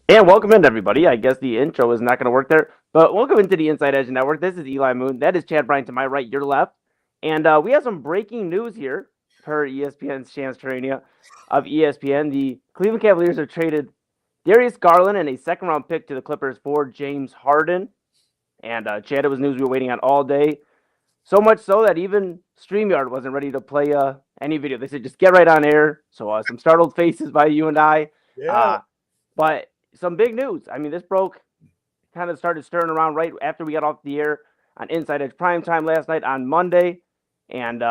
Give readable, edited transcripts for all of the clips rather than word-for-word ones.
And welcome in, everybody. I guess the intro is not going to work there, but welcome into the Inside Edge Network. This is Eli Moon. That is Chad Bryan to my right, your left. And we have some breaking news here per ESPN's Shams Charania of ESPN. The Cleveland Cavaliers have traded Darius Garland and a second-round pick to the Clippers for James Harden. And Chad, it was news we were waiting on all day. So much so that even StreamYard wasn't ready to play any video. They said just get right on air. So some startled faces by you and I. Yeah. But some big news. I mean, this broke, kind of started stirring around right after we got off the air on Inside Edge Primetime last night on Monday. And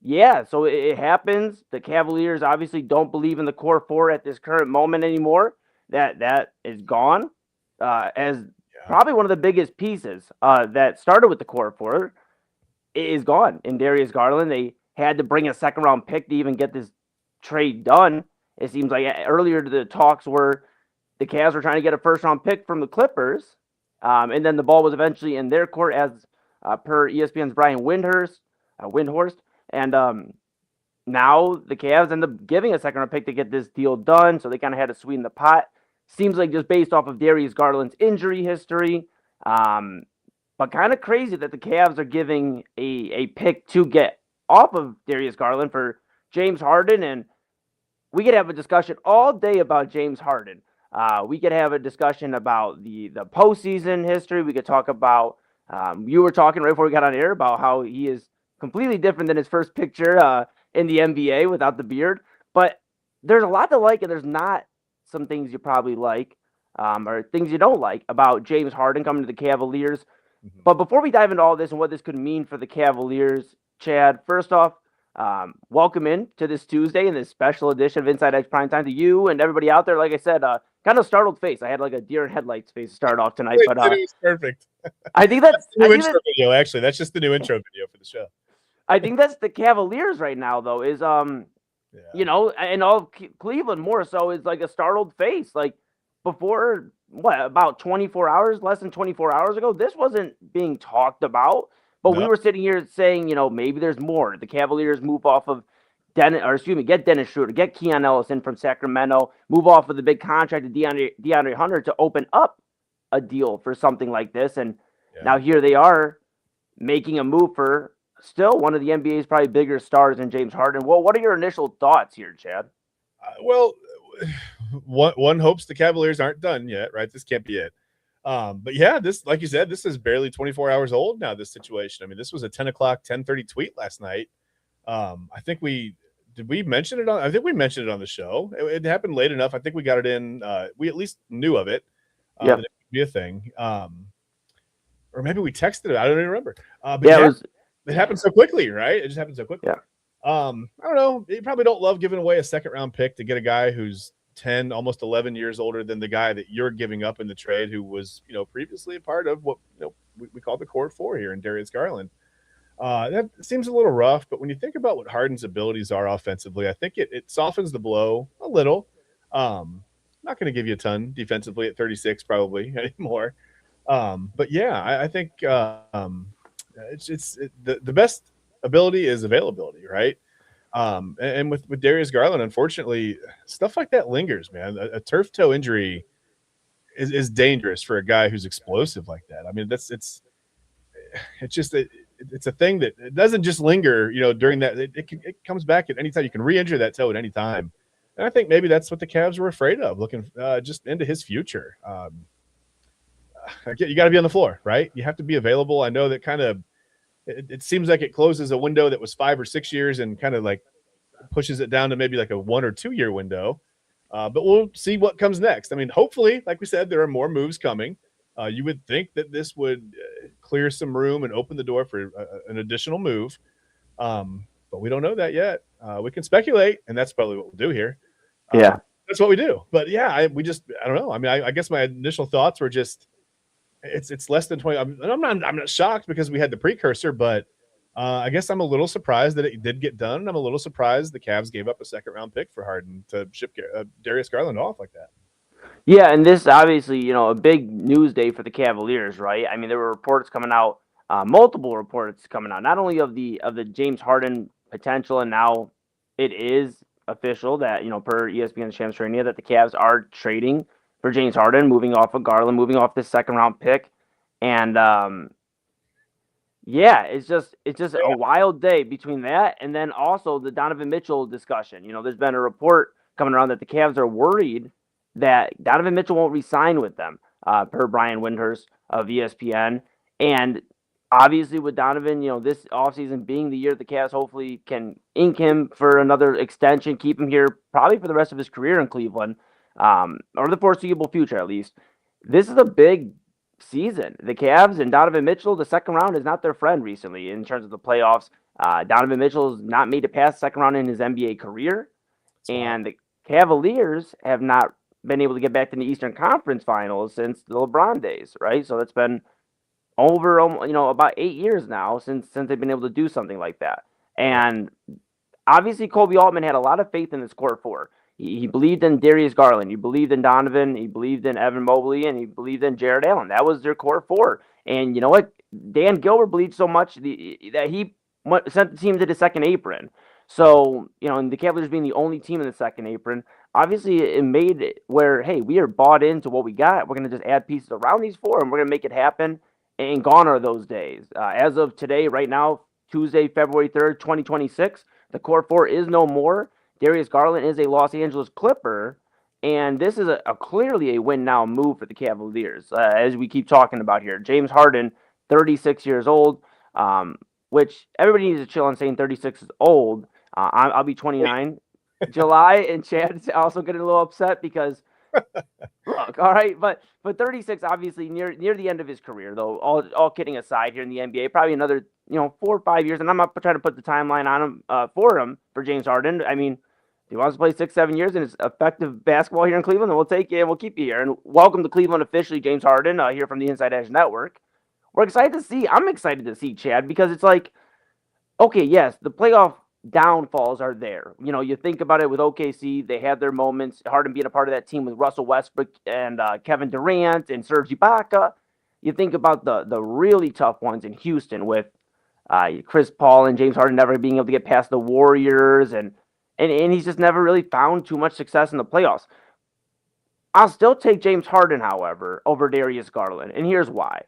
yeah, so it happens. The Cavaliers obviously don't believe in the core four at this current moment anymore. That is gone as probably one of the biggest pieces that started with the core four is gone in Darius Garland. They had to bring a second round pick to even get this trade done. It seems like earlier the talks were the Cavs were trying to get a first round pick from the Clippers, and then the ball was eventually in their court as per ESPN's Bryan Windhorst, and now the Cavs end up giving a second round pick to get this deal done. So they kind of had to sweeten the pot. Seems like just based off of Darius Garland's injury history. But kind of crazy that the Cavs are giving a pick to get off of Darius Garland for James Harden. And we could have a discussion all day about James Harden. We could have a discussion about the postseason history. We could talk about, you were talking right before we got on air about how he is completely different than his first picture in the NBA without the beard. But there's a lot to like, and there's not some things you probably like or things you don't like about James Harden coming to the Cavaliers. Mm-hmm. But before we dive into all this and what this could mean for the Cavaliers, Chad, first off, welcome in to this Tuesday and this special edition of Inside Edge Primetime to you and everybody out there. Like I said, kind of startled face. I had like a deer in headlights face to start off tonight, but it was perfect. I think that's the new intro video. Actually, that's just the new intro video for the show. I think that's the Cavaliers right now, though. Is you know, and all Cleveland more so is like a startled face. Like before, about 24 hours, less than 24 hours ago, this wasn't being talked about. But we were sitting here saying, you know, maybe there's more. The Cavaliers move off of get Dennis Schroeder, get Keon Ellis in from Sacramento, move off of the big contract of DeAndre Hunter to open up a deal for something like this. And now here they are making a move for still one of the NBA's probably bigger stars than James Harden. Well, what are your initial thoughts here, Chad? Well, one hopes the Cavaliers aren't done yet, right? This can't be it. But yeah, this, like you said, this is barely 24 hours old now, this situation. I mean, this was a 10:30 tweet last night. I think we mention it on, I think we mentioned it on the show. It happened late enough. I think we got it in, we at least knew of it. That it would be a thing. Or maybe we texted it. I don't even remember. But it happened so quickly, right? It just happened so quickly. Yeah. I don't know. You probably don't love giving away a second round pick to get a guy who's 10, almost 11 years older than the guy that you're giving up in the trade, who was, you know, previously a part of what, you know, we call the core four here in Darius Garland. That seems a little rough, but when you think about what Harden's abilities are offensively, I think it softens the blow a little. Not going to give you a ton defensively at 36 probably anymore. But yeah, I think the best ability is availability, right? And with Darius Garland, unfortunately, stuff like that lingers, man. A turf toe injury is dangerous for a guy who's explosive like that. I mean, it's a thing that it doesn't just linger, you know, during that. It comes back at any time. You can re-injure that toe at any time. And I think maybe that's what the Cavs were afraid of, looking just into his future. You got to be on the floor, right? You have to be available. I know that kind of it seems like it closes a window that was 5 or 6 years and kind of like pushes it down to maybe like a 1 or 2 year window. But we'll see what comes next. I mean, hopefully, like we said, there are more moves coming. You would think that this would clear some room and open the door for an additional move. But we don't know that yet. We can speculate, and that's probably what we'll do here. Yeah. That's what we do. But yeah, I don't know. I mean, I guess my initial thoughts were just, it's less than 20. I'm not shocked because we had the precursor, but I guess I'm a little surprised that it did get done. I'm a little surprised the Cavs gave up a second round pick for Harden to ship Darius Garland off like that. Yeah, and this obviously, you know, a big news day for the Cavaliers, right? I mean, there were reports coming out, multiple reports coming out, not only of the James Harden potential, and now it is official that, you know, per ESPN Shams Charania, that the Cavs are trading for James Harden, moving off of Garland, moving off this second round pick. And yeah, it's just a wild day between that and then also the Donovan Mitchell discussion. There's been a report coming around that the Cavs are worried that Donovan Mitchell won't re-sign with them, per Bryan of ESPN. And obviously with Donovan, this offseason being the year the Cavs hopefully can ink him for another extension, keep him here probably for the rest of his career in Cleveland, or the foreseeable future at least. This is a big season. The Cavs and Donovan Mitchell, the second round is not their friend recently in terms of the playoffs. Donovan Mitchell has not made it past the second round in his NBA career. And the Cavaliers have not been able to get back to the Eastern Conference Finals since the LeBron days, right? So that's been over, about 8 years now since they've been able to do something like that. And obviously, Kobe Altman had a lot of faith in this core four. He believed in Darius Garland. He believed in Donovan. He believed in Evan Mobley, and he believed in Jared Allen. That was their core four. And you know what? Dan Gilbert believed so much that he sent the team to the second apron. So, and the Cavaliers being the only team in the second apron, obviously it made it where, hey, we are bought into what we got. We're going to just add pieces around these four, and we're going to make it happen. And gone are those days. As of today, right now, Tuesday, February 3rd, 2026, the core four is no more. Darius Garland is a Los Angeles Clipper, and this is a clearly a win-now move for the Cavaliers, as we keep talking about here. James Harden, 36 years old, which everybody needs to chill on saying 36 is old. I'll be 29 July, and Chad's also getting a little upset because look, all right, but 36, obviously near the end of his career, though. All kidding aside, here in the NBA, probably another 4 or 5 years, and I'm not trying to put the timeline on him for James Harden. I mean, if he wants to play 6-7 years and it's effective basketball here in Cleveland, then we'll take you and we'll keep you here. And welcome to Cleveland officially, James Harden, here from the Inside Edge Network. We're excited to see. I'm excited to see Chad because it's like, okay, yes, the playoff downfalls are there. You think about it with OKC, they had their moments. Harden being a part of that team with Russell Westbrook and Kevin Durant and Serge Ibaka. You think about the really tough ones in Houston with Chris Paul and James Harden never being able to get past the Warriors, and he's just never really found too much success in the playoffs. I'll still take James Harden, however, over Darius Garland, and here's why.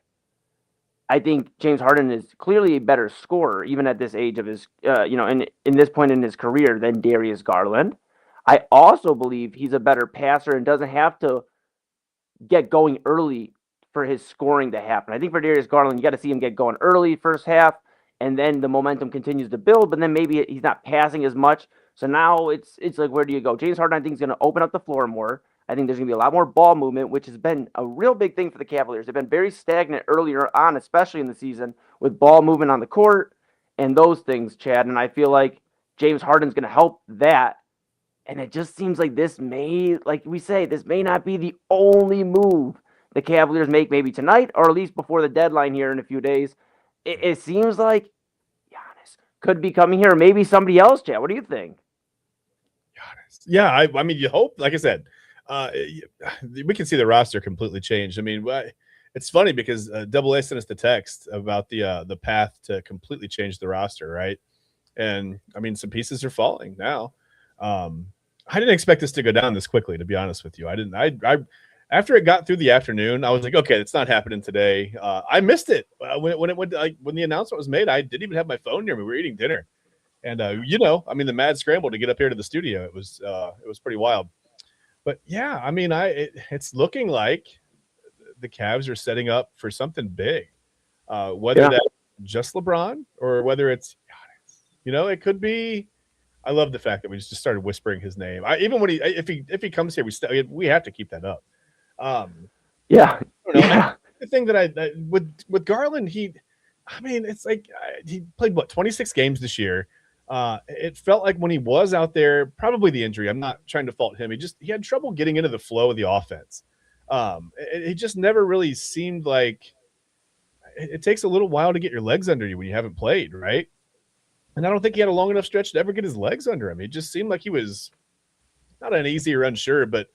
I think James Harden is clearly a better scorer, even at this age of his, in this point in his career, than Darius Garland. I also believe he's a better passer and doesn't have to get going early for his scoring to happen. I think for Darius Garland, you got to see him get going early first half, and then the momentum continues to build, but then maybe he's not passing as much. So now it's like, where do you go? James Harden, I think, is going to open up the floor more. I think there's going to be a lot more ball movement, which has been a real big thing for the Cavaliers. They've been very stagnant earlier on, especially in the season, with ball movement on the court and those things, Chad. And I feel like James Harden's going to help that. And it just seems like this may not be the only move the Cavaliers make maybe tonight or at least before the deadline here in a few days. It seems like Giannis could be coming here, or maybe somebody else, Chad. What do you think? Giannis. Yeah, I mean, you hope, like I said, we can see the roster completely changed. I mean, it's funny because Double A sent us the text about the path to completely change the roster, right? And I mean, some pieces are falling now. I didn't expect this to go down this quickly, to be honest with you. I didn't. I after it got through the afternoon, I was like, okay, it's not happening today. I missed it when it went. When the announcement was made, I didn't even have my phone near me. We were eating dinner, and I mean, the mad scramble to get up here to the studio. It was pretty wild. But yeah, I mean, it's looking like the Cavs are setting up for something big, whether that's just LeBron or whether it's Giannis. It could be. I love the fact that we just started whispering his name. Even when if he comes here, we have to keep that up. Yeah. The thing that with Garland, it's like he played 26 games this year. It felt like when he was out there, probably the injury. I'm not trying to fault him. He had trouble getting into the flow of the offense. It just never really seemed like it takes a little while to get your legs under you when you haven't played, right? And I don't think he had a long enough stretch to ever get his legs under him. It just seemed like he was not uneasy or unsure, but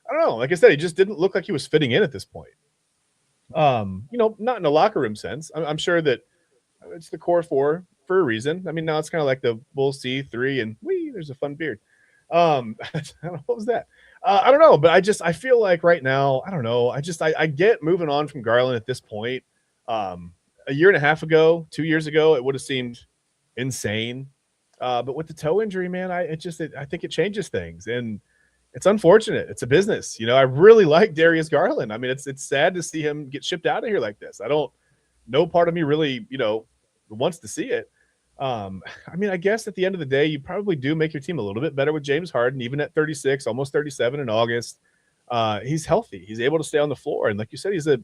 I don't know. Like I said, he just didn't look like he was fitting in at this point. Not in a locker room sense. I'm sure that it's the core four for a reason. I mean, now it's kind of like the Bull C3 and there's a fun beard. I don't know, what was that? I don't know, but I feel like right now, I don't know. I get moving on from Garland at this point. A year and a half ago, 2 years ago, it would have seemed insane. But with the toe injury, man, I think it changes things, and it's unfortunate. It's a business, I really like Darius Garland. I mean, it's sad to see him get shipped out of here like this. I don't. No part of me really, wants to see it. I mean, I guess at the end of the day, you probably do make your team a little bit better with James Harden, even at 36, almost 37 in August. He's healthy. He's able to stay on the floor. And like you said, he's a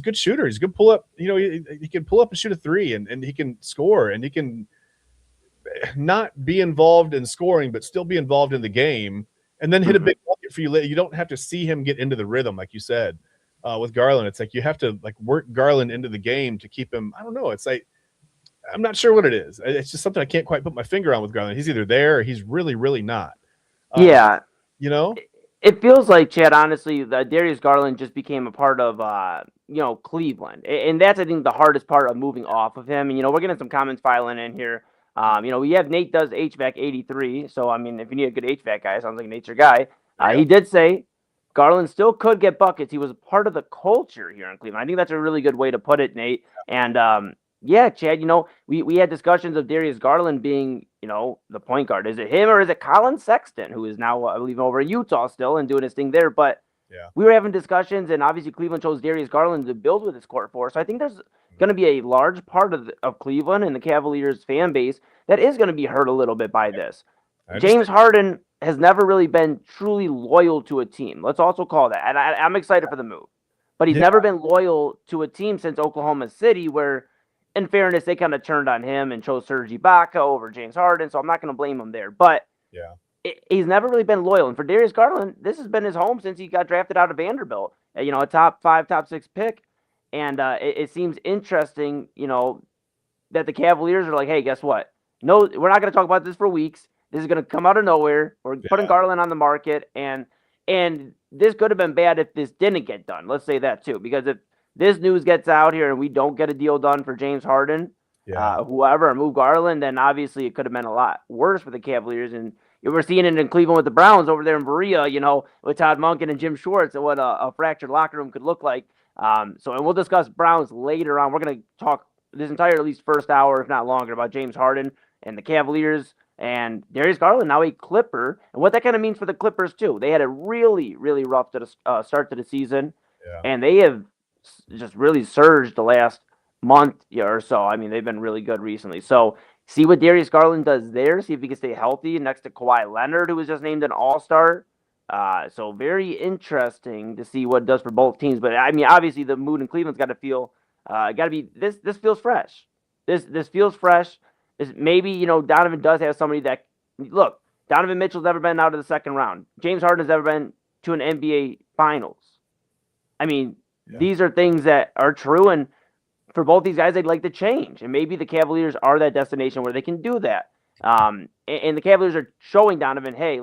good shooter. He's a good pull up. He can pull up and shoot a three, and he can score, and he can not be involved in scoring, but still be involved in the game, and then hit a big bucket for you. You don't have to see him get into the rhythm, like you said. With Garland, it's like you have to work Garland into the game to keep him. I don't know. It's like I'm not sure what it is. It's just something I can't quite put my finger on with Garland. He's either there or he's really, really not. Yeah. It feels like, Chad, honestly, that Darius Garland just became a part of, Cleveland. And that's, I think, the hardest part of moving off of him. And, we're getting some comments filing in here. We have Nate does HVAC 83. So, I mean, if you need a good HVAC guy, it sounds like Nate's your guy. He did say Garland still could get buckets. He was part of the culture here in Cleveland. I think that's a really good way to put it, Nate. And, yeah, Chad, we had discussions of Darius Garland being, the point guard. Is it him or is it Colin Sexton, who is now, I believe, over in Utah still and doing his thing there? But we were having discussions, and obviously Cleveland chose Darius Garland to build with his core four. So I think there's going to be a large part of Cleveland and the Cavaliers fan base that is going to be hurt a little bit by this. James Harden has never really been truly loyal to a team. Let's also call that. And I'm excited for the move. But he's never been loyal to a team since Oklahoma City, where, in fairness, they kind of turned on him and chose Serge Ibaka over James Harden, so I'm not going to blame him there. But he's never really been loyal. And for Darius Garland, this has been his home since he got drafted out of Vanderbilt. A top 5, top 6 pick. And it seems interesting, that the Cavaliers are like, hey, guess what? No, we're not going to talk about this for weeks. This is going to come out of nowhere. We're putting Garland on the market. And this could have been bad if this didn't get done. Let's say that, too. Because if this news gets out here and we don't get a deal done for James Harden, whoever, and move Garland, then obviously it could have been a lot worse for the Cavaliers. And we're seeing it in Cleveland with the Browns over there in Berea, with Todd Monken and Jim Schwartz, and what a fractured locker room could look like. And we'll discuss Browns later on. We're going to talk this entire, at least first hour, if not longer, about James Harden and the Cavaliers and Darius Garland, now a Clipper, and what that kind of means for the Clippers, too. They had a really, really rough start to the season, and they have just really surged the last month or so. I mean, they've been really good recently. So see what Darius Garland does there. See if he can stay healthy next to Kawhi Leonard, who was just named an All-Star. So very interesting to see what it does for both teams. But I mean, obviously the mood in Cleveland's got to be this feels fresh. This feels fresh. Maybe, Donovan does have somebody that, look, Donovan Mitchell's never been out of the second round. James Harden's never been to an NBA Finals. I mean, these are things that are true, and for both these guys, they'd like to change. And maybe the Cavaliers are that destination where they can do that. And the Cavaliers are showing Donovan, hey,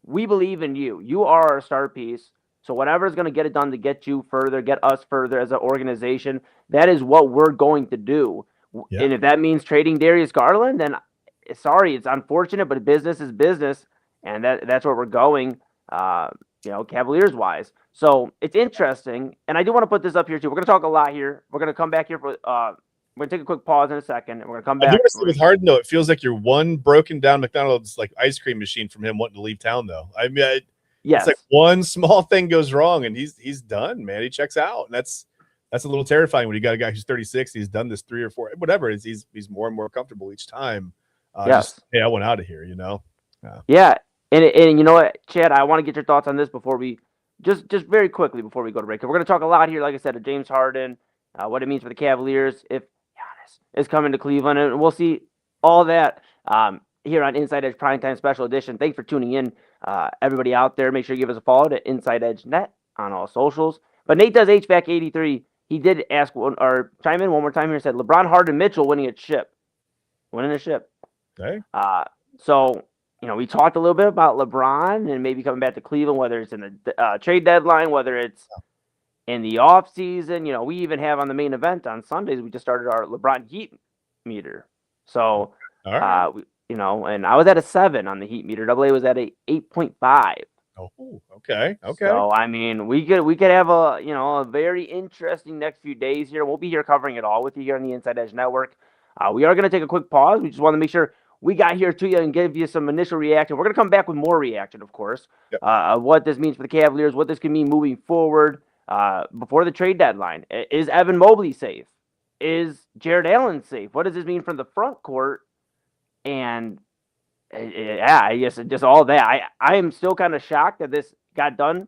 we believe in you. You are our star piece. So whatever is going to get it done to get you further, get us further as an organization, that is what we're going to do. Yeah. And if that means trading Darius Garland, then sorry, it's unfortunate, but business is business, and that's where we're going, Cavaliers wise. So it's interesting, and I do want to put this up here too. We're going to talk a lot here. We're going to come back here for we're going to take a quick pause in a second, and we're going to come back. With Harden, though, it feels like you're one broken down McDonald's ice cream machine from him wanting to leave town, though. I mean, it's like one small thing goes wrong, and he's done, man. He checks out, and that's a little terrifying when you got a guy who's 36. He's done this 3 or 4, whatever. He's more and more comfortable each time. I went out of here, Yeah, and you know what, Chad, I want to get your thoughts on this before we just very quickly before we go to break. We're going to talk a lot here, like I said, of James Harden, what it means for the Cavaliers if Giannis is coming to Cleveland, and we'll see all that here on Inside Edge Primetime Special Edition. Thanks for tuning in, everybody out there. Make sure you give us a follow to Inside Edge Net on all socials. But Nate does HVAC 83. He did ask or chime in one more time here and said LeBron, Harden, Mitchell winning a ship. Okay. So, we talked a little bit about LeBron and maybe coming back to Cleveland, whether it's in the trade deadline, whether it's in the off season. We even have on the main event on Sundays, we just started our LeBron Heat meter. So, all right. and I was at a 7 on the Heat meter. AA was at a 8.5. Oh, okay. So I mean, we could have a very interesting next few days here. We'll be here covering it all with you here on the Inside Edge Network. We are going to take a quick pause. We just want to make sure we got here to you and give you some initial reaction. We're going to come back with more reaction, of course, Yep. of what this means for the Cavaliers, what this can mean moving forward before the trade deadline. Is Evan Mobley safe? Is Jared Allen safe? What does this mean for the front court? And yeah, I guess just all that. I am still kind of shocked that this got done.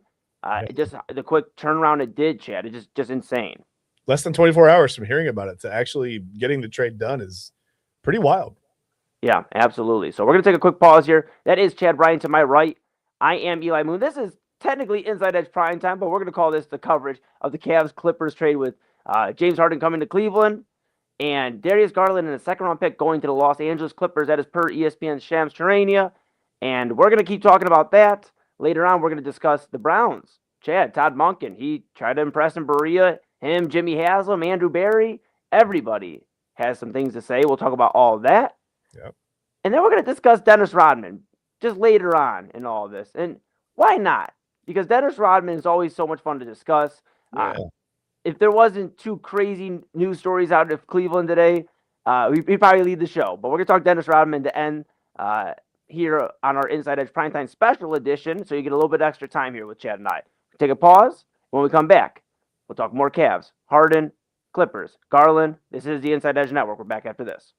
Just the quick turnaround it did, Chad. It's just insane. Less than 24 hours from hearing about it to actually getting the trade done is pretty wild. Yeah, absolutely. So we're going to take a quick pause here. That is Chad Bryan to my right. I am Eli Moon. This is technically Inside Edge Prime Time, but we're going to call this the coverage of the Cavs-Clippers trade with James Harden coming to Cleveland and Darius Garland and a second-round pick going to the Los Angeles Clippers. That is per ESPN's Shams Charania. And we're going to keep talking about that. Later on, we're going to discuss the Browns. Chad, Todd Monken, he tried to impress in Berea. Him, Jimmy Haslam, Andrew Barry, everybody has some things to say. We'll talk about all of that. Yep. And then we're going to discuss Dennis Rodman just later on in all of this. And why not? Because Dennis Rodman is always so much fun to discuss. Yeah. If there wasn't two crazy news stories out of Cleveland today, we'd probably lead the show. But we're going to talk Dennis Rodman to end here on our Inside Edge Primetime Special Edition. So you get a little bit extra time here with Chad and I. Take a pause. When we come back, we'll talk more Cavs, Harden, Clippers, Garland. This is the Inside Edge Network. We're back after this.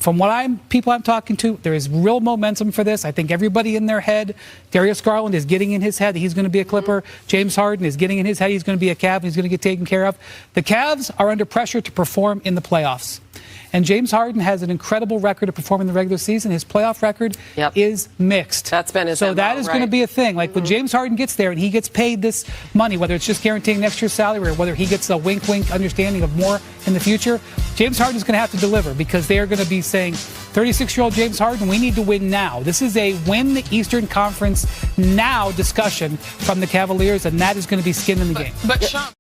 from what people I'm talking to, there is real momentum for this. I think everybody in their head, Darius Garland is getting in his head that he's going to be a Clipper. James Harden is getting in his head he's going to be a Cav. He's going to get taken care of. The Cavs are under pressure to perform in the playoffs. And James Harden has an incredible record of performing in the regular season. His playoff record is mixed. That's been his So that is going to be a thing. Like when James Harden gets there and he gets paid this money, whether it's just guaranteeing next year's salary or whether he gets a wink-wink understanding of more in the future, James Harden is going to have to deliver because they are going to be saying, 36-year-old James Harden, we need to win now. This is a win the Eastern Conference now discussion from the Cavaliers, and that is going to be skin in the game. But Sean.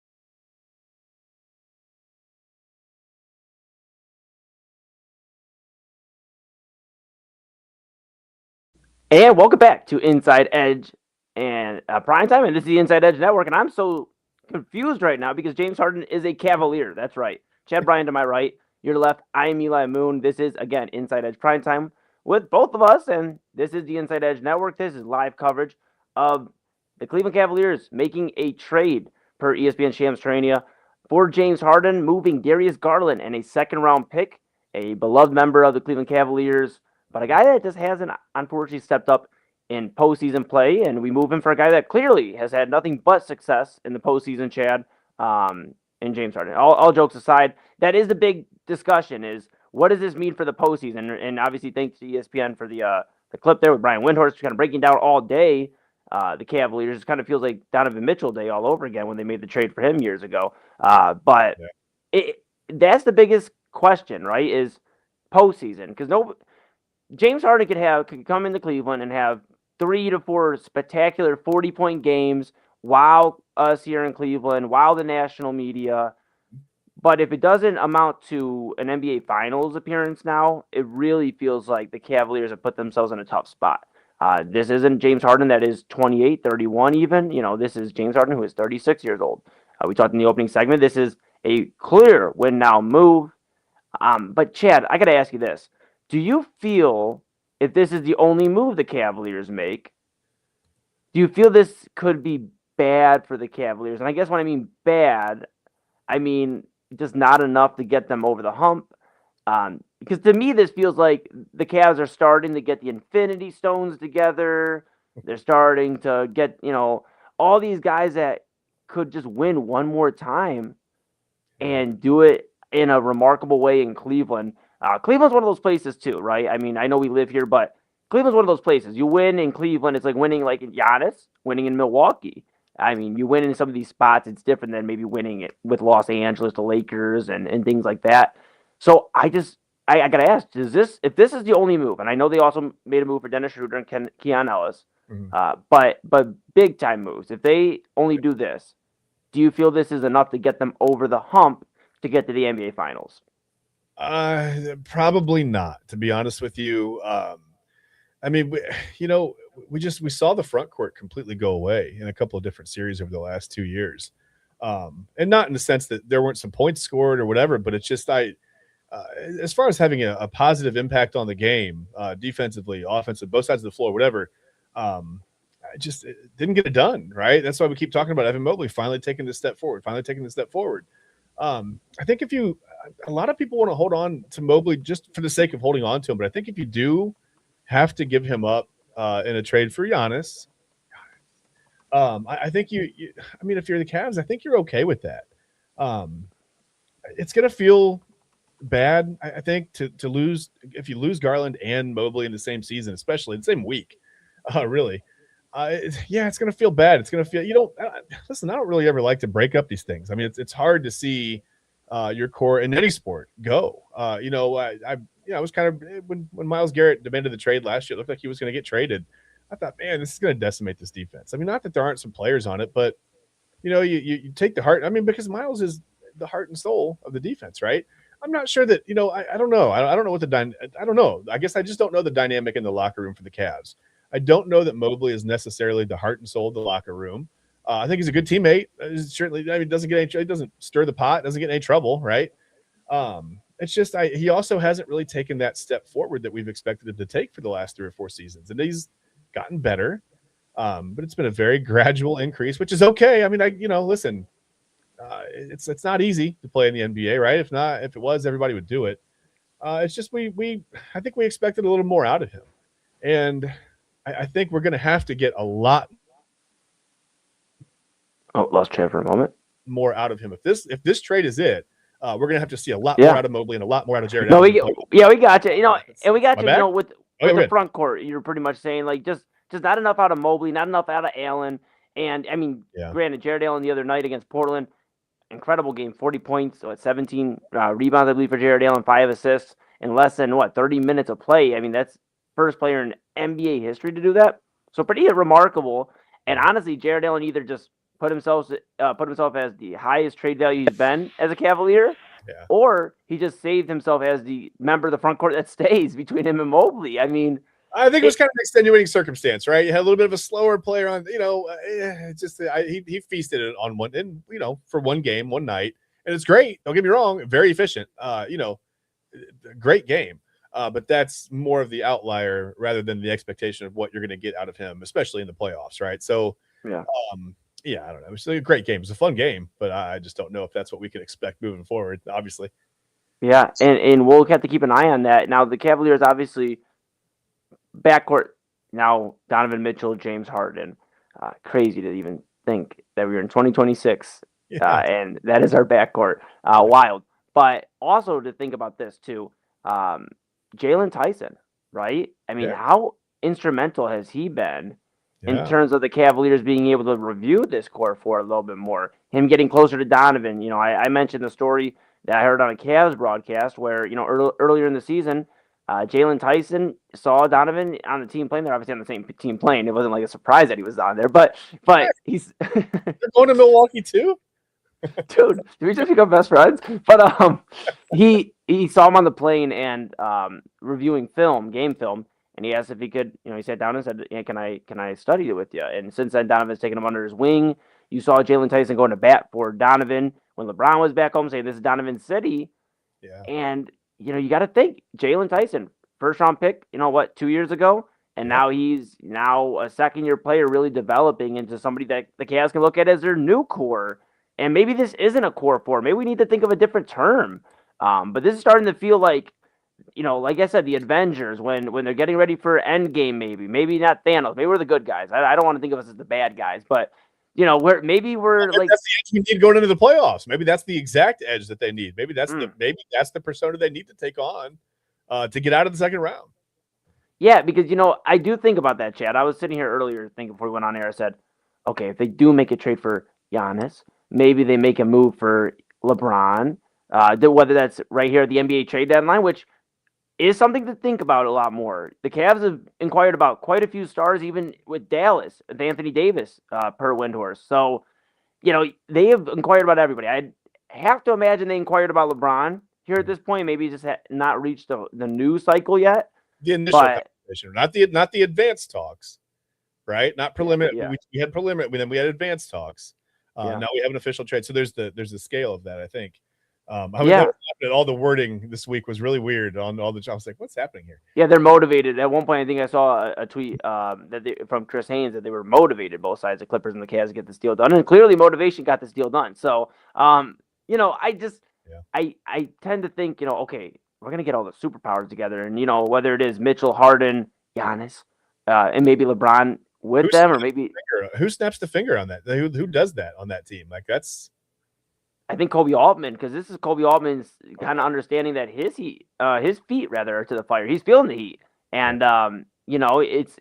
And welcome back to Inside Edge and Prime Time, and this is the Inside Edge Network. And I'm so confused right now because James Harden is a Cavalier. That's right. Chad Bryan to my right, your left. I'm Eli Moon. This is, again, Inside Edge Prime Time with both of us, and this is the Inside Edge Network. This is live coverage of the Cleveland Cavaliers making a trade per ESPN Shams Charania for James Harden, moving Darius Garland and a second-round pick, a beloved member of the Cleveland Cavaliers, but a guy that just hasn't, unfortunately, stepped up in postseason play, and we move him for a guy that clearly has had nothing but success in the postseason, Chad, in James Harden. All jokes aside, that is the big discussion, is what does this mean for the postseason? And obviously, thanks to ESPN for the clip there with Brian Windhorst, kind of breaking down all day the Cavaliers. It kind of feels like Donovan Mitchell day all over again when they made the trade for him years ago. But that's the biggest question, right, is postseason, because James Harden could come into Cleveland and have 3 to 4 spectacular 40-point games, wow us here in Cleveland, wow the national media. But if it doesn't amount to an NBA Finals appearance now, it really feels like the Cavaliers have put themselves in a tough spot. This isn't James Harden that is 28, 31 even. This is James Harden who is 36 years old. We talked in the opening segment. This is a clear win now move. But Chad, I got to ask you this. Do you feel, if this is the only move the Cavaliers make, do you feel this could be bad for the Cavaliers? And I guess when I mean bad, I mean just not enough to get them over the hump. Because to me, this feels like the Cavs are starting to get the Infinity Stones together. They're starting to get, all these guys that could just win one more time and do it in a remarkable way in Cleveland. Cleveland's one of those places too, right? I mean, I know we live here, but Cleveland's one of those places. You win in Cleveland, it's like winning like in Giannis, winning in Milwaukee. I mean, you win in some of these spots, it's different than maybe winning it with Los Angeles, the Lakers, and things like that. So I got to ask, if this is the only move, and I know they also made a move for Dennis Schroeder and Keon Ellis, but big time moves. If they only do this, do you feel this is enough to get them over the hump to get to the NBA Finals? Probably not, to be honest with you. I mean, we saw the front court completely go away in a couple of different series over the last 2 years. And not in the sense that there weren't some points scored or whatever, but it's just, as far as having a positive impact on the game, defensively, offensive, both sides of the floor, whatever, I just didn't get it done, right? That's why we keep talking about Evan Mobley finally taking this step forward. I think a lot of people want to hold on to Mobley just for the sake of holding on to him, but I think if you do have to give him up in a trade for Giannis, I think if you're the Cavs, I think you're okay with that. It's going to feel bad, I think, to lose, if you lose Garland and Mobley in the same season, especially in the same week, really. It's going to feel bad. It's going to feel, listen, I don't really ever like to break up these things. I mean, it's hard to see your core in any sport go. I was kind of, when Myles Garrett demanded the trade last year, it looked like he was going to get traded. I thought, man, this is going to decimate this defense. I mean, not that there aren't some players on it, but, you take the heart. I mean, because Myles is the heart and soul of the defense, right? I'm not sure that, I don't know. I don't know what I don't know. I guess I just don't know the dynamic in the locker room for the Cavs. I don't know that Mobley is necessarily the heart and soul of the locker room. I think he's a good teammate. Certainly, he doesn't stir the pot, doesn't get in any trouble, right? It's just he also hasn't really taken that step forward that we've expected him to take for the last 3 or 4 seasons, and he's gotten better, but it's been a very gradual increase, which is okay. I mean, listen, it's not easy to play in the NBA, right? If it was, everybody would do it. It's just I think we expected a little more out of him, and I think we're going to have to get a lot Oh, lost Chad for a moment. more out of him. If this trade is it, we're going to have to see a lot Yeah. more out of Mobley and a lot more out of Jared No, Allen. we got you. You know, and we got My you. bad? You know, with Okay, the good. front court, you're pretty much saying like just not enough out of Mobley, not enough out of Allen, and I mean, Yeah. granted, Jared Allen the other night against Portland, incredible game, 40 points, so 17 rebounds, I believe, for Jared Allen, 5 assists in less than 30 minutes of play. I mean, that's first player in NBA history to do that. So pretty remarkable. And honestly, Jared Allen either just put himself as the highest trade value he's been as a Cavalier, Yeah. or he just saved himself as the member of the front court that stays between him and Mobley. I mean, I think it was kind of an extenuating circumstance, right? You had a little bit of a slower player on, he feasted on one, and for one game, one night, and it's great. Don't get me wrong, very efficient. Great game. But that's more of the outlier rather than the expectation of what you're going to get out of him, especially in the playoffs, right? So, yeah. I don't know. It's a great game. It's a fun game, but I just don't know if that's what we can expect moving forward, obviously. Yeah, and we'll have to keep an eye on that. Now, the Cavaliers obviously backcourt now, Donovan Mitchell, James Harden. Crazy to even think that we were in 2026, and that is our backcourt. Wild. But also to think about this too, Jalen Tyson, right? I mean, how instrumental has he been in terms of the Cavaliers being able to review this core for a little bit more? Him getting closer to Donovan. I mentioned the story that I heard on a Cavs broadcast where, earlier in the season, Jalen Tyson saw Donovan on the team playing. They're obviously on the same team playing. It wasn't like a surprise that he was on there, but he's they're going to Milwaukee too. Dude, did we just become best friends? But he saw him on the plane and reviewing game film, and he asked if he could. He sat down and said, "Yeah, can I study it with you?" And since then, Donovan's taken him under his wing. You saw Jalen Tyson going to bat for Donovan when LeBron was back home, saying this is Donovan's city. Yeah. And you got to think Jalen Tyson, first round pick. 2 years ago, and now he's a second-year player, really developing into somebody that the Cavs can look at as their new core. And maybe this isn't a core four. Maybe we need to think of a different term. But this is starting to feel like, like I said, the Avengers when they're getting ready for Endgame. Maybe not Thanos. Maybe we're the good guys. I don't want to think of us as the bad guys, but we're like that's the edge we need going into the playoffs. Maybe that's the exact edge that they need. Maybe that's the persona they need to take on to get out of the second round. Yeah, because I do think about that, Chad. I was sitting here earlier thinking before we went on air. I said, okay, if they do make a trade for Giannis, maybe they make a move for LeBron, whether that's right here at the NBA trade deadline, which is something to think about a lot more. The Cavs have inquired about quite a few stars, even with Dallas, with Anthony Davis, per Windhorst. So, they have inquired about everybody. I have to imagine they inquired about LeBron here at this point. Maybe just not reached the news cycle yet. The initial conversation, not the advanced talks, right? Not preliminary. Yeah. We had preliminary, then we had advanced talks. Now we have an official trade. So there's the scale of that, I think. All the wording this week was really weird on all the. I was like, what's happening here? Yeah, they're motivated. At one point, I think I saw a tweet from Chris Haynes that they were motivated, both sides, the Clippers and the Cavs, to get this deal done, and clearly motivation got this deal done. So, I tend to think, okay, we're gonna get all the superpowers together, and whether it is Mitchell, Harden, Giannis, and maybe LeBron with them, or maybe who snaps the finger on that? Who does that on that team? Like that's. I think Kobe Altman, because this is Kobe Altman's kind of understanding that his feet rather are to the fire. He's feeling the heat, and it's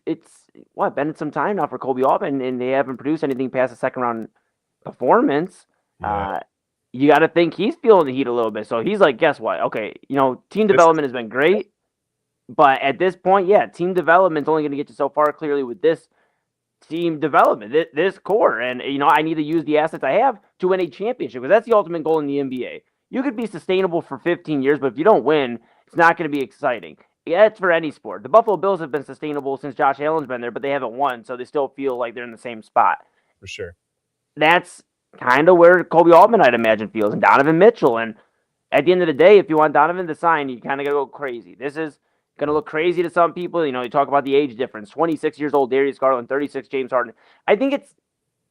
been some time now for Kobe Altman, and they haven't produced anything past a second round performance. Yeah. You got to think he's feeling the heat a little bit. So he's like, guess what? Okay, team development has been great, but at this point, team development's only going to get you so far. Clearly, with this team development, this core, and I need to use the assets I have to win a championship, because that's the ultimate goal in the NBA. You could be sustainable for 15 years, but if you don't win, it's not going to be exciting. Yeah, it's for any sport. The Buffalo Bills have been sustainable since Josh Allen's been there, but they haven't won, so they still feel like they're in the same spot. For sure. That's kind of where Kobe Altman, I'd imagine, feels, and Donovan Mitchell. And at the end of the day, if you want Donovan to sign, you kind of got to go crazy. This is going to look crazy to some people. You talk about the age difference. 26 years old, Darius Garland, 36, James Harden. I think it's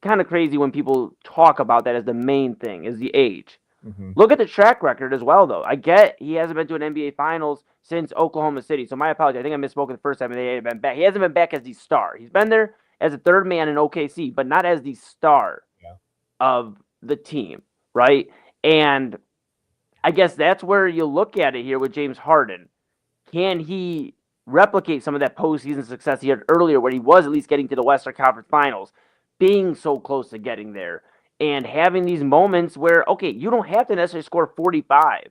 kind of crazy when people talk about that as the main thing, is the age. Mhm. Look at the track record as well, though. I get he hasn't been to an NBA Finals since Oklahoma City, so my apologies. I think I misspoke the first time they had been back. He hasn't been back as the star. He's been there as a third man in OKC, but not as the star Yeah. of the team, right? And I guess that's where you look at it here with James Harden. Can he replicate some of that postseason success he had earlier, where he was at least getting to the Western Conference Finals, being so close to getting there, and having these moments where, okay, you don't have to necessarily score 45.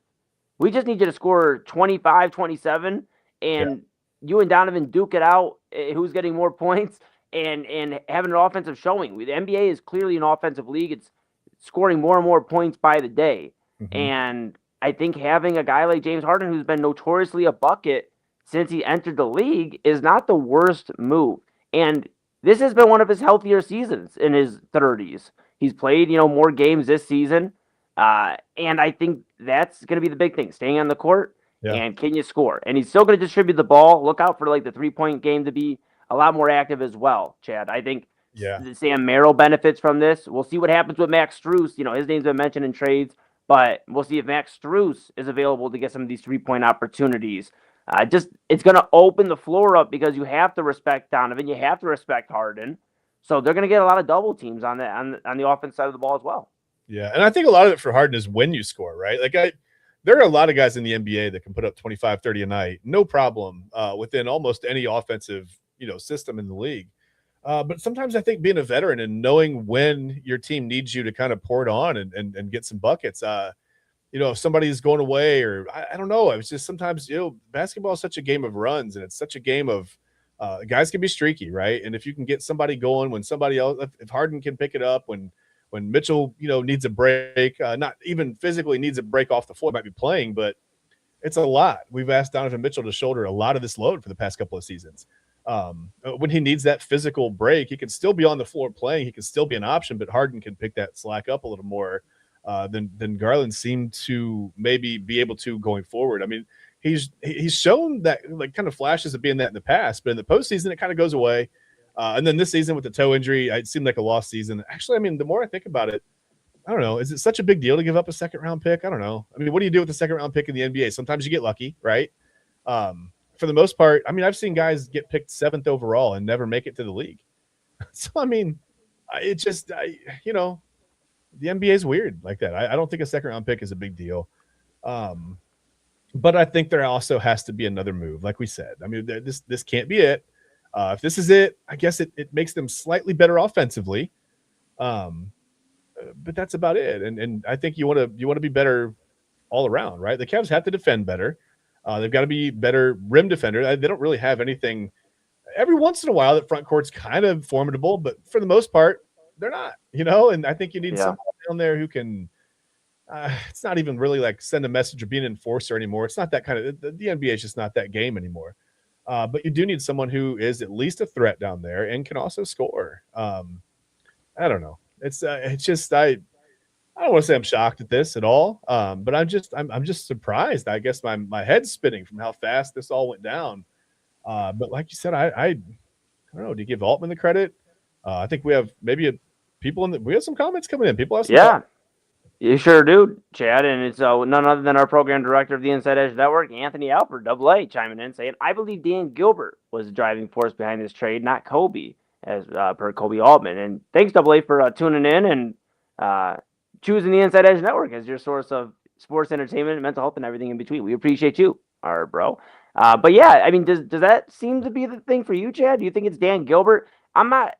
We just need you to score 25, 27, and you and Donovan duke it out, who's getting more points, and having an offensive showing. The NBA is clearly an offensive league. It's scoring more and more points by the day. Mhm. And I think having a guy like James Harden, who's been notoriously a bucket since he entered the league, is not the worst move. And this has been one of his healthier seasons in his 30s. He's played, more games this season. And I think that's going to be the big thing, staying on the court, Yeah. and can you score? And he's still going to distribute the ball. Look out for like the 3-point game to be a lot more active as well, Chad. I think Sam Merrill benefits from this. We'll see what happens with Max Strus. His name's been mentioned in trades, but we'll see if Max Strus is available to get some of these 3-point opportunities. It's going to open the floor up because you have to respect Donovan. You have to respect Harden. So they're going to get a lot of double teams on the offense side of the ball as well. Yeah, and I think a lot of it for Harden is when you score, right? Like there are a lot of guys in the NBA that can put up 25, 30 a night, no problem, within almost any offensive, system in the league. But sometimes I think being a veteran and knowing when your team needs you to kind of pour it on and get some buckets, if somebody's going away or I don't know, it's just sometimes, basketball is such a game of runs and it's such a game of guys can be streaky, right? And if you can get somebody going when somebody else, if Harden can pick it up when Mitchell, needs a break, not even physically needs a break off the floor, might be playing, but it's a lot. We've asked Donovan Mitchell to shoulder a lot of this load for the past couple of seasons. When he needs that physical break, he can still be on the floor playing. He can still be an option, but Harden can pick that slack up a little more than Garland seemed to maybe be able to going forward. I mean, he's shown that like kind of flashes of being that in the past, but in the postseason, it kind of goes away. And then this season with the toe injury, it seemed like a lost season. Actually, I mean, the more I think about it, I don't know. Is it such a big deal to give up a second-round pick? I don't know. I mean, what do you do with a second-round pick in the NBA? Sometimes you get lucky, right? For the most part, I mean, I've seen guys get picked 7th overall and never make it to the league. So, I mean, it just, the NBA is weird like that. I don't think a second-round pick is a big deal. But I think there also has to be another move, like we said. I mean, this can't be it. If this is it, I guess it makes them slightly better offensively, but that's about it. And I think you want to be better all around, right? The Cavs have to defend better. They've got to be better rim defender. They don't really have anything. Every once in a while, that front court's kind of formidable, but for the most part, they're not. And I think you need someone down there who can. It's not even really like send a message or be an enforcer anymore. It's not that kind of. The NBA is just not that game anymore. But you do need someone who is at least a threat down there and can also score. I don't know. It's just I don't want to say I'm shocked at this at all. But I'm just surprised. I guess my head's spinning from how fast this all went down. But like you said, I don't know. Do you give Altman the credit? I think we have maybe we have some comments coming in. People have some comments. You sure do, Chad, and it's none other than our program director of the Inside Edge Network, Anthony Alford, AA, chiming in saying, I believe Dan Gilbert was the driving force behind this trade, not Kobe, as per Kobe Altman. And thanks, AA, for tuning in and choosing the Inside Edge Network as your source of sports entertainment, mental health, and everything in between. We appreciate you, our bro. But yeah, I mean, does that seem to be the thing for you, Chad? Do you think it's Dan Gilbert? I'm not,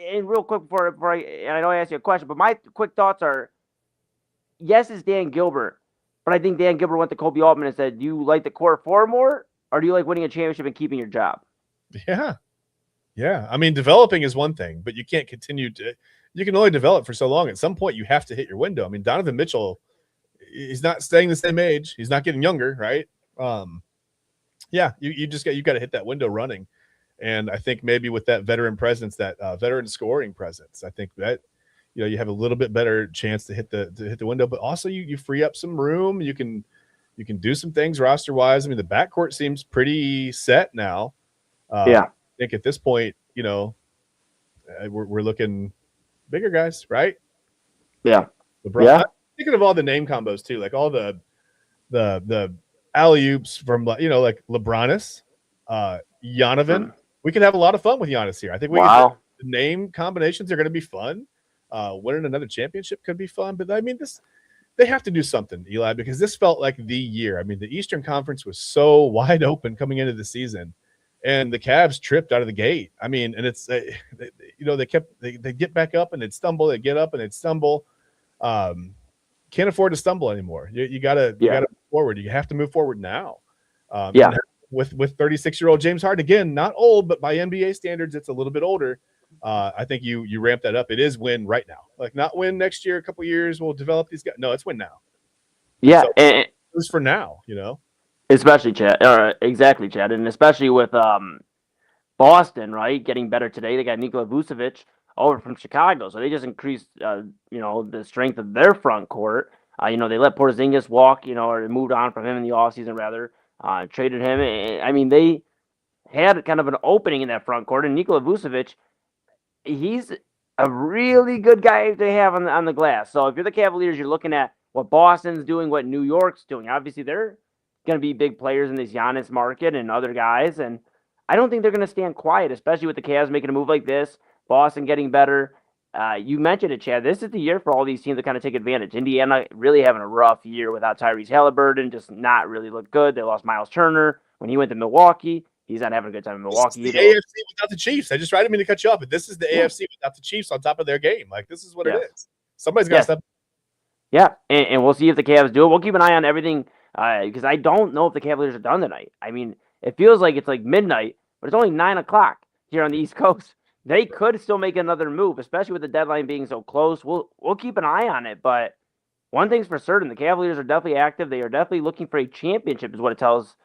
and real quick before I know I asked you a question, but my quick thoughts are, yes, it's Dan Gilbert, but I think Dan Gilbert went to Kobe Altman and said, do you like the core four more, or do you like winning a championship and keeping your job? Yeah. I mean, developing is one thing, but you can't continue to – you can only develop for so long. At some point, you have to hit your window. I mean, Donovan Mitchell, he's not staying the same age. He's not getting younger, right? You got to hit that window running. And I think maybe with that veteran presence, that veteran scoring presence, I think that – you have a little bit better chance to hit the window, but also you free up some room. You can do some things roster wise. I mean, the backcourt seems pretty set now. I think at this point, we're looking bigger guys, right? Yeah. LeBron, thinking of all the name combos too, like all the alley oops from like LeBronis, Janovan. We could have a lot of fun with Giannis here. I think the name combinations are going to be fun. Winning another championship could be fun, but I mean they have to do something, Eli, because this felt like the year. I mean, the Eastern Conference was so wide open coming into the season, and the Cavs tripped out of the gate. I mean, and it's they get back up and they'd stumble, they get up and they'd stumble. Can't afford to stumble anymore. You gotta move forward. You have to move forward now. With 36-year-old James Harden, again, not old, but by NBA standards, it's a little bit older. I think you ramp that up. It is win right now. Like not win next year, a couple years, we'll develop these guys. No, it's win now. Yeah, so, and it's for now, especially Chad, exactly Chad, and especially with Boston, right, getting better today. They got Nikola Vucevic over from Chicago, so they just increased, the strength of their front court. They let Porzingis walk, or moved on from him in the offseason rather. Traded him. I mean, they had kind of an opening in that front court, and Nikola Vucevic, he's a really good guy to have on the glass. So if you're the Cavaliers, you're looking at what Boston's doing, what New York's doing. Obviously, they're going to be big players in this Giannis market and other guys, and I don't think they're going to stand quiet, especially with the Cavs making a move like this, Boston getting better. You mentioned it, Chad. This is the year for all these teams to kind of take advantage. Indiana really having a rough year without Tyrese Halliburton, just not really look good. They lost Miles Turner when he went to Milwaukee. He's not having a good time in Milwaukee. This is the AFC without the Chiefs. I didn't mean to cut you off, but this is the AFC without the Chiefs on top of their game. Like, this is what it is. Somebody's got to step. Yeah, and we'll see if the Cavs do it. We'll keep an eye on everything because I don't know if the Cavaliers are done tonight. I mean, it feels like it's like midnight, but it's only 9 o'clock here on the East Coast. They could still make another move, especially with the deadline being so close. We'll keep an eye on it, but one thing's for certain, the Cavaliers are definitely active. They are definitely looking for a championship is what it tells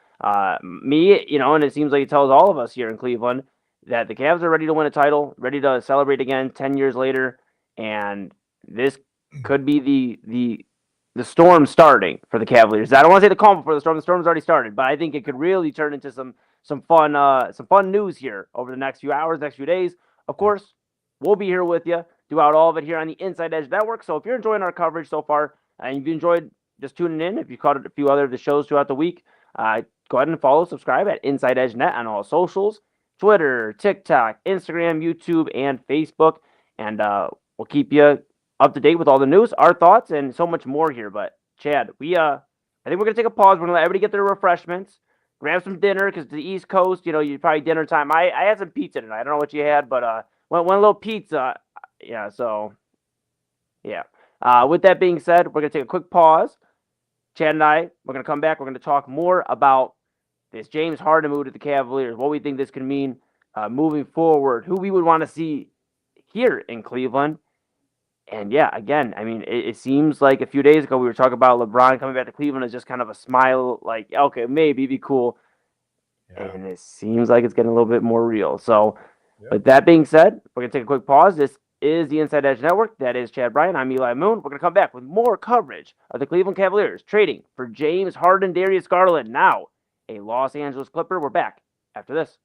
me, and it seems like it tells all of us here in Cleveland that the Cavs are ready to win a title, ready to celebrate again 10 years later, and this could be the storm starting for the Cavaliers. I don't want to say the calm before the storm. The storm's already started, but I think it could really turn into some fun news here over the next few hours, next few days. Of course, we'll be here with you throughout all of it here on the Inside Edge Network. So if you're enjoying our coverage so far and you've enjoyed just tuning in, if you caught a few other of the shows throughout the week, go ahead and follow, subscribe at Inside Edge Net on all socials, Twitter, TikTok, Instagram, YouTube, and Facebook. And we'll keep you up to date with all the news, our thoughts, and so much more here. But Chad, I think we're going to take a pause. We're going to let everybody get their refreshments. Grab some dinner because the East Coast, you probably dinner time. I had some pizza tonight. I don't know what you had, but went a little pizza. Yeah, so, yeah. With that being said, we're going to take a quick pause. Chad and I, we're going to come back. We're going to talk more about this James Harden move to the Cavaliers, what we think this can mean moving forward, who we would want to see here in Cleveland. And yeah, again, I mean, it seems like a few days ago we were talking about LeBron coming back to Cleveland as just kind of a smile, like, okay, maybe be cool. Yeah. And it seems like it's getting a little bit more real. So with that being said, we're going to take a quick pause. This is the Inside Edge Network. That is Chad Bryan. I'm Eli Moon. We're going to come back with more coverage of the Cleveland Cavaliers trading for James Harden, Darius Garland, now a Los Angeles Clipper. We're back after this.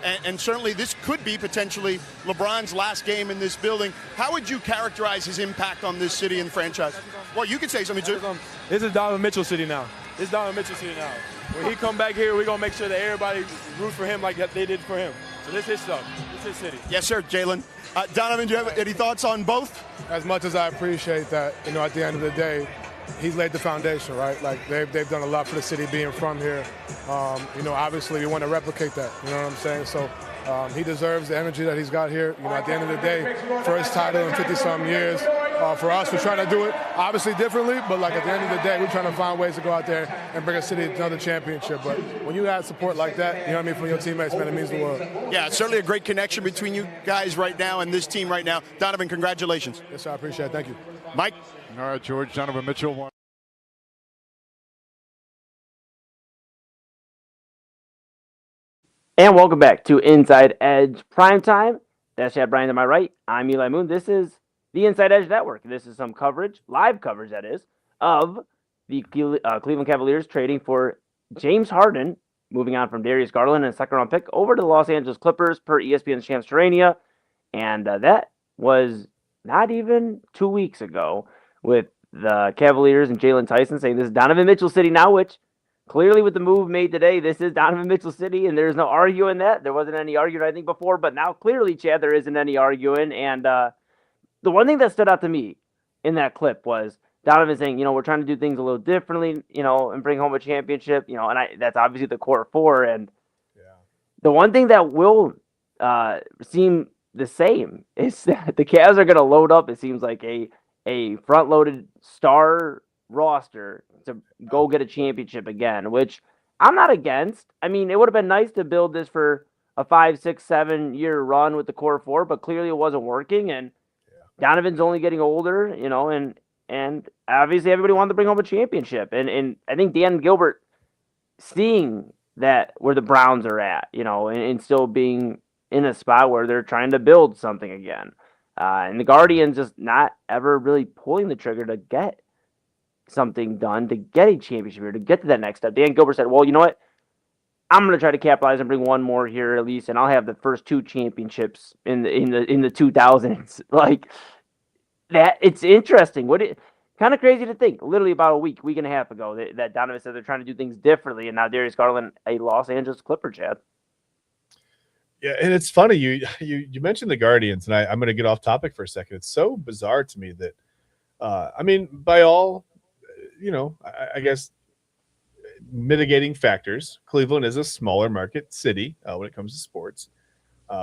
And certainly this could be potentially LeBron's last game in this building. How would you characterize his impact on this city and franchise? Well, you can say something too. This is Donovan Mitchell city now. This is Donovan Mitchell city now. When he come back here, we're going to make sure that everybody root for him like they did for him. So this is his stuff. This is his city. Yes, sir, Jalen. Donovan, do you have any thoughts on both? As much as I appreciate that, at the end of the day, he's laid the foundation, right? Like, they've done a lot for the city being from here. Obviously we want to replicate that, you know what I'm saying? So he deserves the energy that he's got here. At the end of the day, first title in 50-something years. For us, we're trying to do it, obviously, differently, but, at the end of the day, we're trying to find ways to go out there and bring a city another championship. But when you have support like that, from your teammates, man, it means the world. Yeah, it's certainly a great connection between you guys right now and this team right now. Donovan, congratulations. Yes, sir, I appreciate it. Thank you. Mike? All right, George, Donovan Mitchell won. And welcome back to Inside Edge Primetime. That's Chad Bryan to my right. I'm Eli Moon. This is the Inside Edge Network. This is some coverage, live coverage that is, of the Cleveland Cavaliers trading for James Harden, moving on from Darius Garland and a second-round pick over to the Los Angeles Clippers per ESPN's Shams Charania. And that was not even 2 weeks ago, with the Cavaliers and Jalen Tyson saying this is Donovan Mitchell City now, which clearly with the move made today, this is Donovan Mitchell City, and there's no arguing that. There wasn't any arguing, I think, before, but now clearly, Chad, there isn't any arguing. And the one thing that stood out to me in that clip was Donovan saying, we're trying to do things a little differently, and bring home a championship, and that's obviously the core four. And the one thing that will seem the same is that the Cavs are going to load up, it seems like, a front-loaded star roster to go get a championship again, which I'm not against. I mean, it would have been nice to build this for a 5, 6, 7 year run with the core four, but clearly it wasn't working. And Donovan's only getting older, and obviously everybody wanted to bring home a championship. And I think Dan Gilbert, seeing that where the Browns are at, and still being in a spot where they're trying to build something again. And the Guardians just not ever really pulling the trigger to get something done, to get a championship here, to get to that next step. Dan Gilbert said, well, you know what? I'm going to try to capitalize and bring one more here at least, and I'll have the first 2 championships in the 2000s. Like that, it's interesting. Kind of crazy to think. Literally about a week and a half ago, that Donovan said they're trying to do things differently, and now Darius Garland, a Los Angeles Clipper, Chad. Yeah, and it's funny you mentioned the Guardians, and I'm going to get off topic for a second. It's so bizarre to me that, by all, I guess mitigating factors, Cleveland is a smaller market city when it comes to sports.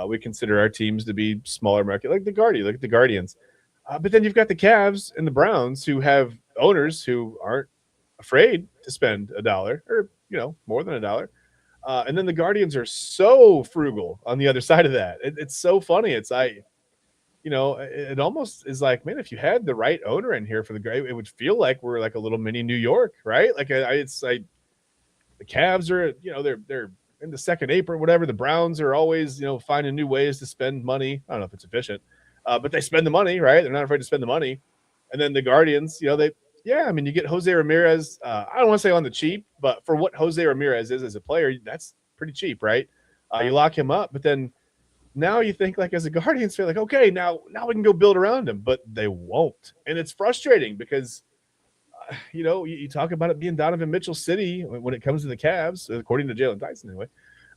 We consider our teams to be smaller market, like the Guardians. But then you've got the Cavs and the Browns, who have owners who aren't afraid to spend $1 or more than $1. And then the Guardians are so frugal on the other side of that. It's so funny. It's it almost is like, man, if you had the right owner in here for it would feel like we're like a little mini New York, right? Like it's like the Cavs are, they're in the second apron, whatever. The Browns are always, finding new ways to spend money. I don't know if it's efficient, but they spend the money, right? They're not afraid to spend the money. And then the Guardians, you get Jose Ramirez. I don't want to say on the cheap, but for what Jose Ramirez is as a player, that's pretty cheap, right? You lock him up, but then now you think, like, as a Guardians fan, like, okay, now we can go build around him, but they won't. And it's frustrating because, you talk about it being Donovan Mitchell City when it comes to the Cavs, according to Jalen Tyson anyway.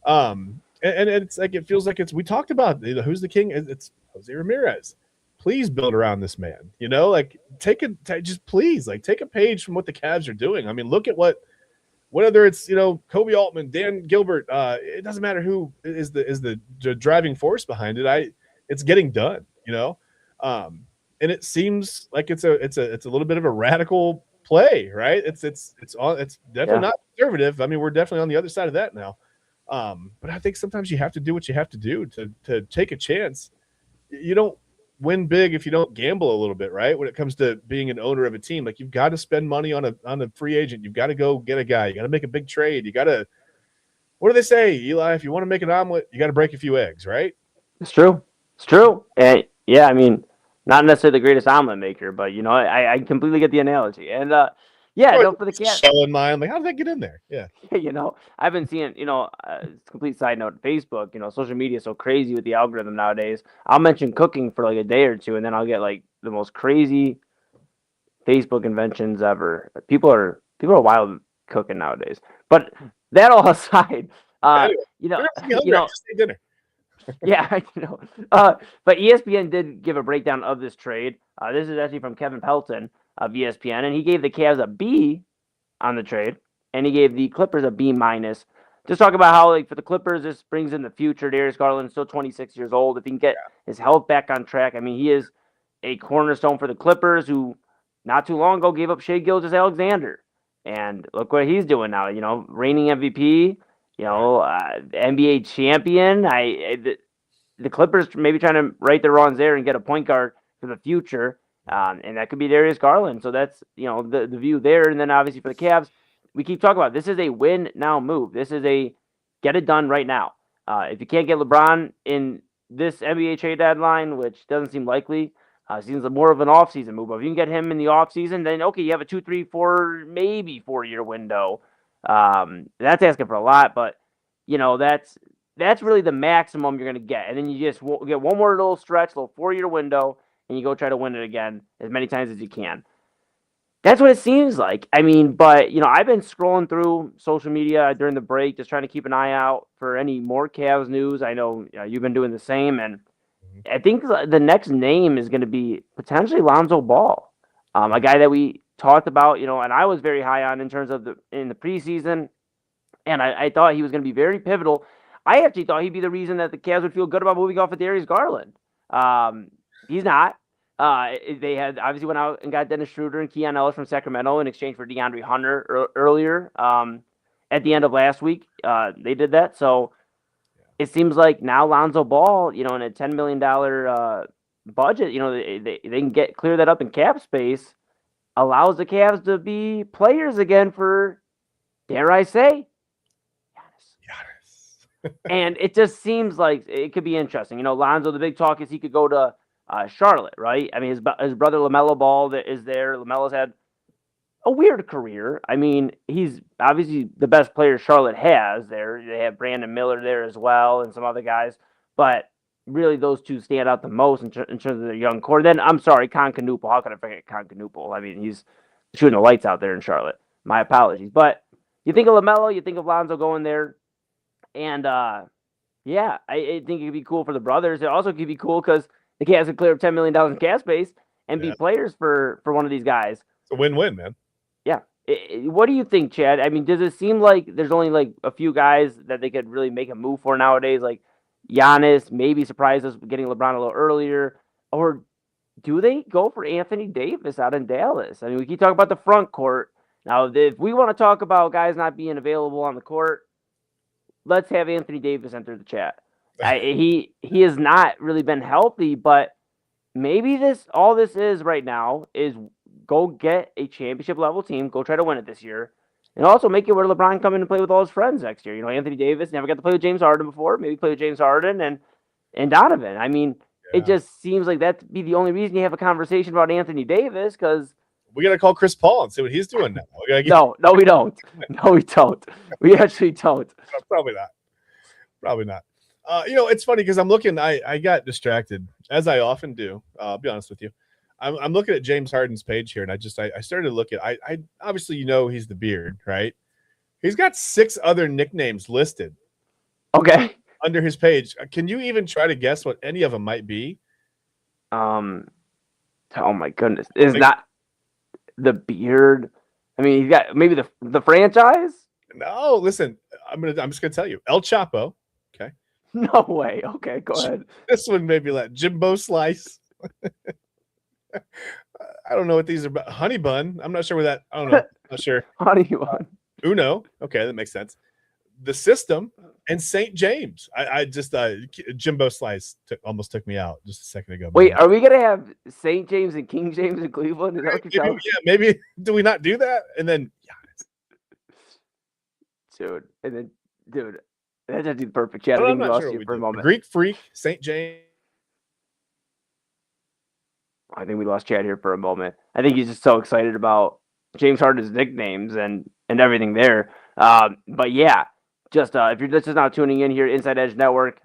And it's like, it feels like we talked about who's the king. It's Jose Ramirez. Please build around this man, take a page from what the Cavs are doing. I mean, look at whether it's, Kobe Altman, Dan Gilbert, it doesn't matter who is the driving force behind it. It's getting done, and it seems like it's a little bit of a radical play, right? It's definitely not conservative. I mean, we're definitely on the other side of that now. But I think sometimes you have to do what you have to do to take a chance. You don't win big if you don't gamble a little bit, right? When it comes to being an owner of a team, like, you've got to spend money on a free agent. You've got to go get a guy. You got to make a big trade. You got to, what do they say, Eli? If you want to make an omelet, you got to break a few eggs, right? It's true. And yeah, I mean, not necessarily the greatest omelet maker, but I completely get the analogy. And Yeah, Oh, no, for the Cavs. Selling mine. Like, how did that get in there? Yeah. I've been seeing, complete side note, Facebook, social media is so crazy with the algorithm nowadays. I'll mention cooking for like a day or two, and then I'll get like the most crazy Facebook inventions ever. People are wild cooking nowadays. But that all aside, Anyway, you you're know, not hungry. I just ate dinner. yeah, but ESPN did give a breakdown of this trade. This is actually from Kevin Pelton of ESPN, and he gave the Cavs a B on the trade, and he gave the Clippers a B minus. Just talk about how, like, for the Clippers, this brings in the future. Darius Garland is still 26 years old. If he can get his health back on track, I mean, he is a cornerstone for the Clippers, who not too long ago gave up Shai Gilgeous-Alexander, and look what he's doing now. Reigning MVP. NBA champion. The Clippers maybe trying to right their wrongs there and get a point guard for the future, and that could be Darius Garland. So that's the view there. And then obviously for the Cavs, we keep talking about this is a win now move. This is a get it done right now. If you can't get LeBron in this NBA trade deadline, which doesn't seem likely, seems like more of an offseason move. But if you can get him in the offseason, then okay, you have a 2, 3, 4, maybe 4-year window. That's asking for a lot, but that's really the maximum you're going to get. And then you just get one more little stretch, little 4-year window, and you go try to win it again as many times as you can. That's what it seems like. I mean, but, I've been scrolling through social media during the break, just trying to keep an eye out for any more Cavs news. I know you've been doing the same, and I think the next name is going to be potentially Lonzo Ball, a guy that we talked about, and I was very high on in terms of in the preseason, and I thought he was going to be very pivotal. I actually thought he'd be the reason that the Cavs would feel good about moving off of Darius Garland. He's not. They had obviously went out and got Dennis Schroeder and Keon Ellis from Sacramento in exchange for DeAndre Hunter earlier at the end of last week. They did that. So it seems like now Lonzo Ball, in a $10 million budget, they can clear that up in cap space, allows the Cavs to be players again for, dare I say, and it just seems like it could be interesting. Lonzo, the big talk is he could go to Charlotte, right? I mean, his brother LaMelo Ball is there. LaMelo's had a weird career. I mean, he's obviously the best player Charlotte has there. They have Brandon Miller there as well and some other guys. But really, those two stand out the most in terms of their young core. Then, I'm sorry, Con Knuppel. How could I forget Con Knuppel? I mean, he's shooting the lights out there in Charlotte. My apologies. But you think of LaMelo, you think of Lonzo going there. And, I think it could be cool for the brothers. It also could be cool because the Cavs could clear up $10 million in cap space and be players for one of these guys. It's a win-win, man. Yeah. What do you think, Chad? I mean, does it seem like there's only like a few guys that they could really make a move for nowadays? Like Giannis, maybe surprise us getting LeBron a little earlier. Or do they go for Anthony Davis out in Dallas? I mean, we keep talking about the front court. Now, if we want to talk about guys not being available on the court, let's have Anthony Davis enter the chat. He has not really been healthy, but maybe all this is right now is go get a championship level team, go try to win it this year, and also make it where LeBron come in and play with all his friends next year. Anthony Davis never got to play with James Harden before. Maybe play with James Harden and Donovan. I mean, it just seems like that'd be the only reason you have a conversation about Anthony Davis because we got to call Chris Paul and see what he's doing now. No, we don't. No, we don't. We actually don't. Probably not. It's funny because I'm looking. I got distracted as I often do. I'll be honest with you. I'm looking at James Harden's page here, and I started to look at. I obviously he's the beard, right? He's got 6 other nicknames listed. Okay. Under his page, can you even try to guess what any of them might be? Oh my goodness, is not the beard? I mean, he's got maybe the franchise. No, listen, I'm just gonna tell you, El Chapo. Okay. No way. Okay, go ahead. This one maybe like Jimbo Slice. I don't know what these are about. Honey Bun. I'm not sure where that. I don't know. Not sure. Honey Bun. Uno. Okay, that makes sense. The System and St. James. I just Jimbo Slice almost took me out just a second ago. Wait, are we gonna have St. James and King James in Cleveland? Is that what you're telling me? Yeah, maybe. Do we not do that? And then, dude, that's actually the perfect chat. I think we lost you for a moment. Greek Freak, St. James. I think we lost Chad here for a moment. I think he's just so excited about James Harden's nicknames and everything there. But yeah, just if you're just now tuning in here, Inside Edge Network,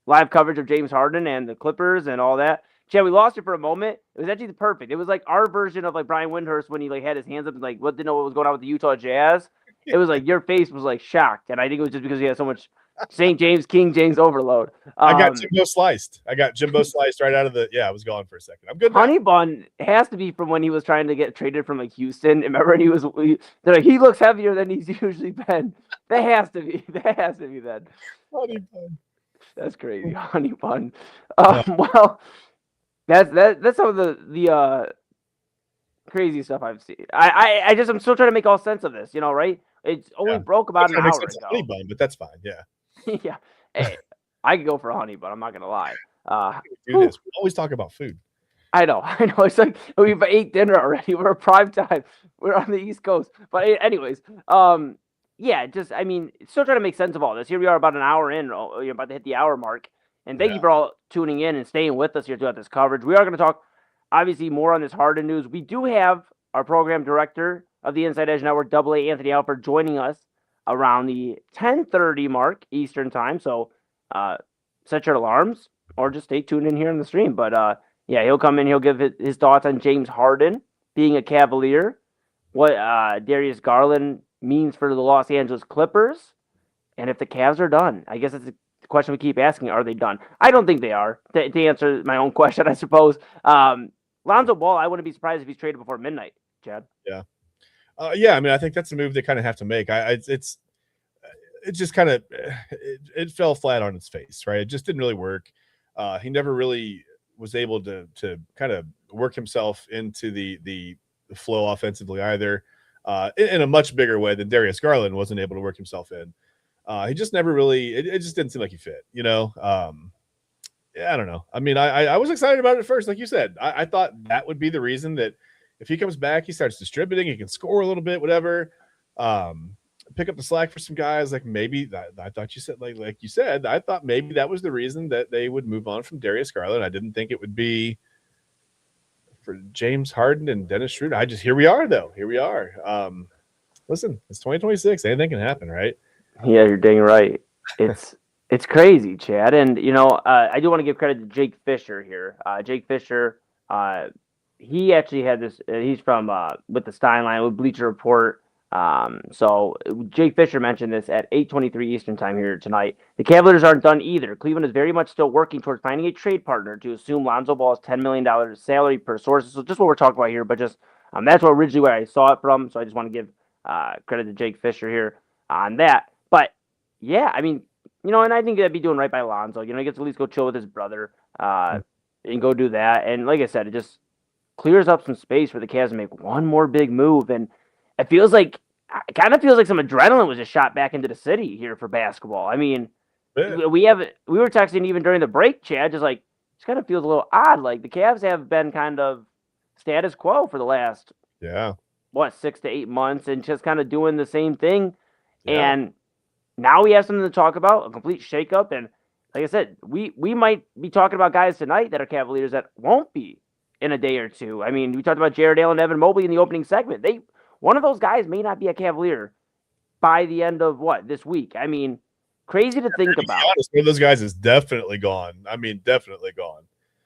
live coverage of James Harden and the Clippers and all that. Chad, we lost it for a moment. It was actually perfect. It was like our version of like Brian Windhurst when he like had his hands up and like didn't know what was going on with the Utah Jazz. It was like your face was like shocked, and I think it was just because you had so much St. James, King James overload. I got Jimbo sliced. Right out of the. Yeah, I was gone for a second. I'm good. Honey Bun has to be from when he was trying to get traded from like Houston. Remember, and they're like, he looks heavier than he's usually been. That has to be. That has to be then. Honey Bun. That's crazy, Honey Bun. Well, that's some of the crazy stuff I've seen. I'm still trying to make all sense of this. Right? It's only broke about an hour ago. Honey Bun, but that's fine. Yeah. Yeah. Hey, I could go for a honey bun. I'm not gonna lie. We always talk about food. I know. It's like we've ate dinner already. We're prime time. We're on the East Coast. But anyways, yeah. Just still trying to make sense of all this. Here we are, about an hour in. You're about to hit the hour mark. And thank you for all tuning in and staying with us here throughout this coverage. We are going to talk, obviously, more on this Harden news. We do have our program director of the Inside Edge Network, AA Anthony Alford, joining us around the 10:30 mark Eastern time. So set your alarms or just stay tuned in here on the stream. But yeah, he'll come in. He'll give his thoughts on James Harden being a Cavalier, what Darius Garland means for the Los Angeles Clippers, and if the Cavs are done. I guess it's the question we keep asking. Are they done? I don't think they are. To answer my own question, I suppose. Lonzo Ball, I wouldn't be surprised if he's traded before midnight, Chad. Yeah. Yeah, I think that's a move they kind of have to make. It just kind of it fell flat on its face, right? It just didn't really work. He never really was able to kind of work himself into the flow offensively either, in a much bigger way than Darius Garland wasn't able to work himself in. He just never really. It just didn't seem like he fit, Yeah, I don't know. I was excited about it at first, like you said. I thought that would be the reason that. If he comes back, he starts distributing. He can score a little bit, whatever. Pick up the slack for some guys. Like maybe I thought you said, like you said, I thought maybe that was the reason that they would move on from Darius Garland. I didn't think it would be for James Harden and Dennis Schroeder. Here we are though. Here we are. Listen, it's 2026. Anything can happen, right? Yeah, you're dang right. It's crazy, Chad. And I do want to give credit to Jake Fisher here. Jake Fisher. He actually had this. He's from with the Steinline with Bleacher Report. So Jake Fisher mentioned this at 8:23 Eastern time here tonight. The Cavaliers aren't done either. Cleveland is very much still working towards finding a trade partner to assume Lonzo Ball's $10 million salary per sources. So just what we're talking about here, but just that's what originally where I saw it from. So I just want to give credit to Jake Fisher here on that. But yeah, and I think that'd be doing right by Lonzo. He gets to at least go chill with his brother and go do that. And like I said, it just clears up some space for the Cavs to make one more big move, and it kind of feels like some adrenaline was just shot back into the city here for basketball. We were texting even during the break, Chad, just kind of feels a little odd. Like the Cavs have been kind of status quo for the last 6 to 8 months, and just kind of doing the same thing. Yeah. And now we have something to talk about, a complete shakeup. And like I said, we might be talking about guys tonight that are Cavaliers that won't be in a day or two. We talked about Jared Allen and Evan Mobley in the opening segment. One of those guys may not be a Cavalier by the end of this week. Crazy to think about. Honest, one of those guys is definitely gone. Definitely gone.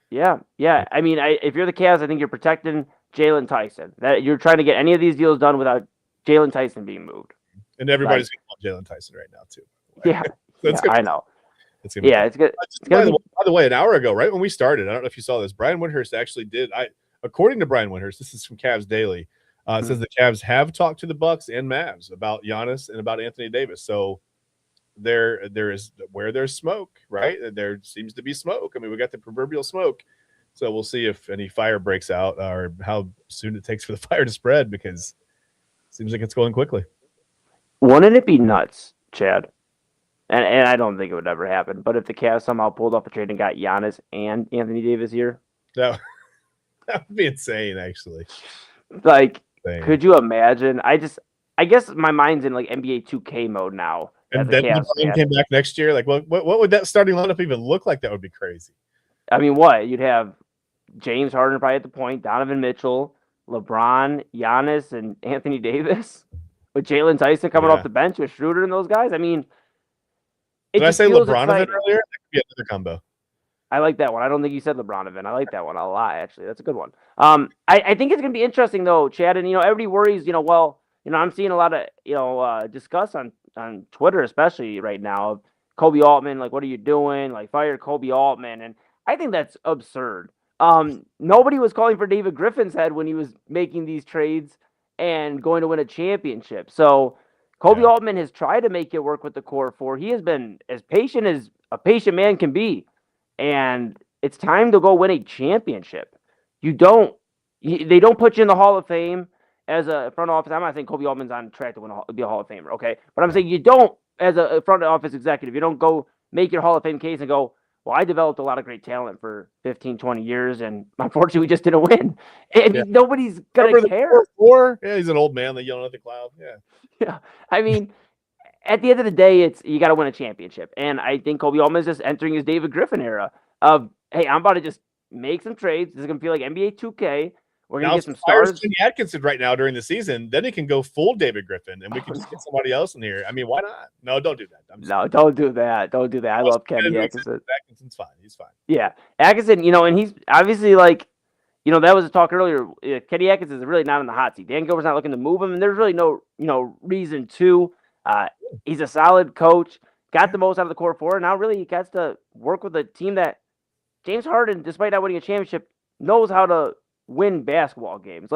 Yeah. If you're the Cavs, I think you're protecting Jalen Tyson. That you're trying to get any of these deals done without Jalen Tyson being moved. And everybody's going to want Jalen Tyson right now too. Yeah, I know. It's good. By the way, an hour ago, right when we started, I don't know if you saw this, Brian Windhurst actually did. According to Brian Windhurst, this is from Cavs Daily. It says the Cavs have talked to the Bucks and Mavs about Giannis and about Anthony Davis. So there is where there's smoke, right? There seems to be smoke. We got the proverbial smoke. So we'll see if any fire breaks out or how soon it takes for the fire to spread, because it seems like it's going quickly. Wouldn't it be nuts, Chad? And I don't think it would ever happen. But if the Cavs somehow pulled off a trade and got Giannis and Anthony Davis here, that would be insane, actually. Could you imagine? I guess my mind's in NBA 2K mode now. And then LeBron came back next year. What would that starting lineup even look like? That would be crazy. What? You'd have James Harden probably at the point, Donovan Mitchell, LeBron, Giannis, and Anthony Davis with Jalen Tyson coming off the bench with Schroeder and those guys. I mean, it Did I just say feels LeBron exciting. earlier? That could be another combo. I like that one. I don't think you said LeBron event. I like that one a lot, actually. That's a good one. I think it's going to be interesting, though, Chad. And, everybody worries, I'm seeing a lot of, discuss on Twitter, especially right now, of Kobe Altman, like, what are you doing? Like, fire Kobe Altman. And I think that's absurd. Nobody was calling for David Griffin's head when he was making these trades and going to win a championship. So Kobe Altman has tried to make it work with the core four. He has been as patient as a patient man can be. And it's time to go win a championship. They don't put you in the Hall of Fame as a front office. I'm not saying Kobe Altman's on track to be a Hall of Famer, okay? But I'm saying you don't, as a front office executive, you don't go make your Hall of Fame case and go, well, I developed a lot of great talent for 15, 20 years, and unfortunately, we just didn't win. And nobody's going to care. Yeah, he's an old man that yelling at the cloud. Yeah. I mean, at the end of the day, you got to win a championship. And I think Kobe Altman is just entering his David Griffin era of, hey, I'm about to just make some trades. This is going to feel like NBA 2K. We're going to get some stars. Kenny Atkinson right now during the season, then he can go full David Griffin, and we can just get somebody else in here. I mean, why not? No, don't do that. No, don't do that. Don't do that. I love Kenny Atkinson. Atkinson's fine. He's fine. Yeah. Atkinson, and he's obviously like, that was a talk earlier. Kenny Atkinson is really not in the hot seat. Dan Gilbert's not looking to move him, and there's really no, reason to. He's a solid coach, got the most out of the core four. Now really he gets to work with a team that James Harden, despite not winning a championship, knows how to win basketball games.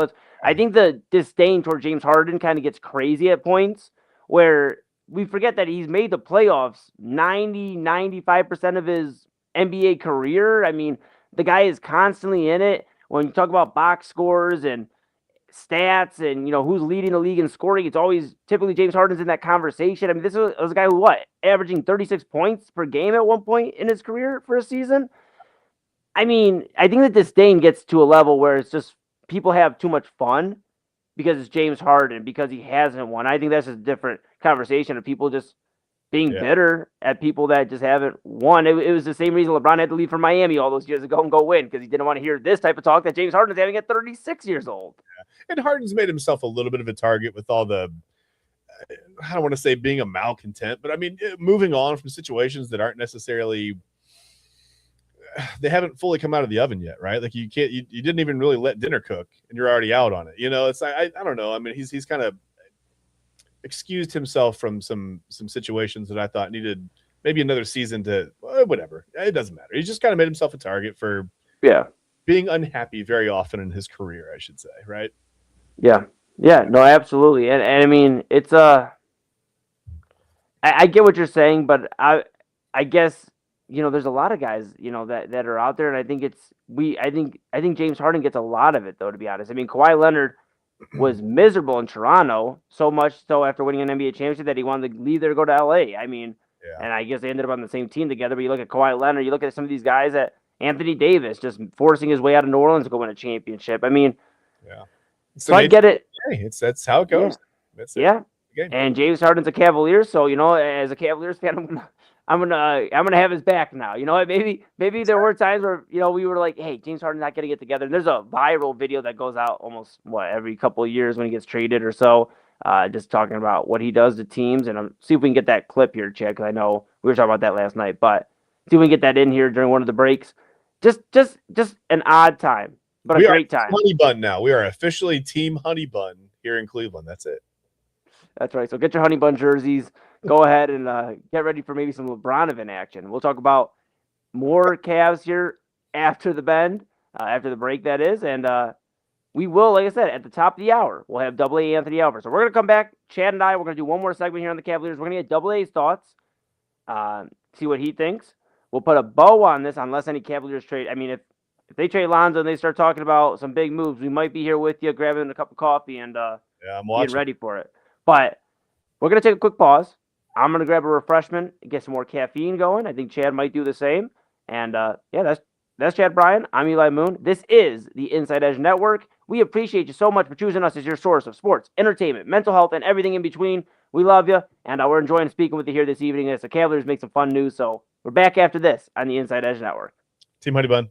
I think the disdain toward James Harden kind of gets crazy at points where we forget that he's made the playoffs 95% of his NBA career. I mean, the guy is constantly in it. When you talk about box scores and stats and, who's leading the league in scoring, it's always typically James Harden's in that conversation. I mean, this was a guy who, averaging 36 points per game at one point in his career for a season. I mean, I think the disdain gets to a level where it's just people have too much fun because it's James Harden, because he hasn't won. I think that's a different conversation of people just being bitter at people that just haven't won. It was the same reason LeBron had to leave for Miami all those years ago and go win, because he didn't want to hear this type of talk that James Harden is having at 36 years old. Yeah. And Harden's made himself a little bit of a target with all the, I don't want to say being a malcontent, but I mean, moving on from situations that aren't necessarily, they haven't fully come out of the oven yet, right? Like you didn't even really let dinner cook and you're already out on it. It's I don't know. I mean, he's kind of excused himself from some situations that I thought needed maybe another season to whatever. It doesn't matter. He just kind of made himself a target for being unhappy very often in his career, I should say, right? Yeah. No, absolutely. And I mean, it's I get what you're saying, but I guess there's a lot of guys that are out there, and I think I think James Harden gets a lot of it, though, to be honest. I mean, Kawhi Leonard was miserable in Toronto, so much so after winning an NBA championship that he wanted to leave there to go to LA. I mean, and I guess they ended up on the same team together. But you look at Kawhi Leonard, you look at some of these guys, at Anthony Davis just forcing his way out of New Orleans to go win a championship. I mean, so I get it. That's how it goes. That's it. Yeah. And James Harden's a Cavalier, so as a Cavaliers fan, I'm gonna have his back now. Maybe there were times where we were like, hey, James Harden's not gonna get together. And there's a viral video that goes out almost every couple of years when he gets traded or so, just talking about what he does to teams. And see if we can get that clip here, Chad, because I know we were talking about that last night. But see if we can get that in here during one of the breaks. Just an odd time, but a great time. Honey Bun now. We are officially Team Honey Bun here in Cleveland. That's it. That's right. So get your Honey Bun jerseys. Go ahead and get ready for maybe some LeBron event action. We'll talk about more Cavs here after the bend, after the break, that is. And we will, like I said, at the top of the hour, we'll have AA Anthony Alvarez. So we're going to come back, Chad and I, we're going to do one more segment here on the Cavaliers. We're going to get AA's thoughts, see what he thinks. We'll put a bow on this unless any Cavaliers trade. I mean, if they trade Lonzo and they start talking about some big moves, we might be here with you, grabbing a cup of coffee and I'm getting ready for it. But we're going to take a quick pause. I'm going to grab a refreshment, get some more caffeine going. I think Chad might do the same. And that's Chad Bryan. I'm Eli Moon. This is the Inside Edge Network. We appreciate you so much for choosing us as your source of sports, entertainment, mental health, and everything in between. We love you, and we're enjoying speaking with you here this evening as the Cavaliers make some fun news. So we're back after this on the Inside Edge Network. Team Honey Bun.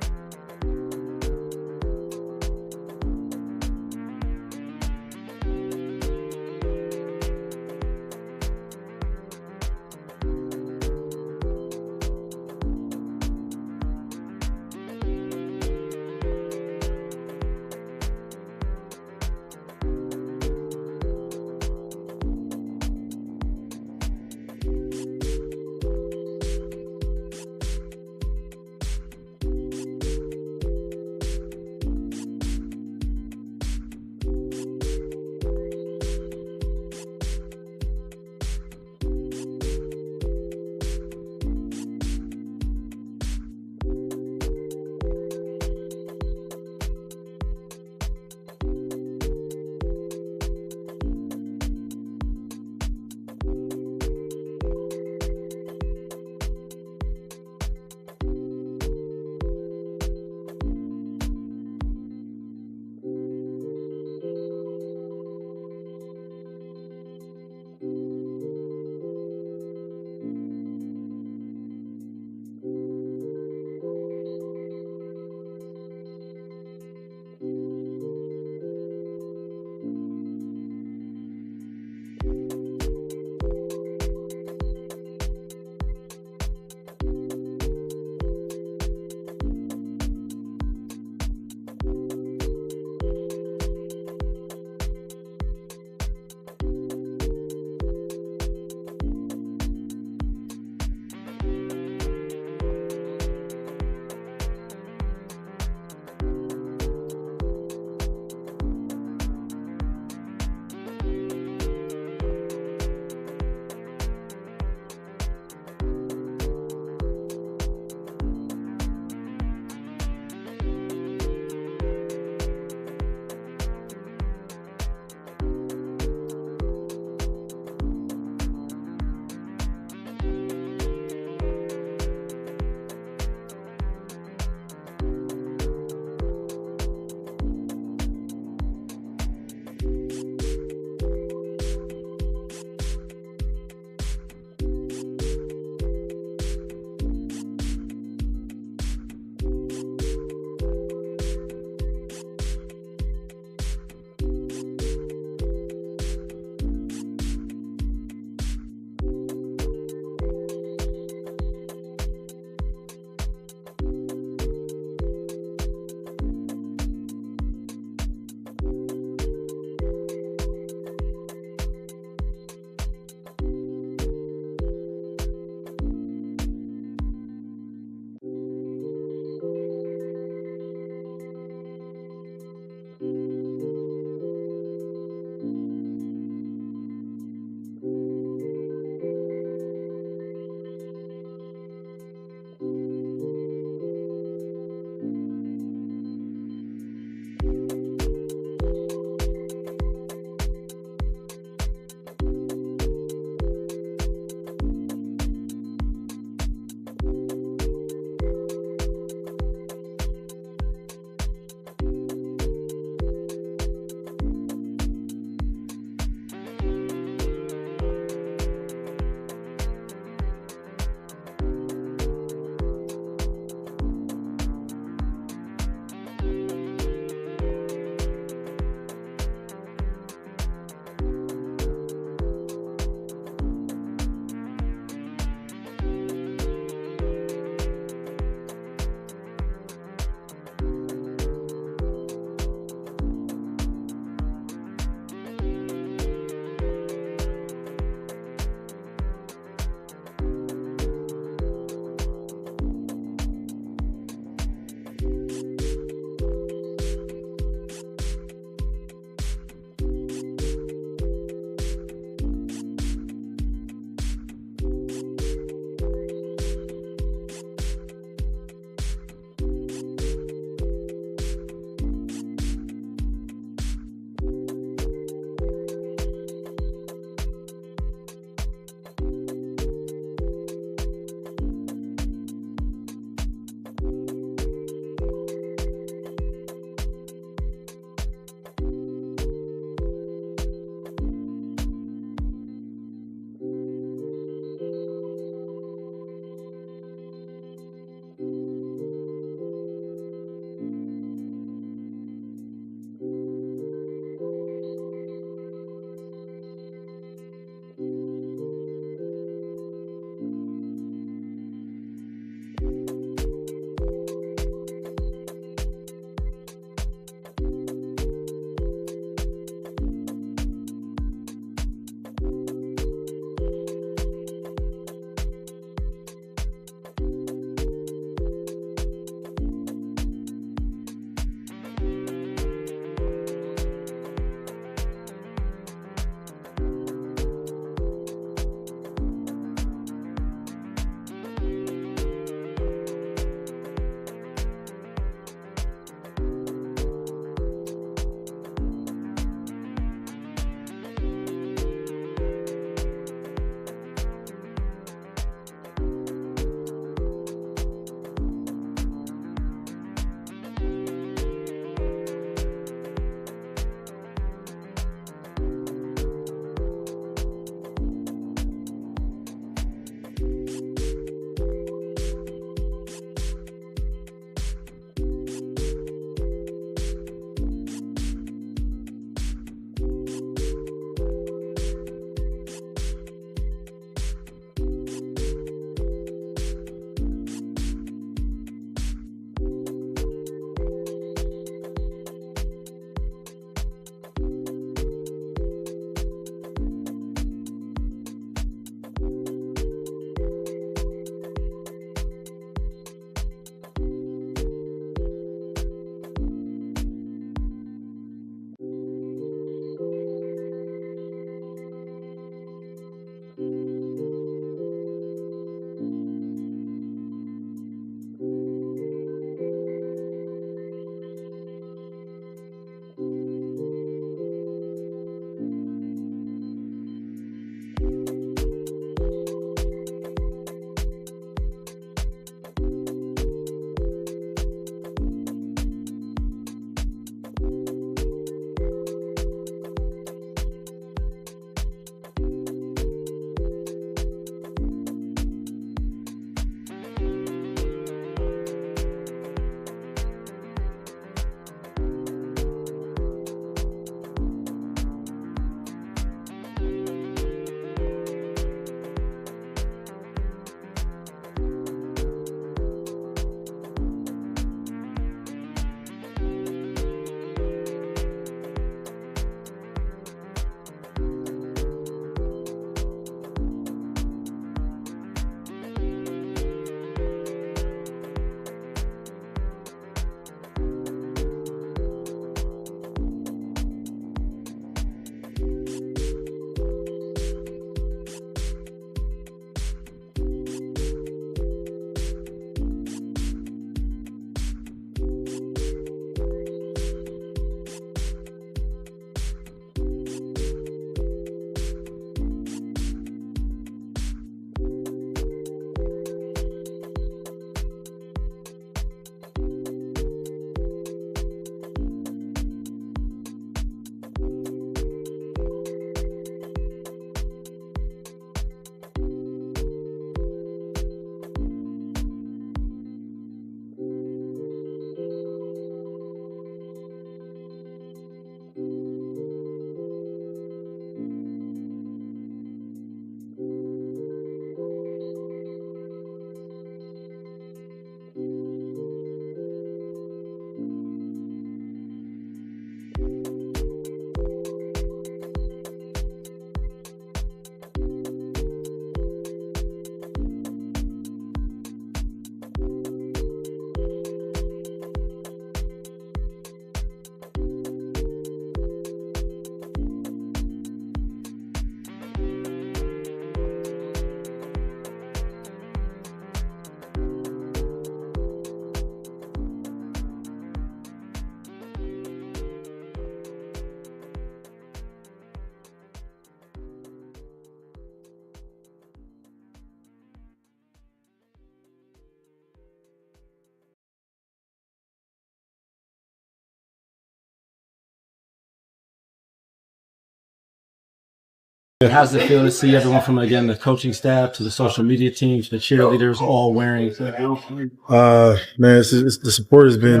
How's it feel to see everyone from, again, the coaching staff to the social media teams, the cheerleaders all wearing? Man, the support has been,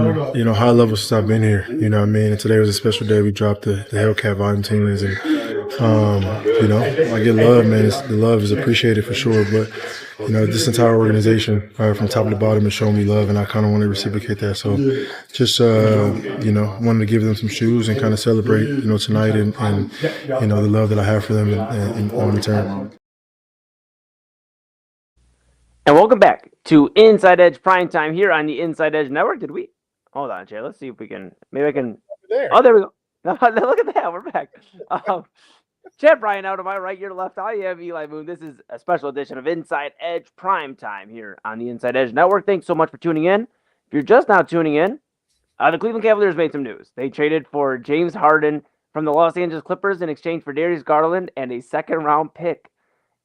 high level since I've been here. You know what I mean? And today was a special day. We dropped the Hellcat volume teams, and I get love, man. The love is appreciated for sure. But this entire organization, from top to bottom, has shown me love, and I kind of want to reciprocate that. So, just wanted to give them some shoes and kind of celebrate, tonight, and the love that I have for them in return. And welcome back to Inside Edge Primetime here on the Inside Edge Network. Hold on, Jay? Let's see if we can. Maybe I can. There. Oh, there we go. Look at that. We're back. Chad Bryan out to my right, your left. I am Eli Moon. This is a special edition of Inside Edge Primetime here on the Inside Edge Network. Thanks so much for tuning in. If you're just now tuning in, the Cleveland Cavaliers made some news. They traded for James Harden from the Los Angeles Clippers in exchange for Darius Garland and a second-round pick.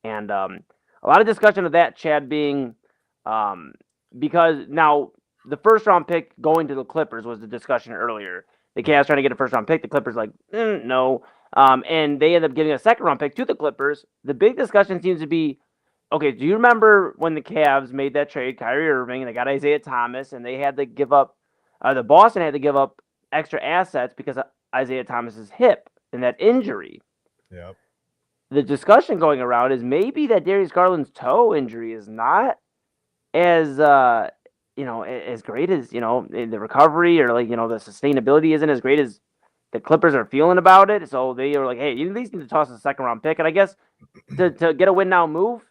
And a lot of discussion of that, Chad, being because now the first-round pick going to the Clippers was the discussion earlier. The Cavs trying to get a first-round pick. The Clippers like, no. And they end up giving a second-round pick to the Clippers. The big discussion seems to be, okay, do you remember when the Cavs made that trade, Kyrie Irving, and they got Isaiah Thomas, and they had to give up, the Boston had to give up extra assets because of Isaiah Thomas's hip and that injury. Yep. The discussion going around is maybe that Darius Garland's toe injury is not as as great as the recovery, or the sustainability isn't as great as the Clippers are feeling about it. So they are like, hey, you at least need to toss a second round pick. And I guess to get a win now move,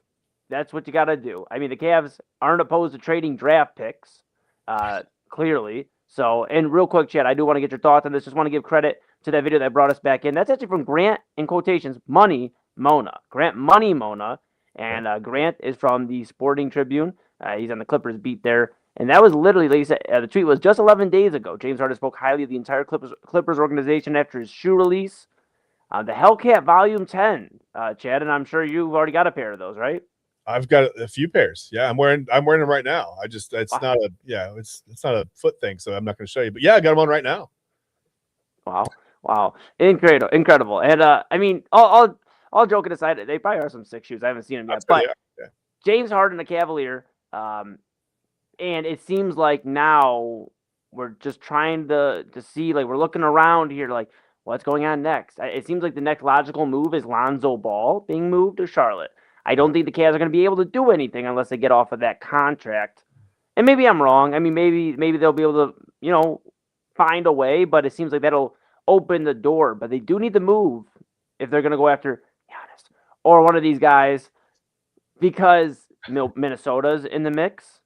that's what you got to do. I mean, the Cavs aren't opposed to trading draft picks, clearly. So, and real quick, Chad, I do want to get your thoughts on this. Just want to give credit to that video that brought us back in. That's actually from Grant, in quotations, Money Mona. Grant Money Mona. And Grant is from the Sporting Tribune. He's on the Clippers beat there. And that was literally, like you said, the tweet was just 11 days ago. James Harden spoke highly of the entire Clippers organization after his shoe release. The Hellcat Volume 10, Chad, and I'm sure you've already got a pair of those, right? I've got a few pairs. Yeah, I'm wearing them right now. It's not a foot thing, so I'm not going to show you. But yeah, I got them on right now. Wow, incredible. And I mean, all joking aside, they probably are some sick shoes. I haven't seen them yet, but James Harden, the Cavalier, and it seems like now we're just trying to see, like, we're looking around here, like, what's going on next? It seems like the next logical move is Lonzo Ball being moved to Charlotte. I don't think the Cavs are going to be able to do anything unless they get off of that contract. And maybe I'm wrong. I mean, maybe they'll be able to, find a way, but it seems like that'll open the door. But they do need to move if they're going to go after Giannis or one of these guys, because Minnesota's in the mix.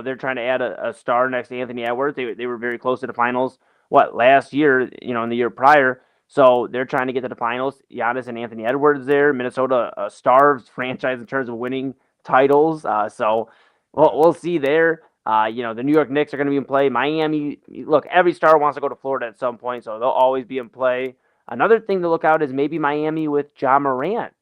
They're trying to add a star next to Anthony Edwards. They were very close to the finals, last year, in the year prior. So they're trying to get to the finals. Giannis and Anthony Edwards there. Minnesota, a starved franchise in terms of winning titles. So we'll see there. The New York Knicks are going to be in play. Miami, look, every star wants to go to Florida at some point, so they'll always be in play. Another thing to look out is maybe Miami with Ja Morant.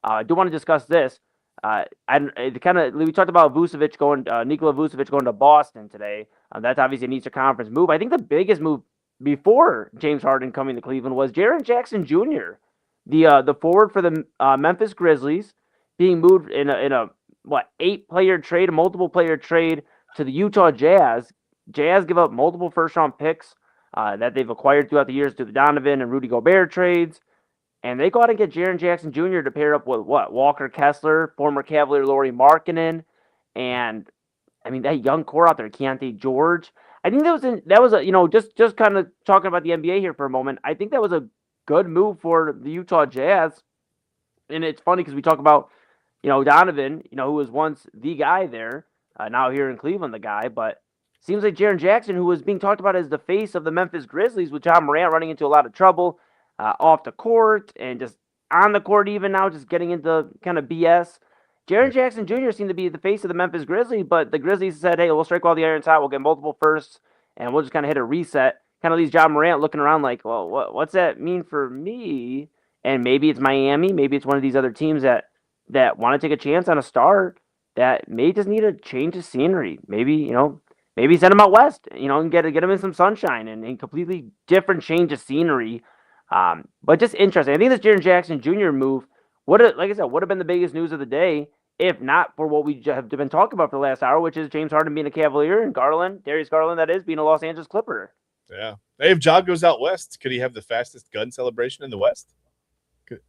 I do want to discuss this. We talked about Nikola Vucevic going to Boston today. That's obviously an Eastern Conference move. I think the biggest move before James Harden coming to Cleveland was Jaren Jackson Jr., the forward for the Memphis Grizzlies, being moved in a 8-player trade, a multiple player trade to the Utah Jazz. Jazz give up multiple first-round picks that they've acquired throughout the years through the Donovan and Rudy Gobert trades. And they go out and get Jaren Jackson Jr. to pair up with Walker Kessler, former Cavalier Lauri Markkanen, and I mean that young core out there, Keontae George. I think that was just kind of talking about the NBA here for a moment. I think that was a good move for the Utah Jazz. And it's funny because we talk about Donovan, who was once the guy there, now here in Cleveland the guy, but seems like Jaren Jackson, who was being talked about as the face of the Memphis Grizzlies, with Ja Morant running into a lot of trouble. Off the court and just on the court even now, just getting into kind of BS. Jaren Jackson Jr. seemed to be the face of the Memphis Grizzlies, but the Grizzlies said, hey, we'll strike while the iron's hot. We'll get multiple firsts, and we'll just kind of hit a reset. Kind of leaves Ja Morant looking around like, well, what's that mean for me? And maybe it's Miami. Maybe it's one of these other teams that want to take a chance on a star that may just need a change of scenery. Maybe send him out west, and get him in some sunshine and completely different change of scenery. But just interesting. I think this Jaren Jackson Jr. move like I said, would have been the biggest news of the day if not for what we have been talking about for the last hour, which is James Harden being a Cavalier and Darius Garland, that is, being a Los Angeles Clipper. Yeah. Hey, if Ja goes out west, could he have the fastest gun celebration in the West? Could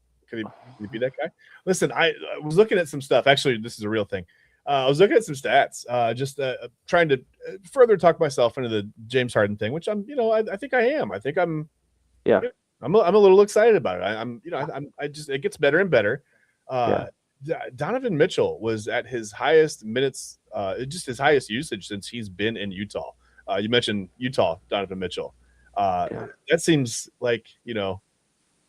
he be that guy? Listen, I was looking at some stuff. Actually, this is a real thing. I was looking at some stats, just trying to further talk myself into the James Harden thing, which I'm, I think I am. I think I'm a little excited about it. It gets better and better. Donovan Mitchell was at his highest minutes, just his highest usage since he's been in Utah. You mentioned Utah, Donovan Mitchell. That seems like,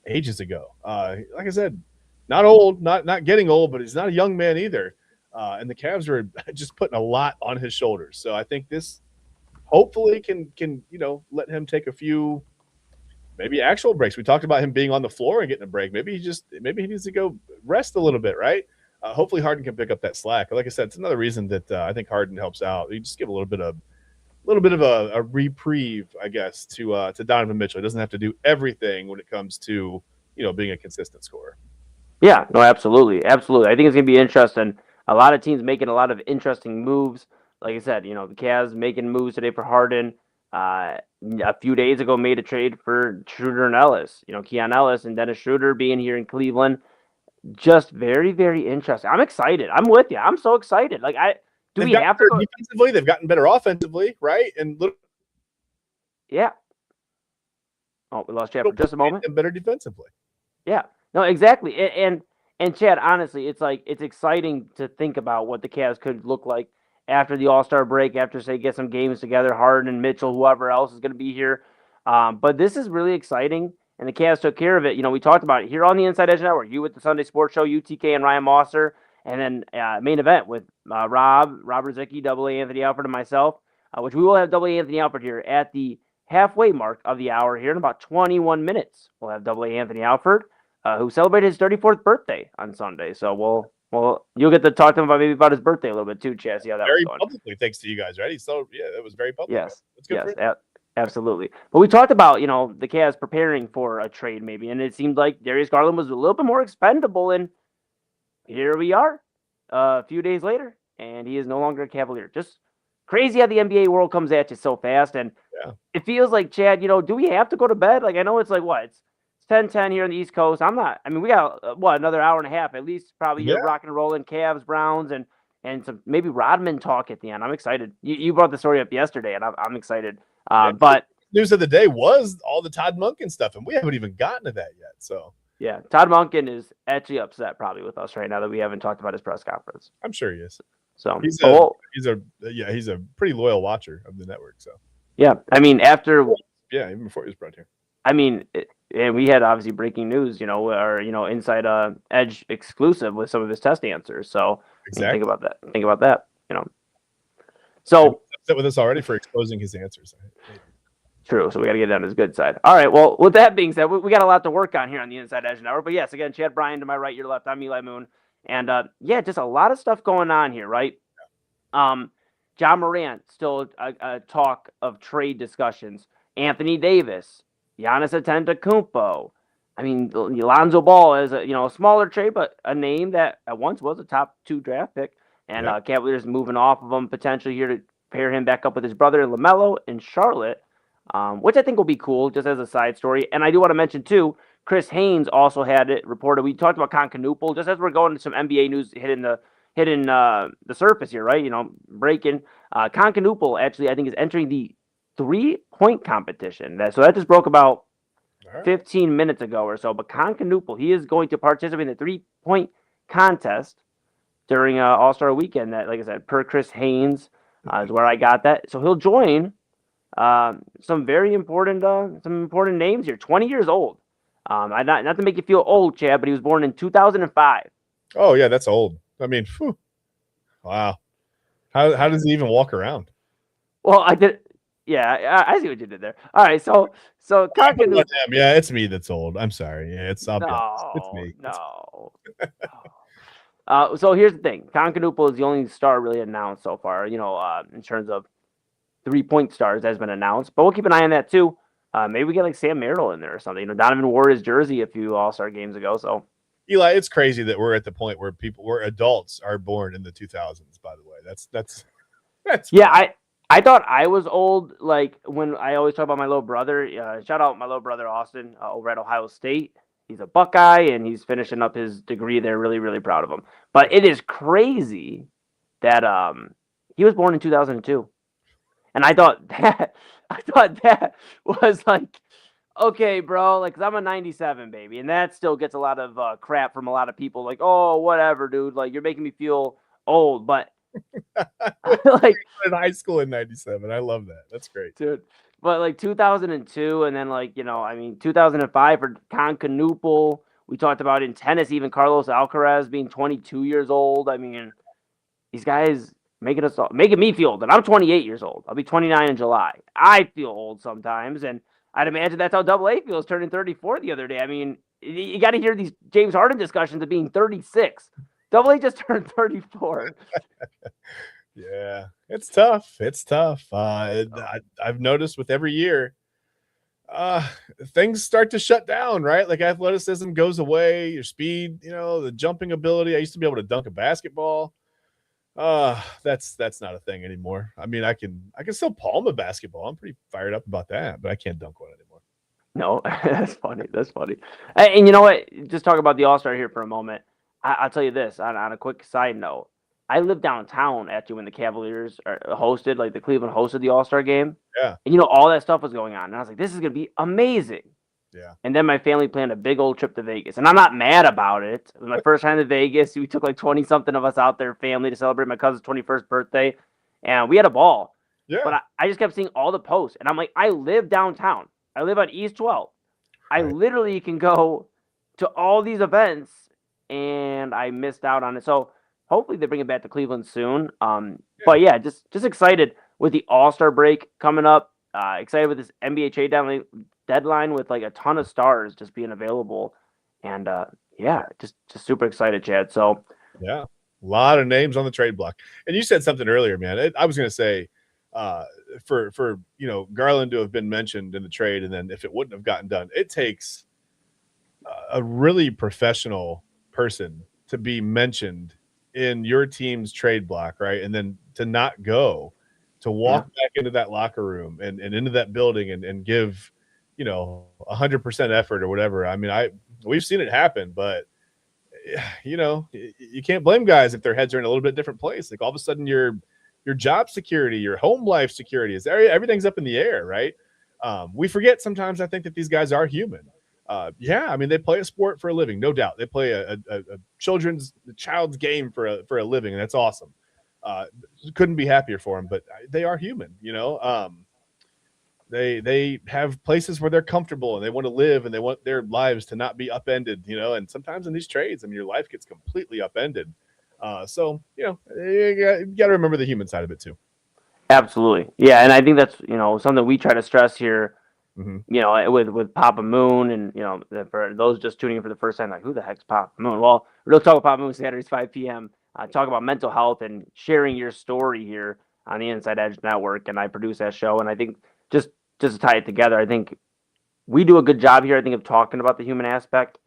ages ago. Like I said, not old, not getting old, but he's not a young man either. And the Cavs are just putting a lot on his shoulders. So I think this hopefully can let him take a few maybe actual breaks. We talked about him being on the floor and getting a break. Maybe he needs to go rest a little bit, right? Hopefully Harden can pick up that slack. Like I said, it's another reason that I think Harden helps out. You just give a little bit of a reprieve, I guess, to Donovan Mitchell. He doesn't have to do everything when it comes to being a consistent scorer. Yeah, no, absolutely. I think it's gonna be interesting. A lot of teams making a lot of interesting moves. Like I said, the Cavs making moves today for Harden. A few days ago made a trade for Schroeder and Ellis. Keon Ellis and Dennis Schroeder being here in Cleveland. Just very, very interesting. I'm excited. I'm with you. I'm so excited. Like we have to go defensively? They've gotten better offensively, right? Yeah. Oh, we lost Chad for just a moment. And better defensively. Yeah. No, exactly. And Chad, honestly, it's exciting to think about what the Cavs could look like after the All-Star break, after, say, get some games together, Harden and Mitchell, whoever else is going to be here. But this is really exciting, and the Cavs took care of it. We talked about it here on the Inside Edge Network, you with the Sunday Sports Show, UTK and Ryan Mosser, and then main event with Robert Zicki, Double A Anthony Alford, and myself, which we will have Double A Anthony Alford here at the halfway mark of the hour here in about 21 minutes. We'll have Double A Anthony Alford, who celebrated his 34th birthday on Sunday. So you'll get to talk to him about his birthday a little bit too, Chad. See how that very was going. Publicly, thanks to you guys, right? It was very public. Yes, absolutely. But we talked about the Cavs preparing for a trade maybe, and it seemed like Darius Garland was a little bit more expendable, and here we are, a few days later, and he is no longer a Cavalier. Just crazy how the NBA world comes at you so fast, and it feels like, Chad, do we have to go to bed? Like, I know it's like it's 10:10 here on the East Coast. we got another hour and a half at least, probably here rocking and rolling, Cavs, Browns, and some maybe Rodman talk at the end. I'm excited. You brought the story up yesterday, and I'm excited. But news of the day was all the Todd Monken stuff, and we haven't even gotten to that yet. So yeah, Todd Monken is actually upset probably with us right now that we haven't talked about his press conference. I'm sure he is. So he's a pretty loyal watcher of the network. So yeah, I mean even before he was brought here. I mean, and we had obviously breaking news, our Inside Edge exclusive with some of his test answers. So exactly. Think about that. So upset with us already for exposing his answers. True. So we got to get down to his good side. All right. Well, with that being said, we got a lot to work on here on the Inside Edge Network. But yes, again, Chad Bryan to my right, your left. I'm Eli Moon, and just a lot of stuff going on here, right? John Morant still a talk of trade discussions. Anthony Davis. Giannis Antetokounmpo. I mean, Lonzo Ball is a smaller trade, but a name that at once was a top 2 draft pick. And Cavaliers moving off of him potentially here to pair him back up with his brother LaMelo in Charlotte, which I think will be cool just as a side story. And I do want to mention too, Chris Haynes also had it reported. We talked about Concanoople just as we're going to some NBA news hitting the surface here, right? Breaking. Concanoople actually I think is entering the 3-point competition. So that just broke about 15 minutes ago or so. But Concanoople, he is going to participate in the 3-point contest during All-Star Weekend. That, like I said, per Chris Haynes is where I got that. So he'll join some very important names here. 20 years old. Not to make you feel old, Chad, but he was born in 2005. Oh yeah, that's old. I mean, wow. How does he even walk around? Well, I did. Yeah, I see what you did there. All right, so Concanoople. Yeah, it's me that's old. I'm sorry. Yeah, it's me. No. So here's the thing. Concanoople is the only star really announced so far, in terms of 3-point stars has been announced. But we'll keep an eye on that too. Maybe we get like Sam Merrill in there or something. Donovan wore his jersey a few All-Star games ago, so Eli, it's crazy that we're at the point where adults are born in the 2000s. By the way, that's yeah. I thought I was old, like when I always talk about my little brother. Shout out my little brother Austin over at Ohio State. He's a Buckeye and he's finishing up his degree there. Really, really proud of him. But it is crazy that he was born in 2002, and I thought that was like, okay, bro, like, 'cause I'm a 97 baby, and that still gets a lot of crap from a lot of people, like, oh, whatever, dude, like, you're making me feel old, but like, in high school in 97. I love that. That's great. dude, but like 2002, and then like, 2005 for Concanoople. We talked about in tennis, even Carlos Alcaraz being 22 years old. I mean, these guys making me feel old. And I'm 28 years old. I'll be 29 in July. I feel old sometimes, and I'd imagine that's how Double A feels turning 34 the other day. I mean, you got to hear these James Harden discussions of being 36. Double A just turned 34. Yeah, it's tough. It's tough. I've noticed with every year, things start to shut down, right? Like athleticism goes away, your speed, the jumping ability. I used to be able to dunk a basketball. That's not a thing anymore. I mean, I can still palm a basketball. I'm pretty fired up about that, but I can't dunk one anymore. No, that's funny. That's funny. And you know what? Just talk about the All-Star here for a moment. I'll tell you this on a quick side note. I lived downtown actually when the Cavaliers hosted, like the Cleveland hosted the All-Star game. Yeah. And all that stuff was going on. And I was like, this is going to be amazing. Yeah. And then my family planned a big old trip to Vegas. And I'm not mad about it. It was my first time to Vegas. We took like 20-something of us out there, family, to celebrate my cousin's 21st birthday. And we had a ball. Yeah. But I just kept seeing all the posts. And I'm like, I live downtown. I live on East 12. I literally can go to all these events, and I missed out on it. So hopefully they bring it back to Cleveland soon. But yeah, just excited with the All-Star break coming up. Excited with this NBA trade deadline with like a ton of stars just being available. And yeah, just super excited, Chad. So yeah, a lot of names on the trade block. And you said something earlier, man. I was going to say for Garland to have been mentioned in the trade, and then if it wouldn't have gotten done, it takes a really professional person to be mentioned in your team's trade block, right? And then to not go, to walk back into that locker room and into that building and give 100% effort or whatever. I mean, we've seen it happen, but you can't blame guys if their heads are in a little bit different place. Like all of a sudden your job security, your home life security everything's up in the air, right? We forget sometimes, I think, that these guys are human. I mean, they play a sport for a living, no doubt. They play a child's game for a living, and that's awesome. Couldn't be happier for them, but they are human, They have places where they're comfortable and they want to live and they want their lives to not be upended, and sometimes in these trades, I mean, your life gets completely upended. So you got to remember the human side of it too. absolutely. Yeah. And I think that's, something we try to stress here, Mm-hmm. with Papa Moon, and, for those just tuning in for the first time, like, who the heck's Papa Moon? Well, we'll talk about Papa Moon Saturdays, 5 p.m. Talk about mental health and sharing your story here on the Inside Edge Network. And I produce that show. And I think just to tie it together, I think we do a good job here, I think, of talking about the human aspect,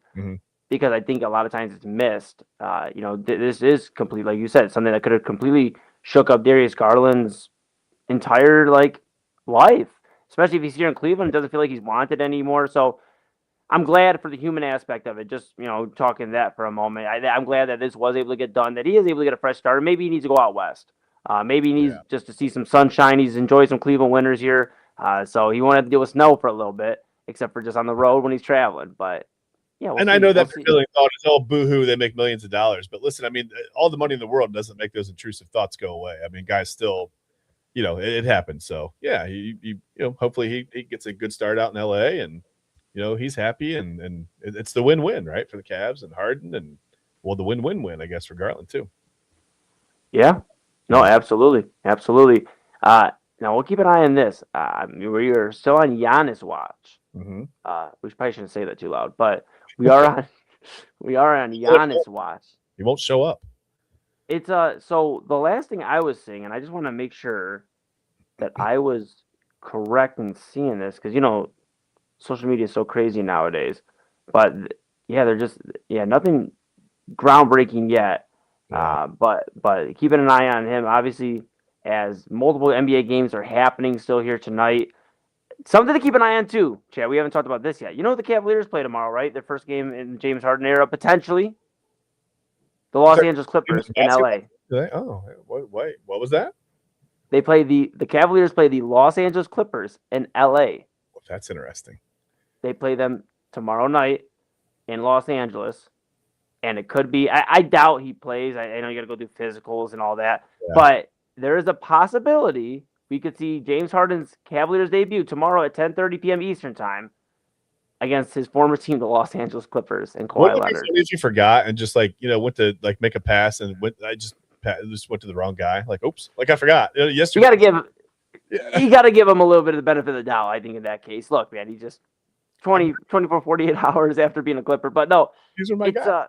because I think a lot of times it's missed. This is complete, like you said, something that could have completely shook up Darius Garland's entire life, especially if he's here in Cleveland. It doesn't feel like he's wanted anymore. So I'm glad for the human aspect of it. Just, talking that for a moment. I'm glad that this was able to get done, that he is able to get a fresh start. Maybe he needs to go out west. Maybe he needs just to see some sunshine. He's enjoyed some Cleveland winters here. So he won't have to deal with snow for a little bit, except for just on the road when he's traveling. But yeah. And I know that feeling thought is, oh, boo-hoo, they make millions of dollars. But listen, I mean, all the money in the world doesn't make those intrusive thoughts go away. I mean, guys still, it happens. So yeah, hopefully he gets a good start out in LA, and he's happy, and it's the win-win, right, for the Cavs and Harden, and the win-win-win, I guess, for Garland too. Yeah, no, absolutely. Now we'll keep an eye on this. We are still on Giannis watch. Mm-hmm. We probably shouldn't say that too loud, but we are on Giannis watch. He won't show up. It's so the last thing I was seeing, and I just want to make sure that I was correct in seeing this, because social media is so crazy nowadays. But Yeah, they're just nothing groundbreaking yet. Yeah. But keeping an eye on him, obviously, as multiple NBA games are happening still here tonight. Something to keep an eye on too, Chad. We haven't talked about this yet. You know the Cavaliers play tomorrow, right? Their first game in the James Harden era, potentially. The Los Angeles Clippers in LA. Oh, wait, what was that? They play the Cavaliers play the Los Angeles Clippers in LA. Well, that's interesting. They play them tomorrow night in Los Angeles. And it could be, I doubt he plays. I know you got to go do physicals and all that. Yeah. But there is a possibility we could see James Harden's Cavaliers debut tomorrow at 10:30 p.m. Eastern time against his former team, the Los Angeles Clippers, and Kawhi Leonard. If you forgot and just went to make a pass and I just went to the wrong guy. Like, oops, I forgot. Yesterday, you got to give him a little bit of the benefit of the doubt. I think in that case, look, man, he just 24, 48 hours after being a Clipper. But no, these are my guys.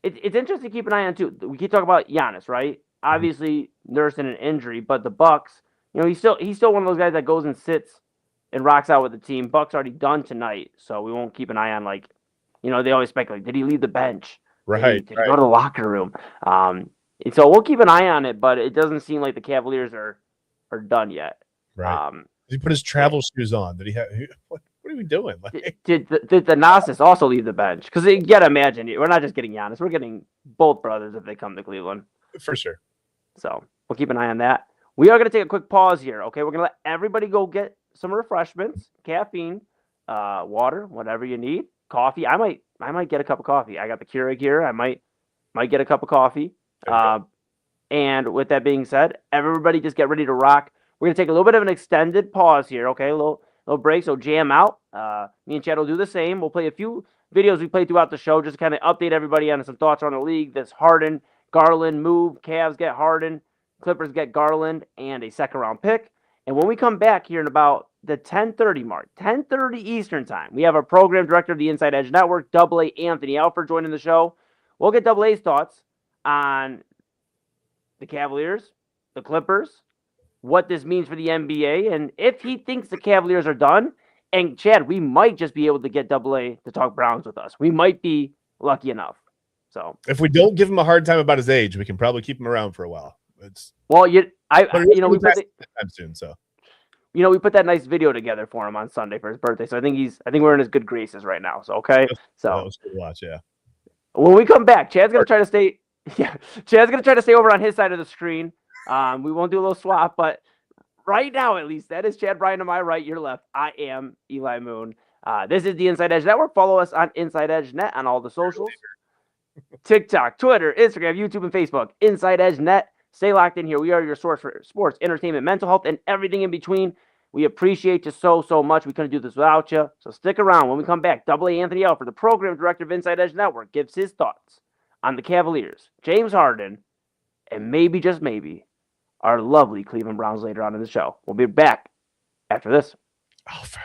It's interesting to keep an eye on too. We keep talking about Giannis, right? Obviously nursing an injury, but the Bucks, he's still one of those guys that goes and sits and rocks out with the team. Bucks already done tonight, so we won't keep an eye on they always speculate. Did he leave the bench? Right. Did he go to the locker room? And so we'll keep an eye on it, but it doesn't seem like the Cavaliers are done yet. Right. Did he put his travel shoes on? Did he have? What are we doing? Did the Nassus also leave the bench? Because you got to imagine, we're not just getting Giannis. We're getting both brothers if they come to Cleveland. For sure. So we'll keep an eye on that. We are going to take a quick pause here, okay? We're going to let everybody go get some refreshments, caffeine, water, whatever you need, coffee. I might get a cup of coffee. I got the Keurig here. I might get a cup of coffee. And with that being said, everybody just get ready to rock. We're going to take a little bit of an extended pause here, okay? A little break, so jam out. Me and Chad will do the same. We'll play a few videos we played throughout the show just to kind of update everybody on some thoughts on the league. This Harden, Garland move. Cavs get Harden. Clippers get Garland and a second-round pick. And when we come back here in about the 10:30 mark, 10:30 Eastern time, we have our program director of the Inside Edge Network, AA Anthony Alford, joining the show. We'll get AA's thoughts on the Cavaliers, the Clippers, what this means for the NBA, and if he thinks the Cavaliers are done. And Chad, we might just be able to get AA to talk Browns with us. We might be lucky enough. So if we don't give him a hard time about his age, we can probably keep him around for a while. we put we put that nice video together for him on Sunday for his birthday. So I think we're in his good graces right now. So okay. So that was good to watch, yeah. When we come back, Chad's gonna try to stay. Yeah, Chad's gonna try to stay over on his side of the screen. We won't do a little swap, but right now, at least, that is Chad Bryan to my right, your left. I am Eli Moon. This is the Inside Edge Network. Follow us on Inside Edge Net on all the socials. TikTok, Twitter, Instagram, YouTube, and Facebook. Inside Edge Net. Stay locked in here. We are your source for sports, entertainment, mental health, and everything in between. We appreciate you so much. We couldn't do this without you. So stick around. When we come back, AA Anthony Alford, the program director of Inside Edge Network, gives his thoughts on the Cavaliers, James Harden, and maybe, just maybe, our lovely Cleveland Browns later on in the show. We'll be back after this. Alford.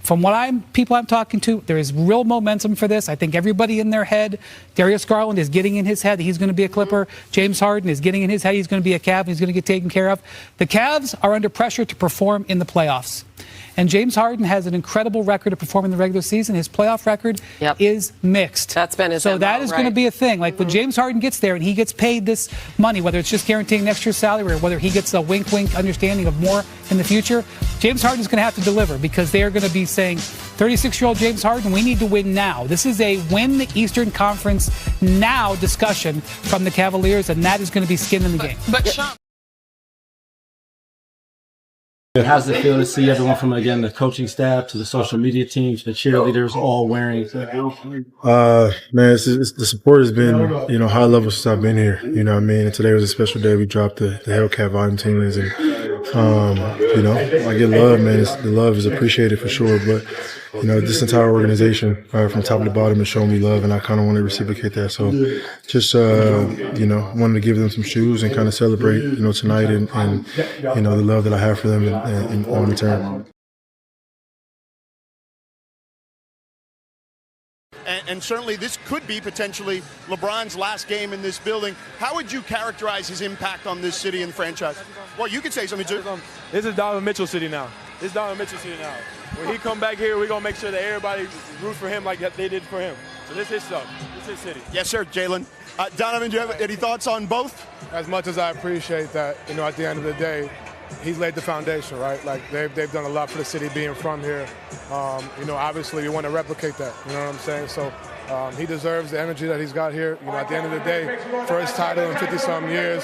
from people I'm talking to, there is real momentum for this. I think everybody in their head, Darius Garland is getting in his head that he's going to be a Clipper. James Harden is getting in his head he's going to be a Cav. He's going to get taken care of. The Cavs are under pressure to perform in the playoffs. And James Harden has an incredible record of performing in the regular season. His playoff record is mixed. That's been his So that is going to be a thing. Like when James Harden gets there and he gets paid this money, whether it's just guaranteeing next year's salary or whether he gets a wink understanding of more in the future, James Harden is going to have to deliver because they are going to be saying, 36-year-old James Harden, we need to win now. This is a win the Eastern Conference now discussion from the Cavaliers, and that is going to be skin in the game. But Sean. How does it feel to see everyone from, again, the coaching staff to the social media teams, the cheerleaders all wearing? Man, the support has been, high level since I've been here. You know what I mean? And today was a special day. We dropped the Hellcat volume teamers, and I get love, man. The love is appreciated for sure. But this entire organization, from top to bottom, is showing me love, and I kind of want to reciprocate that. So, just wanted to give them some shoes and kind of celebrate, tonight and the love that I have for them in return. And certainly this could be potentially LeBron's last game in this building. How would you characterize his impact on this city and franchise? Well, you could say something too. This is Donovan Mitchell City now. This is Donovan Mitchell City now. When he come back here, we're going to make sure that everybody root for him like they did for him. So this is his stuff. This is his city. Yes, sir, Jalen. Donovan, do you have any thoughts on both? As much as I appreciate that, at the end of the day, he's laid the foundation, right? Like they've done a lot for the city being from here. Obviously we want to replicate that. You know what I'm saying? So he deserves the energy that he's got here. At the end of the day, first title in 50-some years.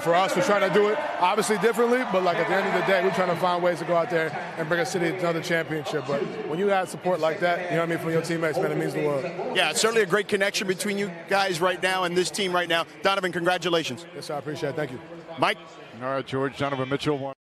For us, we're trying to do it obviously differently, but at the end of the day, we're trying to find ways to go out there and bring a city another championship. But when you have support like that, from your teammates, man, it means the world. Yeah, it's certainly a great connection between you guys right now and this team right now. Donovan, congratulations. Yes, sir, I appreciate it. Thank you. Mike? All right, George, Donovan Mitchell.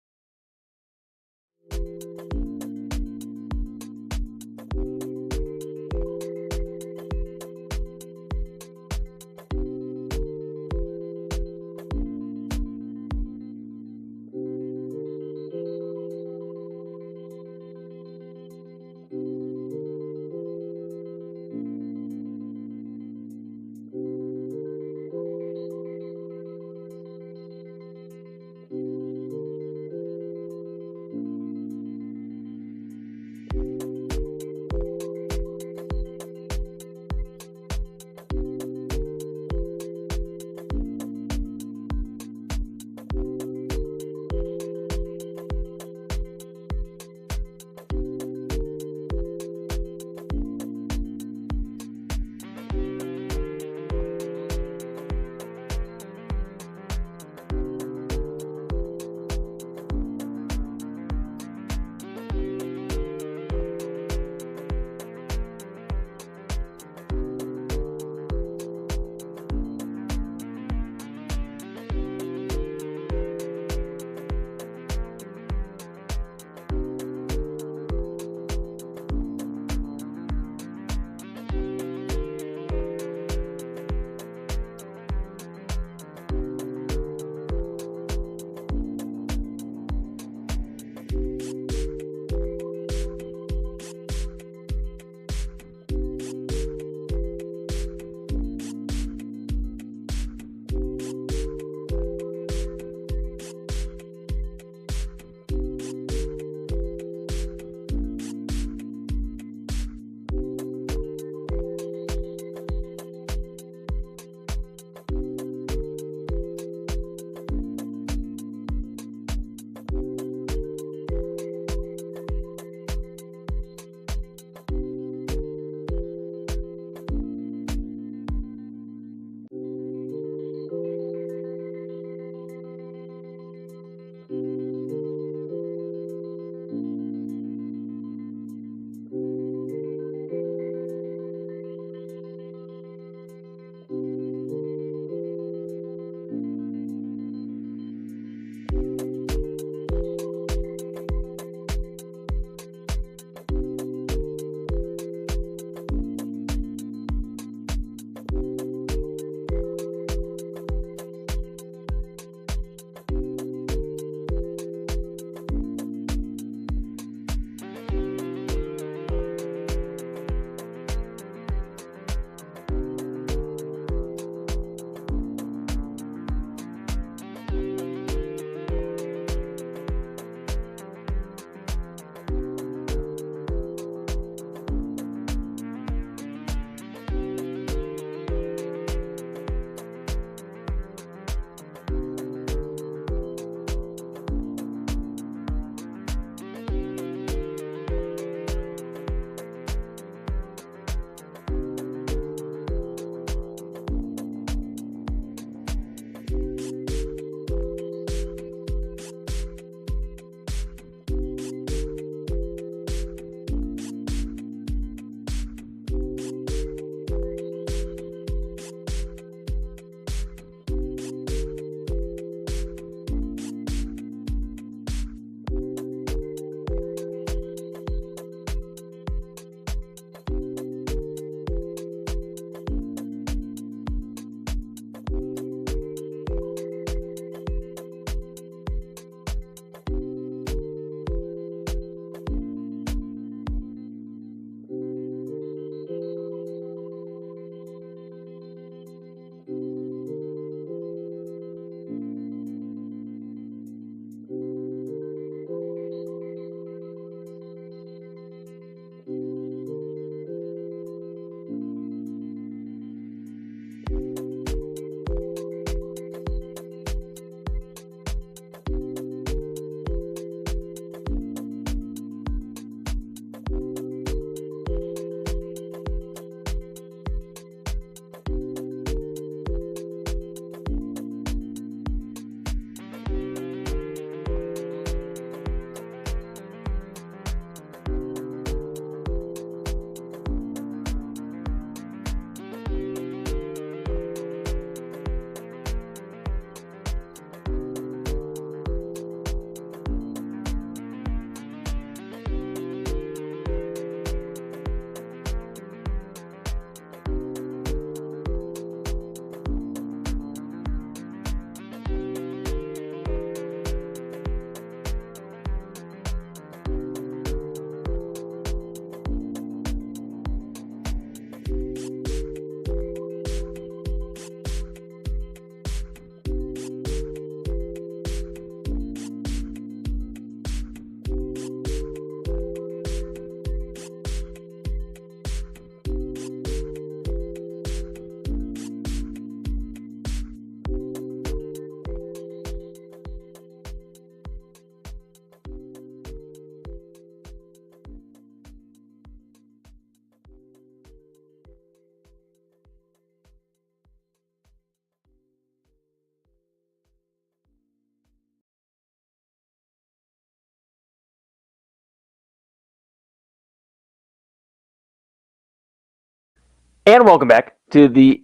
And welcome back to the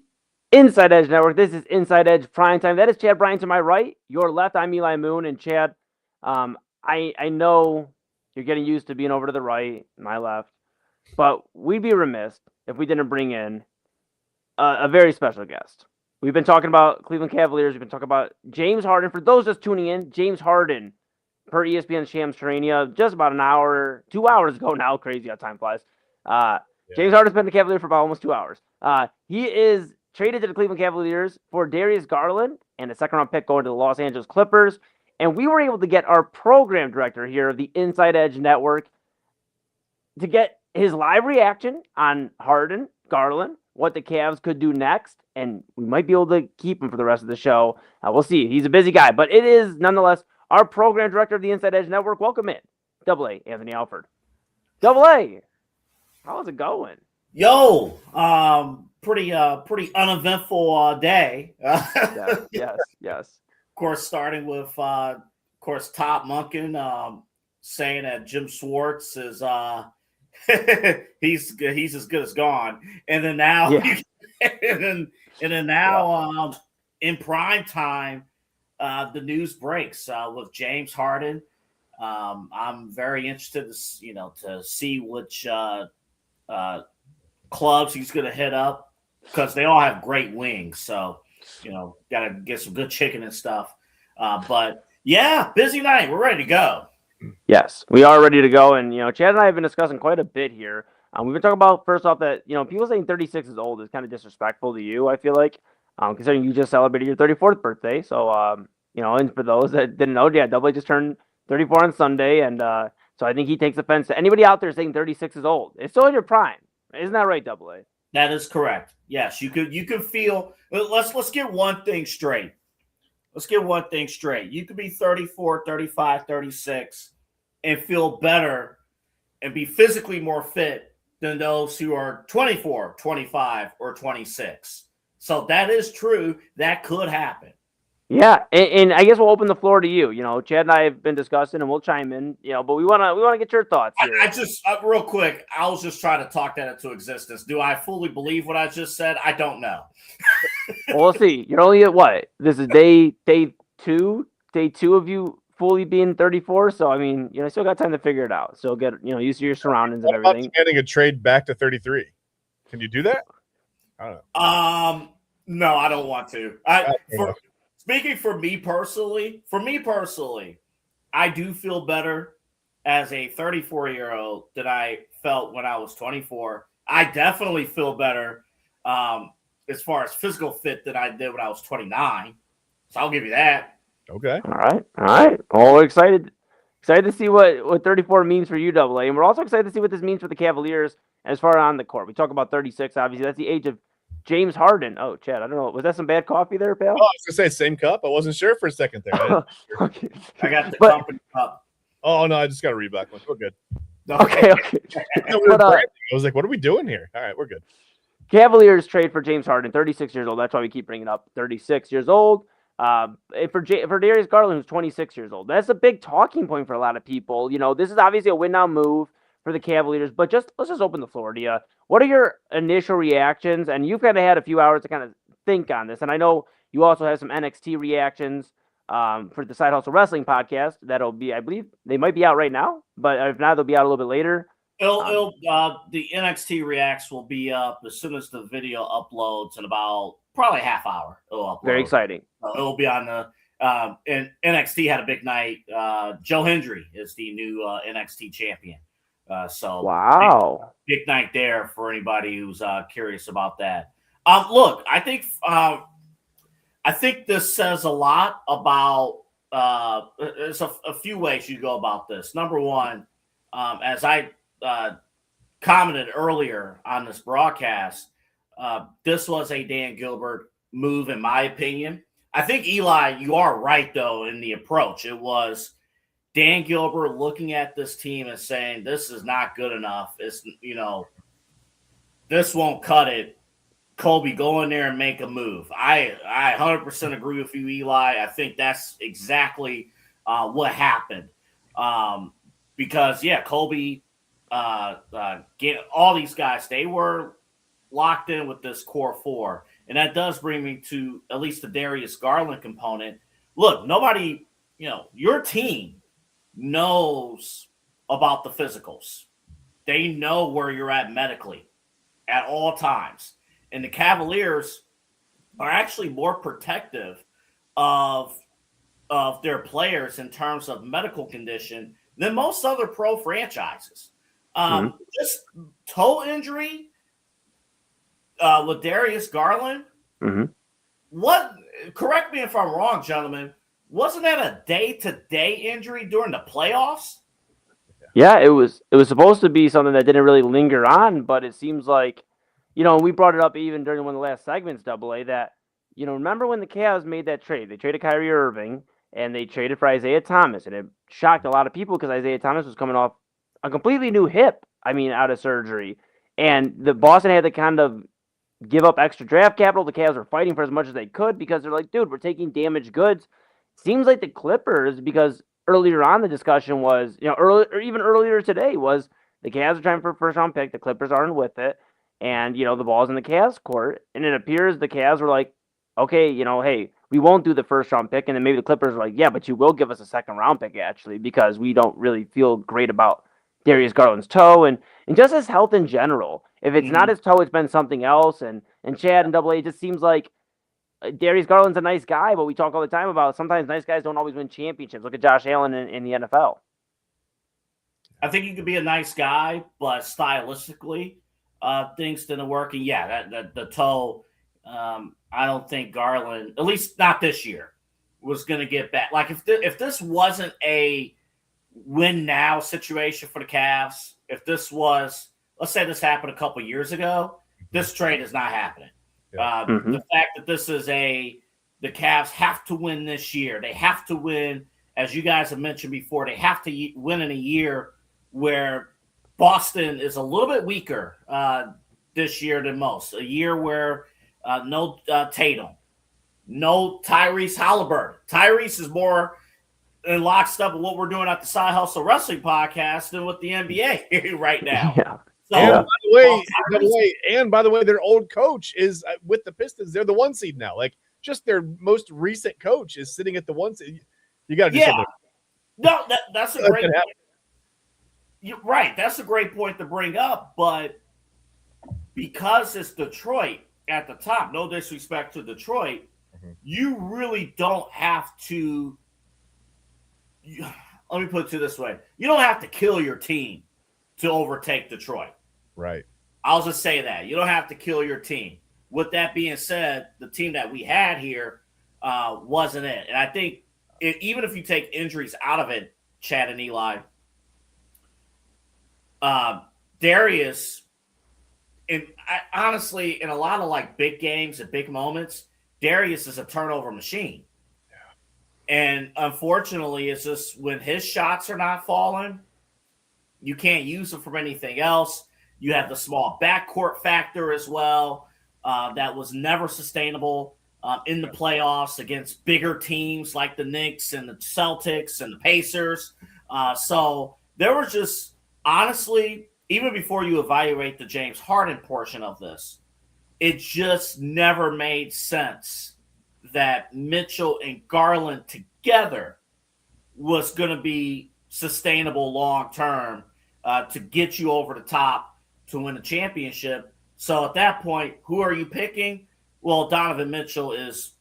Inside Edge Network. This is Inside Edge Primetime. That is Chad Bryan to my right. Your left, I'm Eli Moon. And Chad, I know you're getting used to being over to the right, my left, but we'd be remiss if we didn't bring in a very special guest. We've been talking about Cleveland Cavaliers. We've been talking about James Harden. For those just tuning in, James Harden, per ESPN Shams Charania, just about 2 hours ago now. Crazy how time flies. James Harden's been the Cavalier for about almost 2 hours. He is traded to the Cleveland Cavaliers for Darius Garland and a second-round pick going to the Los Angeles Clippers. And we were able to get our program director here of the Inside Edge Network to get his live reaction on Harden, Garland, what the Cavs could do next, and we might be able to keep him for the rest of the show. We'll see. He's a busy guy, but it is nonetheless our program director of the Inside Edge Network. Welcome in, AA Anthony Alford. AA, how's it going? Yo, pretty uneventful day. Yes. Of course, starting with Todd Monken saying that Jim Schwartz is he's as good as gone, and then now and then now in prime time, the news breaks with James Harden. I'm very interested to see which clubs he's going to hit up, because they all have great wings. So, got to get some good chicken and stuff. But yeah, busy night. We're ready to go. Yes, we are ready to go. And, Chad and I have been discussing quite a bit here. We've been talking about, first off, that, people saying 36 is old is kind of disrespectful to you, I feel like, considering you just celebrated your 34th birthday. So, and for those that didn't know, AA just turned 34 on Sunday. And so I think he takes offense to anybody out there saying 36 is old. It's still in your prime. Isn't that right, AA? That is correct. Yes, you could feel. Let's get one thing straight. You could be 34, 35, 36 and feel better and be physically more fit than those who are 24, 25, or 26. So that is true. That could happen. Yeah, and I guess we'll open the floor to you. Chad and I have been discussing, and we'll chime in. But we want to get your thoughts here. I just real quick, I was just trying to talk that into existence. Do I fully believe what I just said? I don't know. Well, we'll see. You're only at what? This is day two of you fully being 34. So I mean, still got time to figure it out. So get used to your surroundings and everything. About getting a trade back to 33? Can you do that? I don't know. No, I don't want to. Speaking for me personally, I do feel better as a 34-year-old than I felt when I was 24. I definitely feel better as far as physical fit than I did when I was 29. So I'll give you that. Okay. All right. Well, we're excited to see what 34 means for you, AA. And we're also excited to see what this means for the Cavaliers as far on the court. We talk about 36, obviously. That's the age of James Harden. Oh, Chad, I don't know. Was that some bad coffee there, pal? Oh, I was going to say same cup. I wasn't sure for a second there. Okay. I got the company cup. Oh, no, I just got a Reebok one. We're good. Okay. I was like, what are we doing here? All right, we're good. Cavaliers trade for James Harden, 36 years old. That's why we keep bringing up 36 years old. For Darius Garland, who's 26 years old. That's a big talking point for a lot of people. This is obviously a win-now move for the Cavaliers, but let's just open the floor to you. What are your initial reactions? And you've kind of had a few hours to kind of think on this. And I know you also have some NXT reactions for the Side Hustle Wrestling podcast. That'll be, I believe, they might be out right now, but if not, they'll be out a little bit later. The NXT reacts will be up as soon as the video uploads in about probably a half hour. Very exciting. It'll be on the and NXT had a big night. Joe Hendry is the new NXT champion. So wow, big night there for anybody who's curious about that. Look, I think this says a lot about. There's a few ways you go about this. Number one, as I commented earlier on this broadcast, this was a Dan Gilbert move, in my opinion. I think, Eli, you are right, though, in the approach. It was Dan Gilbert looking at this team and saying, this is not good enough. It's, this won't cut it. Kobe, go in there and make a move. I 100% agree with you, Eli. I think that's exactly what happened. Because, Kobe, all these guys, they were locked in with this core four. And that does bring me to at least the Darius Garland component. Look, nobody, your team knows about the physicals. They know where you're at medically at all times. And the Cavaliers are actually more protective of their players in terms of medical condition than most other pro franchises. This toe injury with Darius Garland, correct me if I'm wrong, gentlemen, wasn't that a day-to-day injury during the playoffs? Yeah, it was supposed to be something that didn't really linger on, but it seems like, we brought it up even during one of the last segments, Double A, that, remember when the Cavs made that trade? They traded Kyrie Irving, and they traded for Isaiah Thomas, and it shocked a lot of people because Isaiah Thomas was coming off a completely new hip, out of surgery. And the Boston had to kind of give up extra draft capital. The Cavs were fighting for as much as they could because they're like, dude, we're taking damaged goods. Seems like the Clippers, because earlier on the discussion was, even earlier today was the Cavs are trying for a first-round pick. The Clippers aren't with it. And, the ball's in the Cavs' court. And it appears the Cavs were like, okay, hey, we won't do the first-round pick. And then maybe the Clippers were like, yeah, but you will give us a second-round pick, actually, because we don't really feel great about Darius Garland's toe and just his health in general. If it's not his toe, it's been something else. And Chad and Double A, it just seems like Darius Garland's a nice guy, but we talk all the time about sometimes nice guys don't always win championships. Look at Josh Allen in the NFL. I think you could be a nice guy, but stylistically, things didn't work. And yeah, the toe, I don't think Garland, at least not this year, was going to get back. Like if this wasn't a win now situation for the Cavs, if this was, let's say this happened a couple years ago, this trade is not happening. The fact that this is the Cavs have to win this year. They have to win, as you guys have mentioned before, they have to win in a year where Boston is a little bit weaker this year than most. A year where no Tatum, no Tyrese Halliburton. Tyrese is more in lockstep with what we're doing at the Side Hustle Wrestling Podcast than with the NBA right now. Yeah. So, and by the way, their old coach is with the Pistons. They're the 1 seed now. Like, just their most recent coach is sitting at the 1 seed. You got to do something. No, that's a great. You're right. That's a great point to bring up. But because it's Detroit at the top, no disrespect to Detroit, you really don't have to. Let me put it this way: you don't have to kill your team to overtake Detroit. Right. I'll just say that. You don't have to kill your team. With that being said, the team that we had here wasn't it. And I think even if you take injuries out of it, Chad and Eli, Darius, honestly, in a lot of like big games and big moments, Darius is a turnover machine. Yeah. And unfortunately, it's just when his shots are not falling, you can't use them from anything else. You have the small backcourt factor as well. That was never sustainable in the playoffs against bigger teams like the Knicks and the Celtics and the Pacers. So there was just, honestly, even before you evaluate the James Harden portion of this, it just never made sense that Mitchell and Garland together was going to be sustainable long-term to get you over the top to win a championship. So at that point, who are you picking? Well, Donovan Mitchell is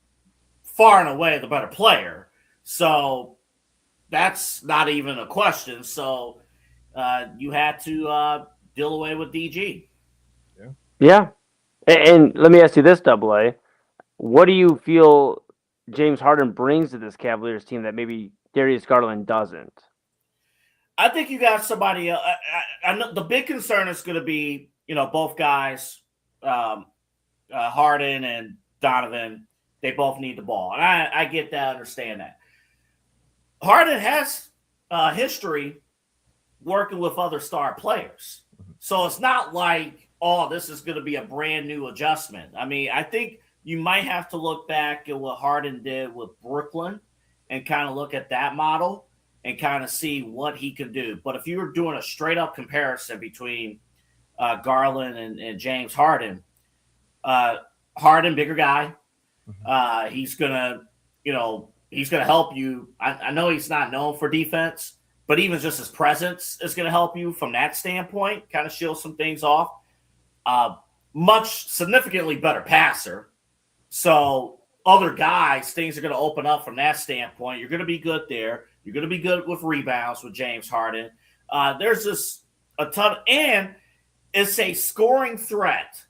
far and away the better player. So that's not even a question. So you had to deal away with DG. Yeah. And let me ask you this, Double A. What do you feel James Harden brings to this Cavaliers team that maybe Darius Garland doesn't? I think you got somebody. I know the big concern is going to be, both guys, Harden and Donovan. They both need the ball, and I get that, understand that. Harden has history working with other star players, so it's not like, oh, this is going to be a brand new adjustment. I mean, I think you might have to look back at what Harden did with Brooklyn and kind of look at that model and kind of see what he can do. But if you were doing a straight-up comparison between Garland and James Harden, Harden, bigger guy. He's gonna help you. I know he's not known for defense, but even just his presence is gonna help you from that standpoint. Kind of shield some things off. Much significantly better passer. So other guys, things are going to open up from that standpoint. You're going to be good there. You're going to be good with rebounds with James Harden. There's just a ton, and it's a scoring threat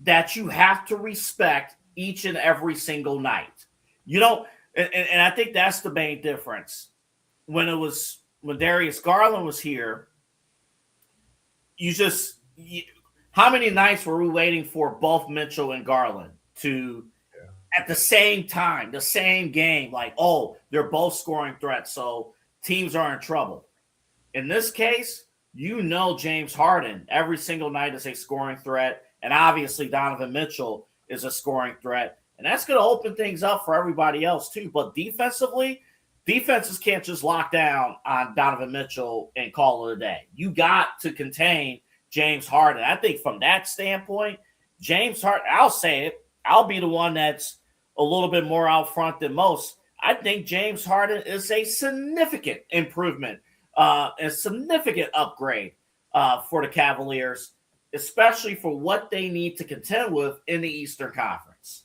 that you have to respect each and every single night. You know, and I think that's the main difference. When Darius Garland was here, how many nights were we waiting for both Mitchell and Garland to at the same time, the same game, like, oh, they're both scoring threats, so teams are in trouble. In this case, James Harden every single night is a scoring threat, and obviously Donovan Mitchell is a scoring threat, and that's going to open things up for everybody else too. But defensively, defenses can't just lock down on Donovan Mitchell and call it a day. You got to contain James Harden. I think from that standpoint, James Harden, I'll say it, I'll be the one that's a little bit more out front than most. I think James Harden is a significant improvement, a significant upgrade for the Cavaliers, especially for what they need to contend with in the Eastern Conference.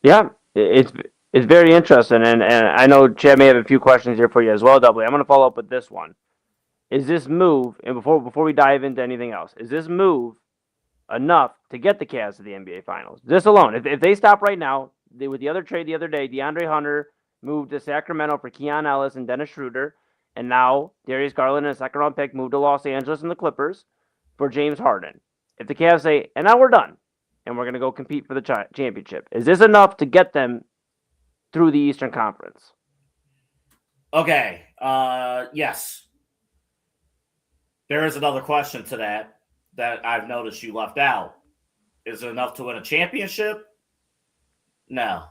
Yeah, it's very interesting, and I know Chad may have a few questions here for you as well, Doubly. I'm going to follow up with this one. Is this move, and before we dive into anything else, is this move enough to get the Cavs to the NBA Finals? This alone, if they stop right now, with the other trade the other day, DeAndre Hunter moved to Sacramento for Keon Ellis and Dennis Schroeder, and now Darius Garland and a second-round pick moved to Los Angeles and the Clippers for James Harden. If the Cavs say, and now we're done, and we're going to go compete for the championship, is this enough to get them through the Eastern Conference? Okay, yes. There is another question to that I've noticed you left out. Is it enough to win a championship? No.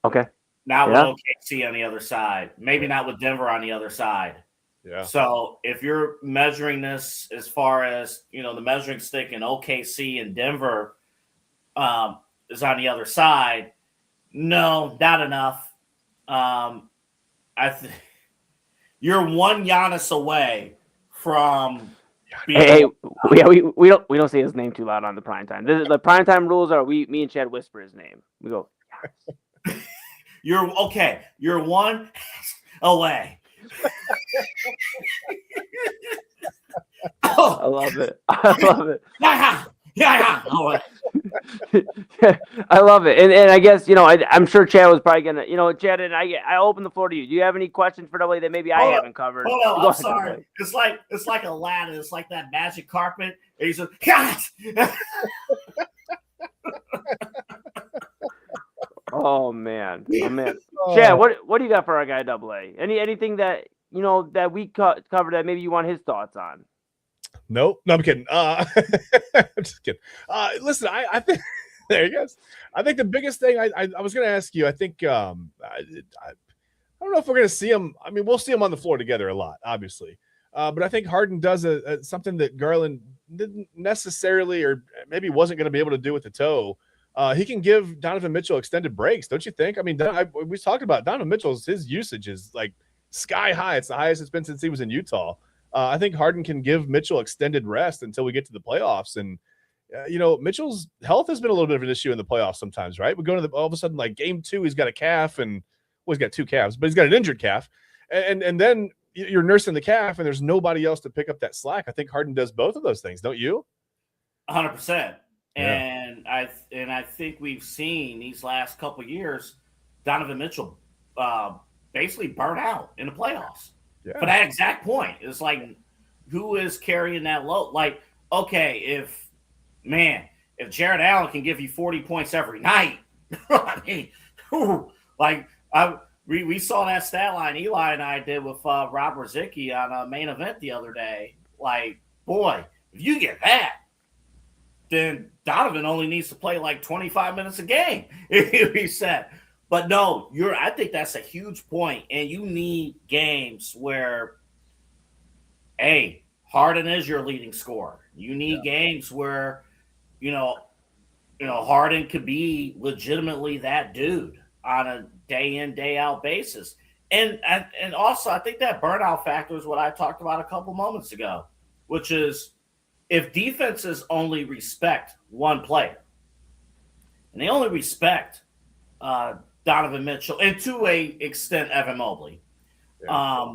Okay. Not with OKC on the other side. Maybe not with Denver on the other side. Yeah. So if you're measuring this as far as, the measuring stick in OKC and Denver is on the other side, no, not enough. You're one Giannis away from Hey, we don't say his name too loud on the primetime. The primetime rules are me and Chad whisper his name. We go, yes. You're one away. I love it. Yeah. I love it. And I guess, I'm sure Chad was probably going to, Chad, and I open the floor to you. Do you have any questions for W that maybe I haven't covered? Hold on, I'm sorry. It's like a ladder. It's like that magic carpet. And he's like, yes! Oh man. Chad, what do you got for our guy AA? Anything that, that we covered that maybe you want his thoughts on? Nope. No, I'm kidding. I'm just kidding. Listen, I think there he goes. I think the biggest thing I was going to ask you, I think I don't know if we're going to see him. I mean, we'll see him on the floor together a lot, obviously. But I think Harden does something that Garland didn't necessarily, or maybe wasn't going to be able to do with the toe. He can give Donovan Mitchell extended breaks, don't you think? I mean, we talked about Donovan Mitchell's, his usage is like sky high. It's the highest it's been since he was in Utah. I think Harden can give Mitchell extended rest until we get to the playoffs. And, Mitchell's health has been a little bit of an issue in the playoffs sometimes, right? We go to all of a sudden, like game 2, he's got a calf he's got 2 calves, but he's got an injured calf. And then you're nursing the calf and there's nobody else to pick up that slack. I think Harden does both of those things, don't you? 100%. Yeah. And I think we've seen these last couple of years, Donovan Mitchell basically burn out in the playoffs. Yeah. For that exact point, it's like, who is carrying that load? Like, okay, if Jared Allen can give you 40 points every night, I mean, we saw that stat line Eli and I did with Rob Ruzicki on a Main Event the other day. Like, boy, if you get that, then Donovan only needs to play like 25 minutes a game. He said. But no, I think that's a huge point, and you need games where, Harden is your leading scorer. You need games where, Harden could be legitimately that dude on a day in, day out basis. And also, I think that burnout factor is what I talked about a couple moments ago, which is if defenses only respect one player, and they only respect Donovan Mitchell, and to a extent, Evan Mobley. Yeah.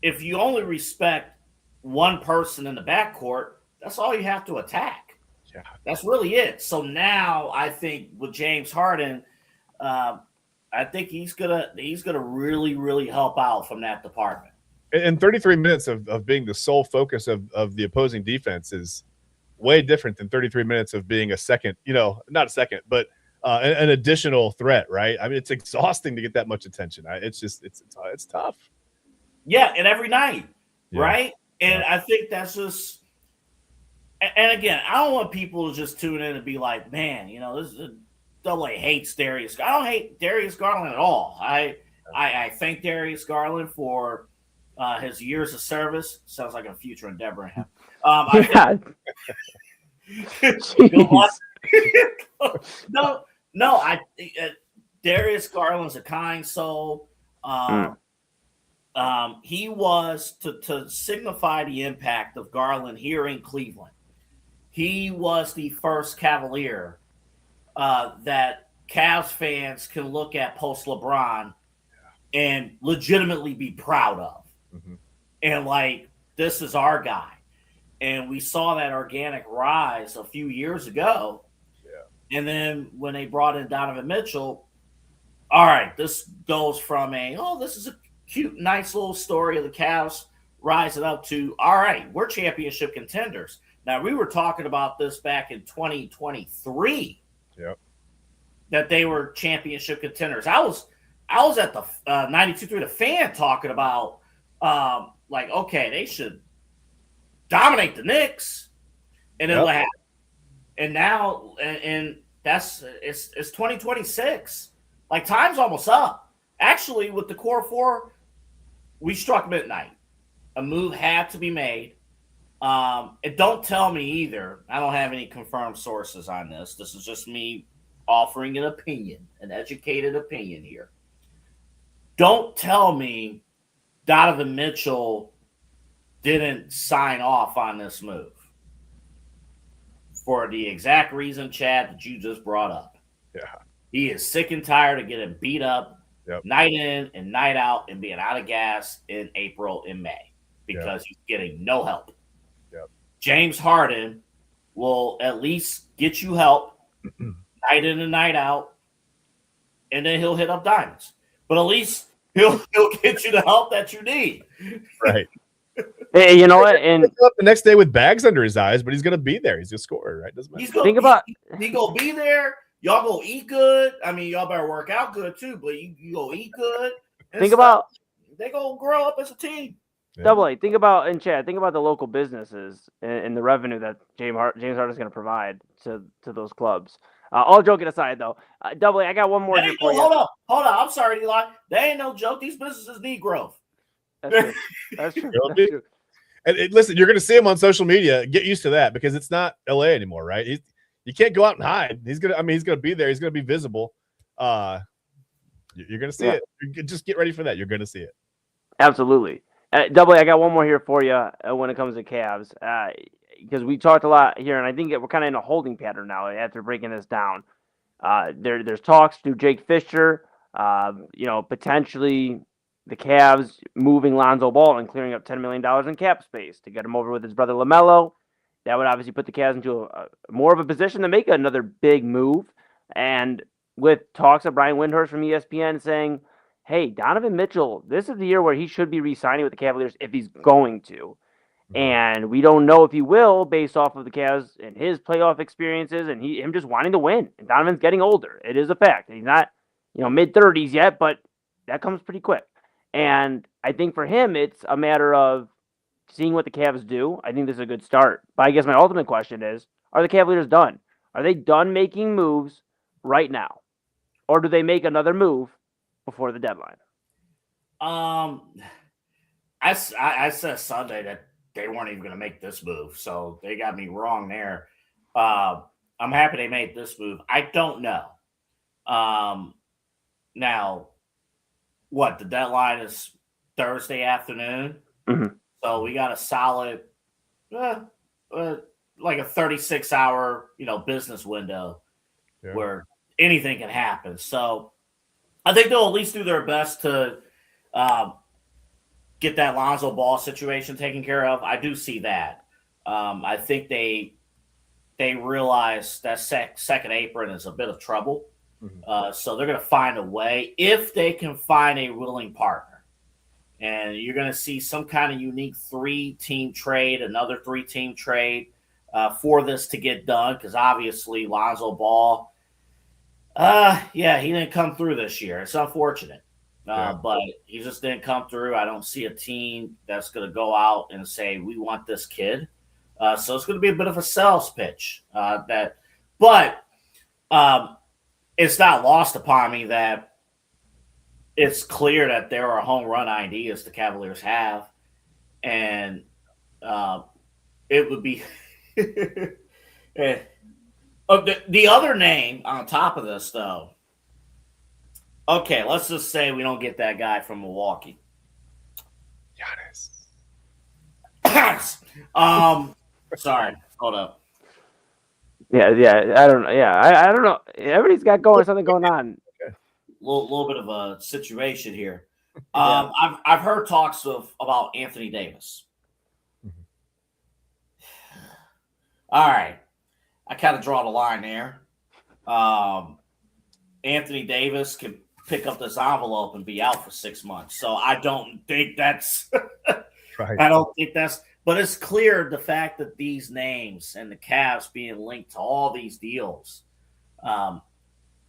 If you only respect one person in the backcourt, that's all you have to attack. Yeah. That's really it. So now I think with James Harden, I think he's gonna really, really help out from that department. And 33 minutes of being the sole focus of the opposing defense is way different than 33 minutes of being a second, not a second, but an additional threat, right? I mean, it's exhausting to get that much attention. It's tough. Yeah, and every night, right? And I think that's just – and again, I don't want people to just tune in and be like, man, this is AA hates Darius. I don't hate Darius Garland at all. I thank Darius Garland for his years of service. Sounds like a future endeavor in him. Darius Garland's a kind soul. He was to signify the impact of Garland here in Cleveland. He was the first Cavalier that Cavs fans can look at post LeBron and legitimately be proud of. Mm-hmm. And this is our guy. And we saw that organic rise a few years ago. Yeah. And then when they brought in Donovan Mitchell, all right, this goes from this is a cute, nice little story of the Cavs rising up to, all right, we're championship contenders. Now, we were talking about this back in 2023. Yep. That they were championship contenders. I was at the 92.3 The Fan talking about okay, they should dominate the Knicks, and then what happened? And now, and it's 2026. Time's almost up. Actually, with the core four, we struck midnight. A move had to be made. And don't tell me either. I don't have any confirmed sources on this. This is just me offering an opinion, an educated opinion here. Don't tell me Donovan Mitchell didn't sign off on this move for the exact reason, Chad, that you just brought up. Yeah. He is sick and tired of getting beat up night in and night out and being out of gas in April and May because he's getting no help. Yep. James Harden will at least get you help night in and night out, and then he'll hit up diamonds. But at least he'll get you the help that you need. Right. Hey, you know what? And the next day with bags under his eyes, but he's going to be there. He's a scorer, right? Doesn't matter. He's gonna be there. Y'all go eat good. I mean, y'all better work out good too, but you go eat good. They go grow up as a team. Yeah. Double A. Think about the local businesses and the revenue that James Harden is going to provide to those clubs. All joking aside, though, Double A, I got one more here for you. Hold on. I'm sorry, Eli. They ain't no joke. These businesses need growth. That's true. And listen, you're going to see him on social media. Get used to that because it's not LA anymore, right? You can't go out and hide. He's going to be there. He's going to be visible. You're going to see it. Just get ready for that. You're going to see it. Absolutely. Double A, I got one more here for you when it comes to Cavs. Because we talked a lot here, and I think we're kind of in a holding pattern now after breaking this down. There's talks through Jake Fisher, potentially the Cavs moving Lonzo Ball and clearing up $10 million in cap space to get him over with his brother LaMelo. That would obviously put the Cavs into more of a position to make another big move. And with talks of Brian Windhorst from ESPN saying, hey, Donovan Mitchell, this is the year where he should be re-signing with the Cavaliers if he's going to. And we don't know if he will based off of the Cavs and his playoff experiences and him just wanting to win. And Donovan's getting older. It is a fact. He's not, mid-30s yet, but that comes pretty quick. And I think for him, it's a matter of seeing what the Cavs do. I think this is a good start. But I guess my ultimate question is, are the Cavaliers done? Are they done making moves right now? Or do they make another move before the deadline? I said Sunday that they weren't even going to make this move, so they got me wrong there. I'm happy they made this move. I don't know. Now, what the deadline is Thursday afternoon, so we got a solid, like a 36-hour, business window where anything can happen. So I think they'll at least do their best to get that Lonzo Ball situation taken care of. I do see that. I think they realize that second apron is a bit of trouble. So they're going to find a way if they can find a willing partner. And you're going to see some kind of unique 3-team trade, another 3-team trade for this to get done, because obviously Lonzo Ball, he didn't come through this year. It's unfortunate. But he just didn't come through. I don't see a team that's going to go out and say, we want this kid. So it's going to be a bit of a sales pitch. But it's not lost upon me that it's clear that there are home run ideas the Cavaliers have. And it would be the other name on top of this, though. Okay, let's just say we don't get that guy from Milwaukee. Giannis. Sorry, hold up. Yeah, I don't know. Yeah, I don't know. Everybody's got something going on. Little bit of a situation here. I've heard talks about Anthony Davis. All right, I kind of draw the line there. Anthony Davis can pick up this envelope and be out for 6 months. So I don't think that's right. I don't think that's, but it's clear the fact that these names and the Cavs being linked to all these deals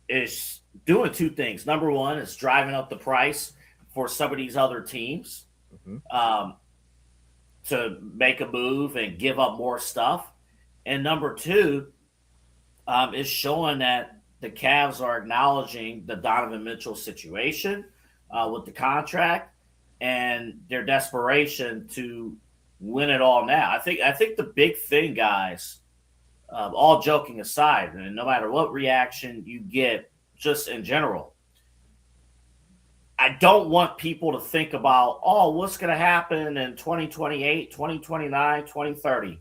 is doing two things. Number one is driving up the price for some of these other teams to make a move and give up more stuff. And number two is showing that the Cavs are acknowledging the Donovan Mitchell situation with the contract and their desperation to win it all now. I think the big thing, guys, all joking aside, and no matter what reaction you get just in general, I don't want people to think about, what's going to happen in 2028, 2029, 2030.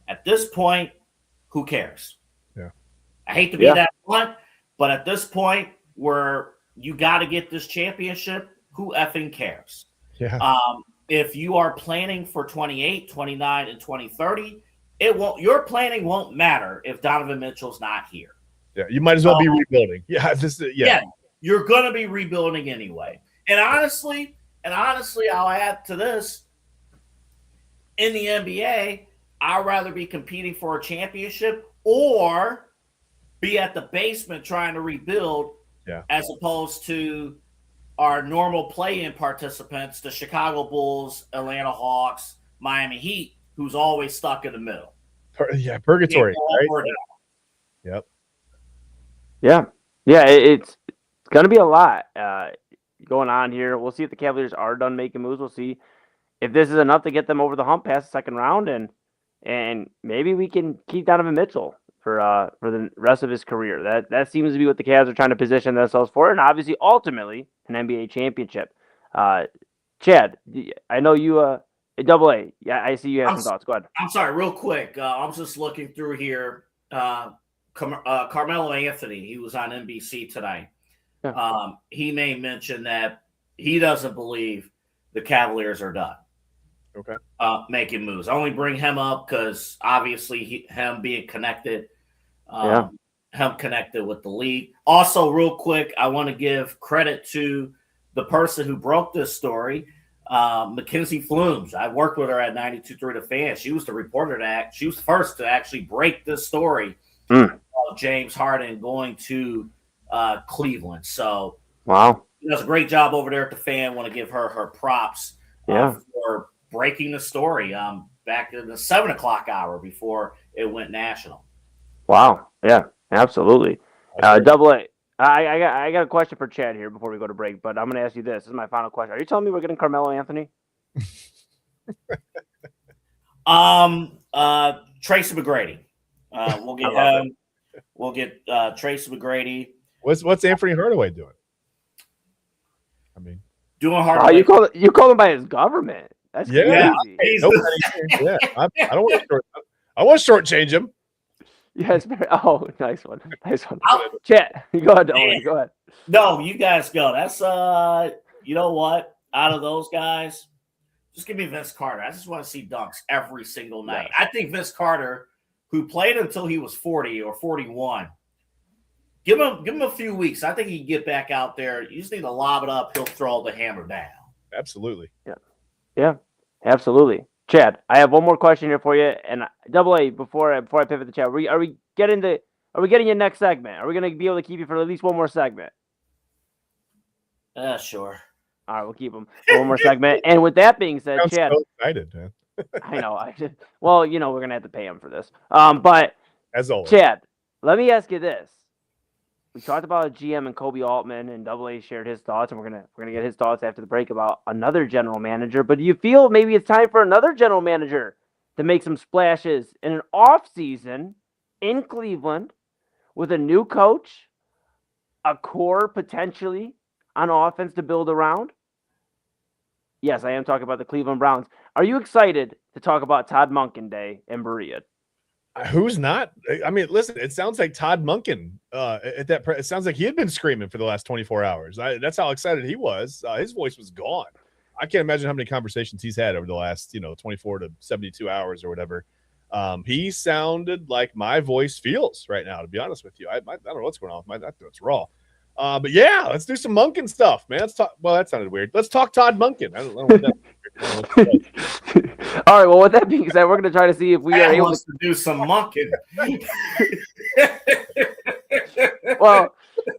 At this point, who cares? I hate to be that blunt, but at this point where you got to get this championship, who effing cares? Yeah. If you are planning for 28, 29, and 2030, your planning won't matter if Donovan Mitchell's not here. Yeah, you might as well be rebuilding. Yeah, you're going to be rebuilding anyway. And honestly, I'll add to this. In the NBA, I'd rather be competing for a championship or be at the basement trying to rebuild as opposed to our normal play-in participants, the Chicago Bulls, Atlanta Hawks, Miami Heat, who's always stuck in the middle. Purgatory, right? Yep. Yeah, it's going to be a lot going on here. We'll see if the Cavaliers are done making moves. We'll see if this is enough to get them over the hump past the second round, and maybe we can keep Donovan Mitchell for the rest of his career. That seems to be what the Cavs are trying to position themselves for, and obviously, ultimately, an NBA championship. Chad, I know you AA. Yeah, I see you have some thoughts. Go ahead. I'm sorry, real quick. I'm just looking through here. Carmelo Anthony, he was on NBC tonight. Yeah. He may mention that he doesn't believe the Cavaliers are done. Okay. Making moves. I only bring him up because obviously him being connected, him connected with the league. Also, real quick, I want to give credit to the person who broke this story, Mackenzie Flumes. I worked with her at 92.3 The Fan. She was the reporter she was the first to actually break this story of James Harden going to Cleveland. So, wow, she does a great job over there at The Fan. Want to give her props for breaking the story back in the 7 o'clock hour before it went national. Wow. Yeah, absolutely. AA. I got a question for Chad here before we go to break, but I'm going to ask you this. This is my final question. Are you telling me we're getting Carmelo Anthony? Tracy McGrady. We'll get him. We'll get Tracy McGrady. What's Anthony Hardaway doing? I mean, doing hard. Oh, you call him by his government. That's crazy. Yeah. I don't want to I want to shortchange him. Yes. Nice one. Chat. Go ahead, Owen. Go ahead. No, you guys go. That's you know what? Out of those guys, just give me Vince Carter. I just want to see dunks every single night. Yeah. I think Vince Carter, who played until he was 40 or 41, give him a few weeks. I think he can get back out there. You just need to lob it up. He'll throw the hammer down. Absolutely. Yeah, absolutely. Chad, I have one more question here for you, and Double A before I pivot the chat. Are we getting your next segment? Are we going to be able to keep you for at least one more segment? Sure. All right, we'll keep them for one more segment. And with that being said, Chad, so excited, man. I know. Well, we're going to have to pay him for this. But as always, Chad, let me ask you this. We talked about GM and Kobe Altman, and Double A shared his thoughts, and we're gonna get his thoughts after the break about another general manager. But do you feel maybe it's time for another general manager to make some splashes in an off season in Cleveland with a new coach, a core potentially on offense to build around? Yes, I am talking about the Cleveland Browns. Are you excited to talk about Todd Monken Day in Berea? Who's not? I mean, listen, it sounds like Todd Monken it sounds like he had been screaming for the last 24 hours. That's how excited he was. His voice was gone. I can't imagine how many conversations he's had over the last, 24 to 72 hours or whatever. He sounded like my voice feels right now, to be honest with you. I don't know what's going on with my throat's raw. But yeah, let's do some Monken stuff, man. Let's talk. Well, that sounded weird. Let's talk Todd Monken. I don't know what that. All right. Well, with that being said, we're going to try to see if we are able to do some Monken. Well,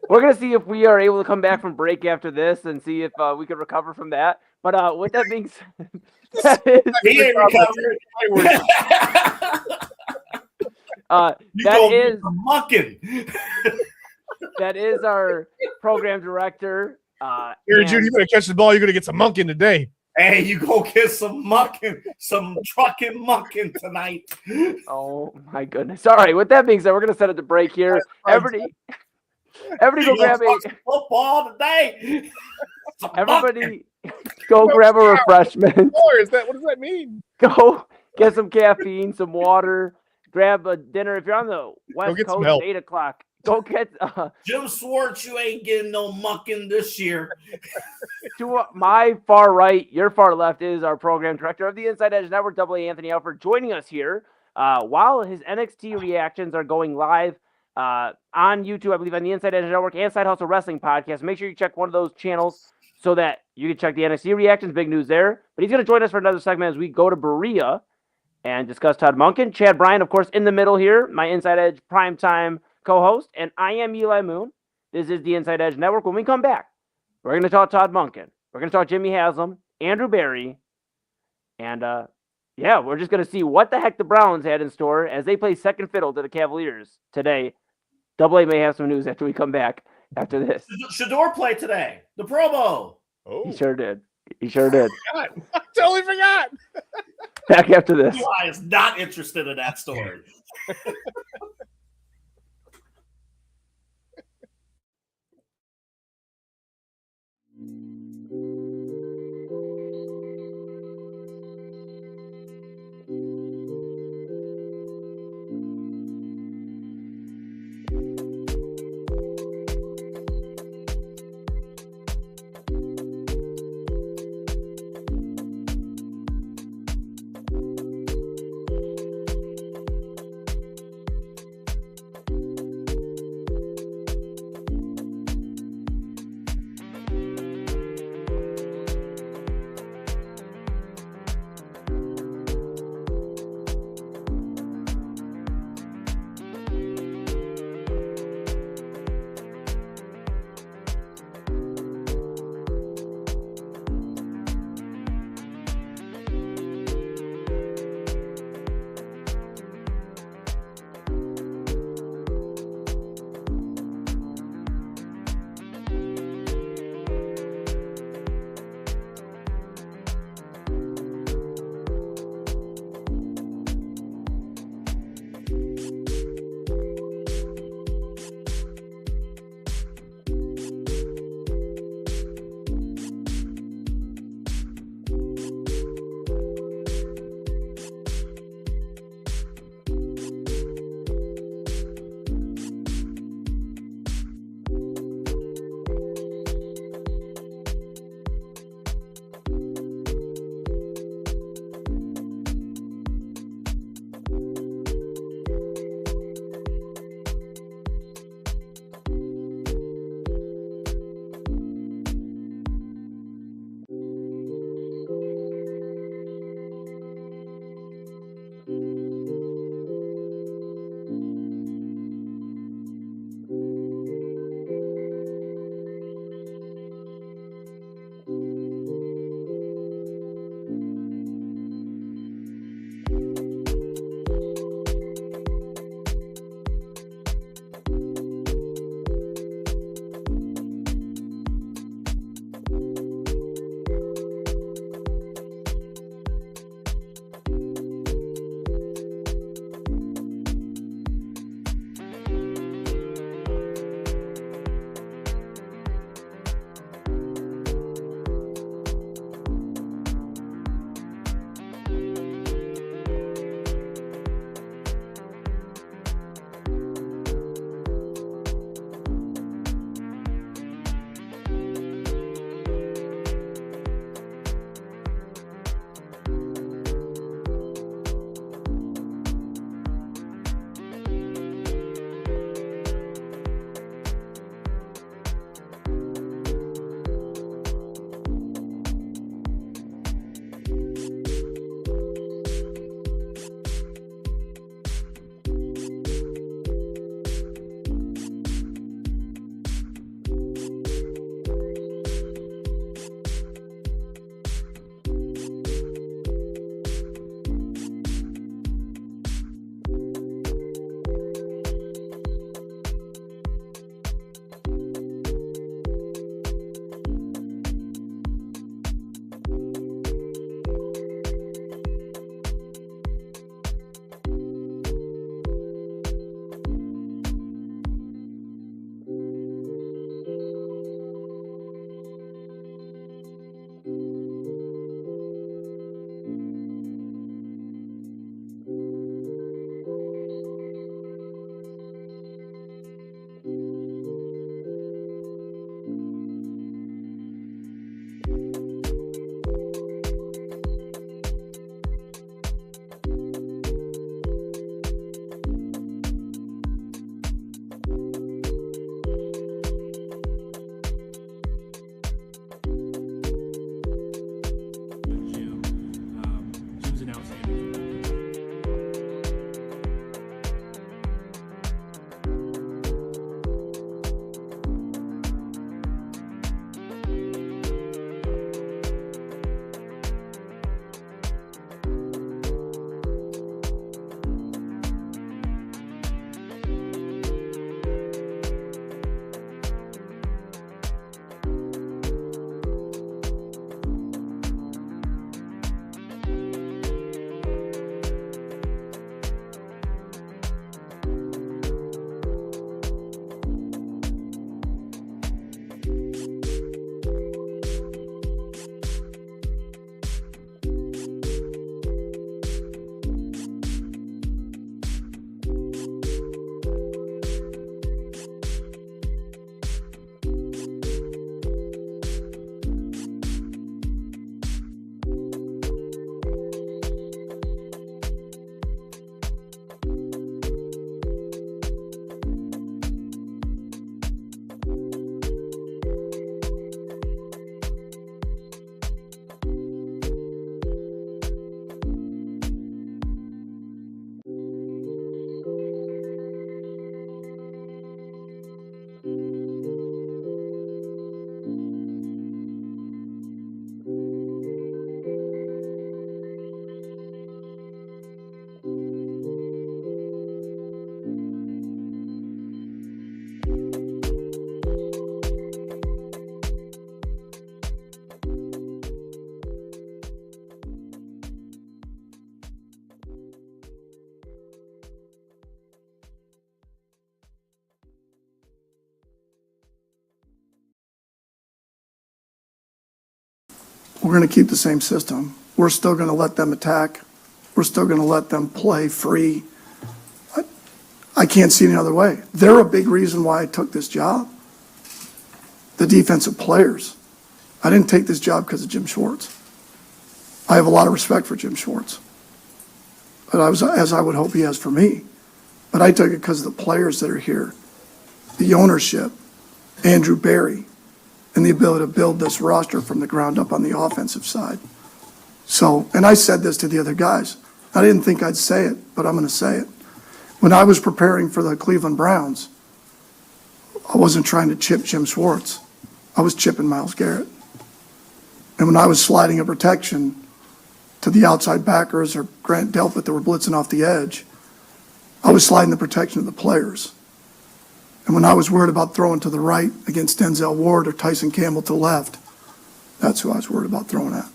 we're going to see if we are able to come back from break after this and see if we can recover from that. But with that being said, that is Monken. That is our program director. Here, Judy, you better catch the ball. You're going to get some Monken today. Hey, you go get some Monken, some trucking Monken tonight. Oh, my goodness. All right, with that being said, we're going to set it to break here. Everybody go grab a football today. Everybody go grab a refreshment. What does that mean? Go get some caffeine, some water, grab a dinner. If you're on the West Coast, 8 o'clock. Go get Jim Swartz. You ain't getting no Monken this year. To my far right, your far left is our program director of the Inside Edge Network, Double A Anthony Alford, joining us here while his NXT reactions are going live on YouTube, I believe, on the Inside Edge Network and Side Hustle Wrestling Podcast. Make sure you check one of those channels so that you can check the NXT reactions. Big news there. But he's going to join us for another segment as we go to Berea and discuss Todd Monken. Chad Bryan, of course, in the middle here, my Inside Edge primetime co-host, and I am Eli Moon. This is the Inside Edge Network. When we come back, we're going to talk Todd Monken. We're going to talk Jimmy Haslam, Andrew Berry, and we're just going to see what the heck the Browns had in store as they play second fiddle to the Cavaliers today. Double A may have some news after we come back after this. Shador played today. The Pro Bowl. Oh, he sure did. I totally forgot. Back after this. Eli is not interested in that story. we're going to keep the same system. We're still going to let them attack. We're still going to let them play free. I can't see any other way. They're a big reason why I took this job. The defensive players. I didn't take this job because of Jim Schwartz. I have a lot of respect for Jim Schwartz, but as I would hope he has for me. But I took it because of the players that are here, the ownership, Andrew Barry, and the ability to build this roster from the ground up on the offensive side. So, and I said this to the other guys. I didn't think I'd say it, but I'm going to say it. When I was preparing for the Cleveland Browns, I wasn't trying to chip Jim Schwartz. I was chipping Myles Garrett. And when I was sliding a protection to the outside backers or Grant Delpit that were blitzing off the edge, I was sliding the protection of the players. And when I was worried about throwing to the right against Denzel Ward or Tyson Campbell to the left, that's who I was worried about throwing at.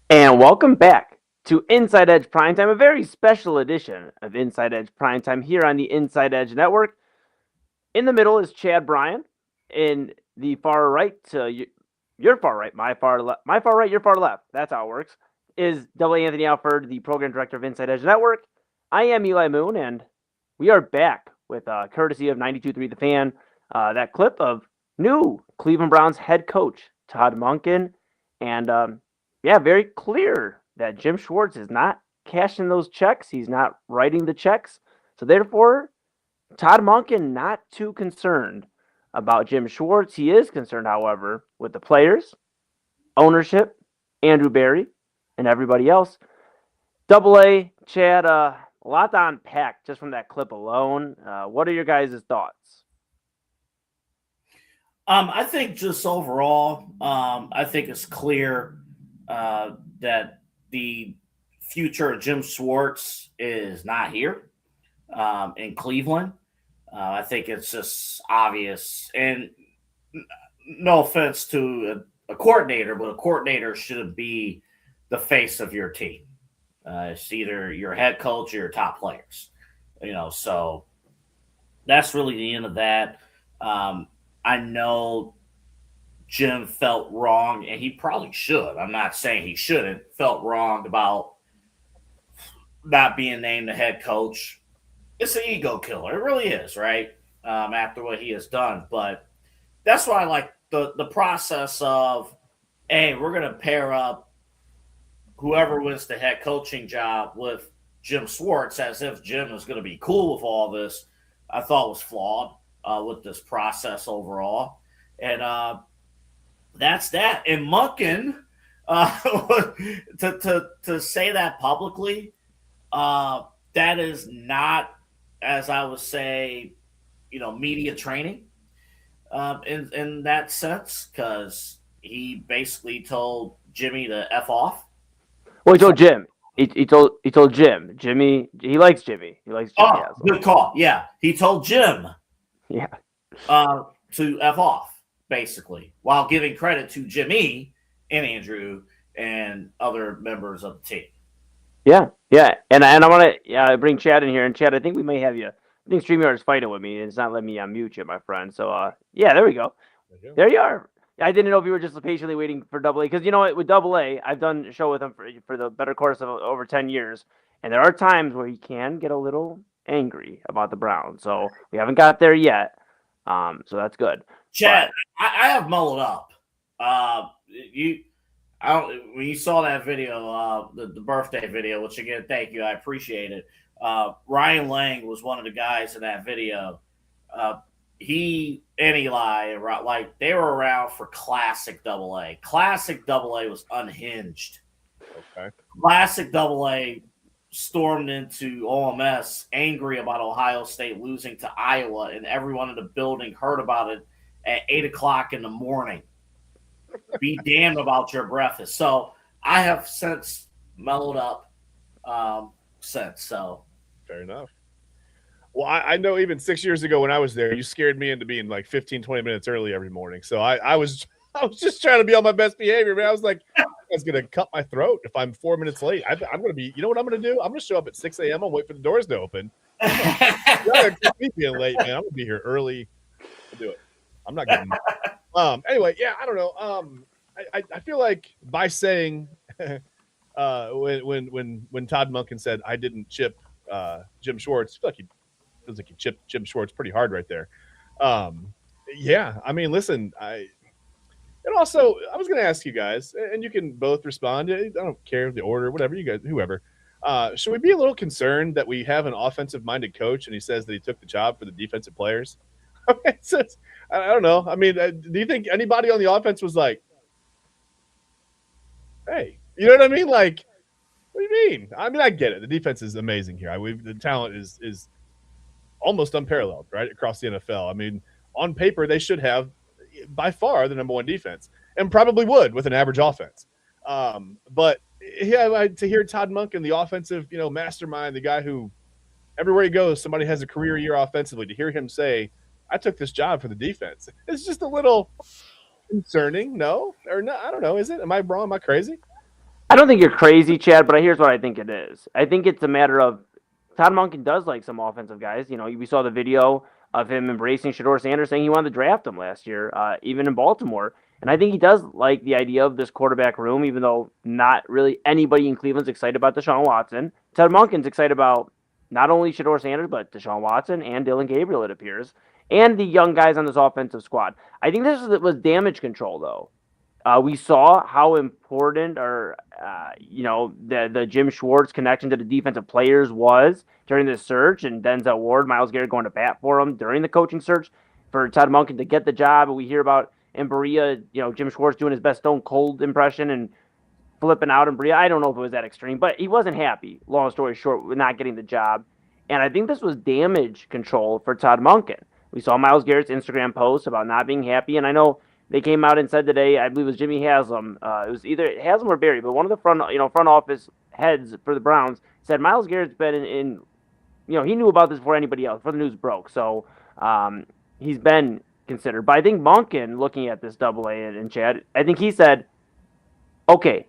And welcome back to Inside Edge Primetime, a very special edition of Inside Edge Primetime here on the Inside Edge Network. In the middle is Chad Bryan. In the far right, your far right, my far right, your far left. That's how it works. Is Double Anthony Alford, the program director of Inside Edge Network. I am Eli Moon, and we are back with courtesy of 92.3 The Fan, that clip of new Cleveland Browns head coach Todd Monken, and very clear that Jim Schwartz is not cashing those checks. He's not writing the checks, so therefore, Todd Monken not too concerned about Jim Schwartz. He is concerned, however, with the players, ownership, Andrew Barry, and everybody else. Double A, Chad, a lot to unpack just from that clip alone. What are your guys' thoughts? I think just overall, I think it's clear that the future of Jim Schwartz is not here in Cleveland. I think it's just obvious, and no offense to a coordinator, but a coordinator shouldn't be the face of your team. It's either your head coach or your top players, so that's really the end of that. I know Jim felt wrong, and he probably should. I'm not saying he shouldn't. Felt wrong about not being named the head coach. It's an ego killer. It really is, right? After what he has done. But that's why I like the process of, hey, we're going to pair up whoever wins the head coaching job with Jim Schwartz as if Jim is going to be cool with all this. I thought was flawed with this process overall. And that's that. And Monken, to say that publicly, that is not, as I would say, media training in that sense, because he basically told Jimmy to F off. Well, he told Jim. He told Jim. Jimmy, he likes Jimmy. He likes Jimmy. Oh, good call. Yeah, he told Jim. Yeah. To F off, basically, while giving credit to Jimmy and Andrew and other members of the team. Yeah, and I want to bring Chad in here. And Chad, I think we may have you. I think StreamYard is fighting with me. It's not letting me unmute you, my friend. So, there we go. There you are. I didn't know if you were just patiently waiting for Double A, because you know what, with Double A, I've done a show with him for the better course of over 10 years, and there are times where he can get a little angry about the Browns. So we haven't got there yet. So that's good. Chad, I have mulled up. When you saw that video, the birthday video, which again, thank you, I appreciate it. Ryan Lang was one of the guys in that video. He and Eli, like, they were around for classic Double A. Classic Double A was unhinged. Okay. Classic Double A stormed into OMS angry about Ohio State losing to Iowa, and everyone in the building heard about it at 8 o'clock in the morning. Be damned about your breakfast. So I have since mellowed up since. So fair enough. Well, I know even 6 years ago when I was there, you scared me into being like 15, 20 minutes early every morning. So I was just trying to be on my best behavior, man. I was like, I was going to cut my throat if I'm 4 minutes late. I'm going to be, you know what I'm going to do? I'm going to show up at 6 a.m. I'll wait for the doors to open. You're not going to keep me being late, man. I'm going to be here early to do it. I'm not getting anyway, yeah, I don't know. I feel like by saying when Todd Monken said I didn't chip Jim Schwartz, I feel like he chipped Jim Schwartz pretty hard right there. Yeah, I mean, listen, and also I was going to ask you guys, and you can both respond. I don't care the order, whatever you guys, whoever. Should we be a little concerned that we have an offensive-minded coach and he says that he took the job for the defensive players? I don't know. I mean, do you think anybody on the offense was like, hey, you know what I mean? Like, what do you mean? I mean, I get it. The defense is amazing here. The talent is almost unparalleled, right, across the NFL. I mean, on paper, they should have by far the number one defense and probably would with an average offense. But yeah, to hear Todd Monken, the offensive, mastermind, the guy who everywhere he goes, somebody has a career year offensively, to hear him say, I took this job for the defense, it's just a little concerning. No, or no, I don't know. Is it? Am I wrong? Am I crazy? I don't think you're crazy, Chad, but here's what I think it is. I think it's a matter of Todd Monken does like some offensive guys. We saw the video of him embracing Shedeur Sanders, saying he wanted to draft him last year, even in Baltimore. And I think he does like the idea of this quarterback room, even though not really anybody in Cleveland's excited about Deshaun Watson. Todd Monken's excited about not only Shedeur Sanders, but Deshaun Watson and Dylan Gabriel, it appears, and the young guys on this offensive squad. I think this was damage control, though. We saw how important the Jim Schwartz connection to the defensive players was during this search, and Denzel Ward, Myles Garrett going to bat for him during the coaching search for Todd Monken to get the job. And we hear about in Berea, Jim Schwartz doing his best Stone Cold impression and flipping out in Berea. I don't know if it was that extreme, but he wasn't happy, long story short, with not getting the job. And I think this was damage control for Todd Monken. We saw Myles Garrett's Instagram post about not being happy, and I know they came out and said today, I believe it was Jimmy Haslam. It was either Haslam or Barry, but one of the front office heads for the Browns said Myles Garrett's been in he knew about this before anybody else, before the news broke. So he's been considered. But I think Monken, looking at this AA and Chad, I think he said, okay,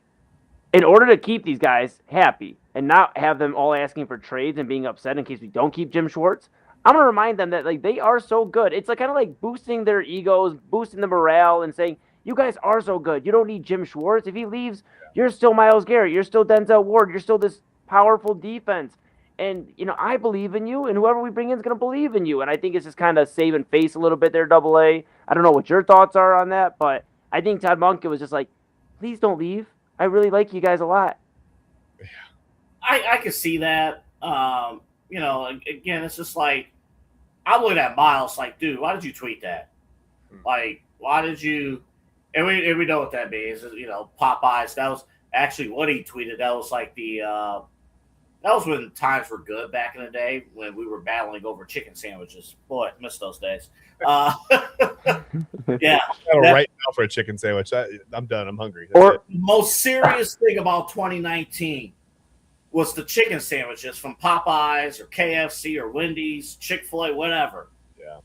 in order to keep these guys happy and not have them all asking for trades and being upset in case we don't keep Jim Schwartz, I'm going to remind them that they are so good. It's kind of like boosting their egos, boosting the morale, and saying, you guys are so good. You don't need Jim Schwartz. If he leaves, you're still Myles Garrett. You're still Denzel Ward. You're still this powerful defense. And, I believe in you, and whoever we bring in is going to believe in you. And I think it's just kind of saving face a little bit there, AA. I don't know what your thoughts are on that, but I think Todd Monken was just like, please don't leave. I really like you guys a lot. I can see that. Again, it's just like, I look at Myles like, dude, why did you tweet that? Like, why did you? And we know what that means. Popeyes. That was actually what he tweeted. That was like that was when times were good back in the day when we were battling over chicken sandwiches. Boy, I miss those days. Yeah. Right now for a chicken sandwich. I'm done. I'm hungry. The most serious thing about 2019 was the chicken sandwiches from Popeyes or KFC or Wendy's, Chick-fil-A, whatever. Yeah.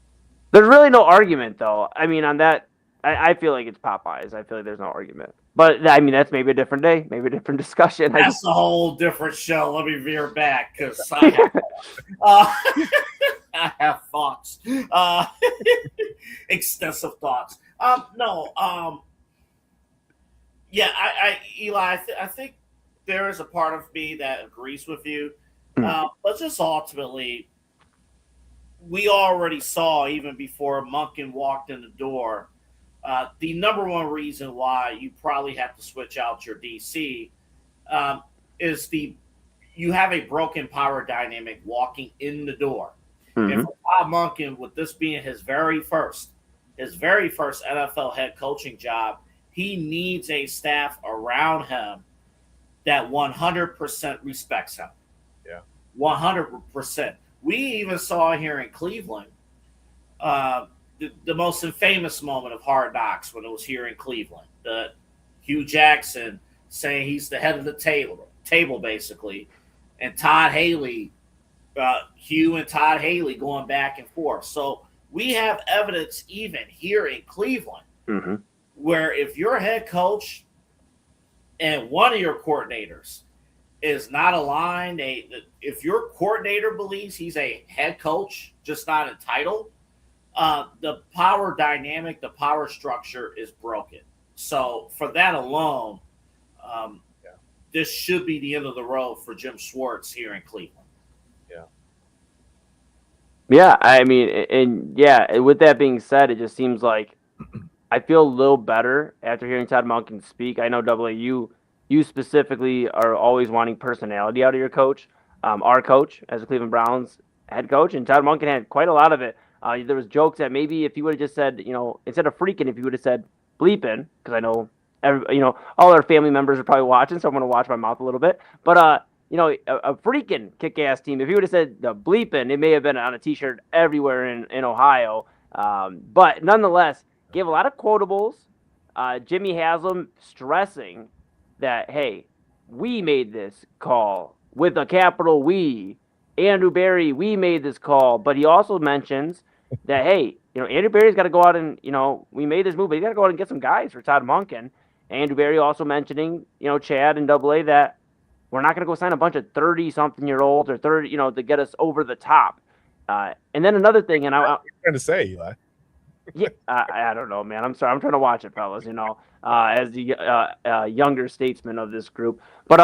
There's really no argument, though. I mean, on that, I feel like it's Popeyes. I feel like there's no argument. But, I mean, that's maybe a different day, maybe a different discussion. That's a whole different show. Let me veer back because I have thoughts. Extensive thoughts. Eli, I think there is a part of me that agrees with you. But just ultimately, we already saw, even before Monken walked in the door, the number one reason why you probably have to switch out your DC is you have a broken power dynamic walking in the door. Mm-hmm. And for Todd Monken, with this being his very first NFL head coaching job, he needs a staff around him that 100% respects him. Yeah. 100%. We even saw here in Cleveland the most infamous moment of Hard Knocks when it was here in Cleveland. Hugh Jackson saying he's the head of the table basically, and Todd Haley, Hugh and Todd Haley going back and forth. So we have evidence even here in Cleveland where if your head coach and one of your coordinators is not aligned, if your coordinator believes he's a head coach, just not entitled, the power dynamic, the power structure is broken. So for that alone, this should be the end of the road for Jim Schwartz here in Cleveland. Yeah, I mean, and yeah, with that being said, it just seems like I feel a little better after hearing Todd Monken speak. I know Double A, you specifically are always wanting personality out of your coach. Our coach as a Cleveland Browns head coach, and Todd Monken had quite a lot of it. There was jokes that maybe if he would have just said, instead of freaking, if he would have said bleeping, because I know all our family members are probably watching, so I'm going to watch my mouth a little bit. But a freaking kick-ass team. If he would have said the bleeping, it may have been on a T-shirt everywhere in Ohio. But nonetheless, gave a lot of quotables. Jimmy Haslam stressing that, hey, we made this call with a capital we. Andrew Berry, we made this call. But he also mentions that, hey, Andrew Berry's got to go out and, we made this move, but he's got to go out and get some guys for Todd Monken. Andrew Berry also mentioning, Chad and Double A, that we're not going to go sign a bunch of 30-something-year-olds or 30, to get us over the top. And then another thing, and I'm trying to say, Eli. Yeah, I don't know, man. I'm sorry. I'm trying to watch it, fellas, as the younger statesman of this group. But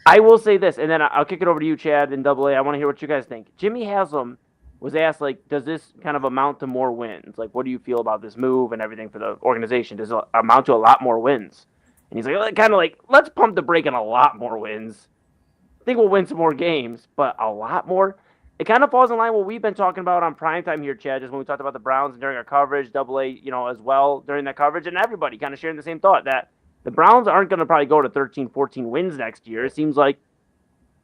I will say this, and then I'll kick it over to you, Chad, and Double A. I want to hear what you guys think. Jimmy Haslam was asked, does this kind of amount to more wins? What do you feel about this move and everything for the organization? Does it amount to a lot more wins? And he's let's pump the brake on a lot more wins. I think we'll win some more games, but a lot more? It kind of falls in line with what we've been talking about on primetime here, Chad, just when we talked about the Browns and during our coverage, Double A, as well during that coverage, and everybody kind of sharing the same thought that the Browns aren't going to probably go to 13, 14 wins next year. It seems like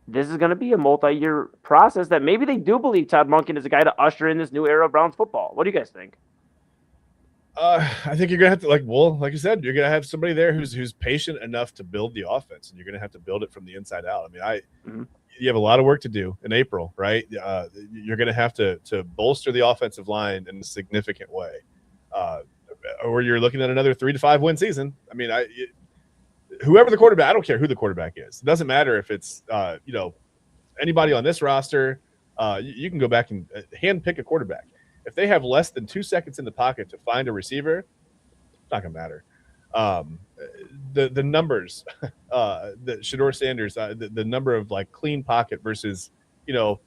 this is going to be a multi-year process that maybe they do believe Todd Monken is a guy to usher in this new era of Browns football. What do you guys think? I think you're gonna have to, like you said, you're gonna have somebody there who's patient enough to build the offense, and you're gonna have to build it from the inside out. I mean, you have a lot of work to do in April, right? You're gonna have to bolster the offensive line in a significant way, or you're looking at another 3 to 5 win season. I mean, whoever the quarterback, I don't care who the quarterback is. It doesn't matter if it's anybody on this roster. You can go back and hand pick a quarterback. If they have less than 2 seconds in the pocket to find a receiver, it's not going to matter. The numbers, the Shedeur Sanders, the number of clean pocket versus, it's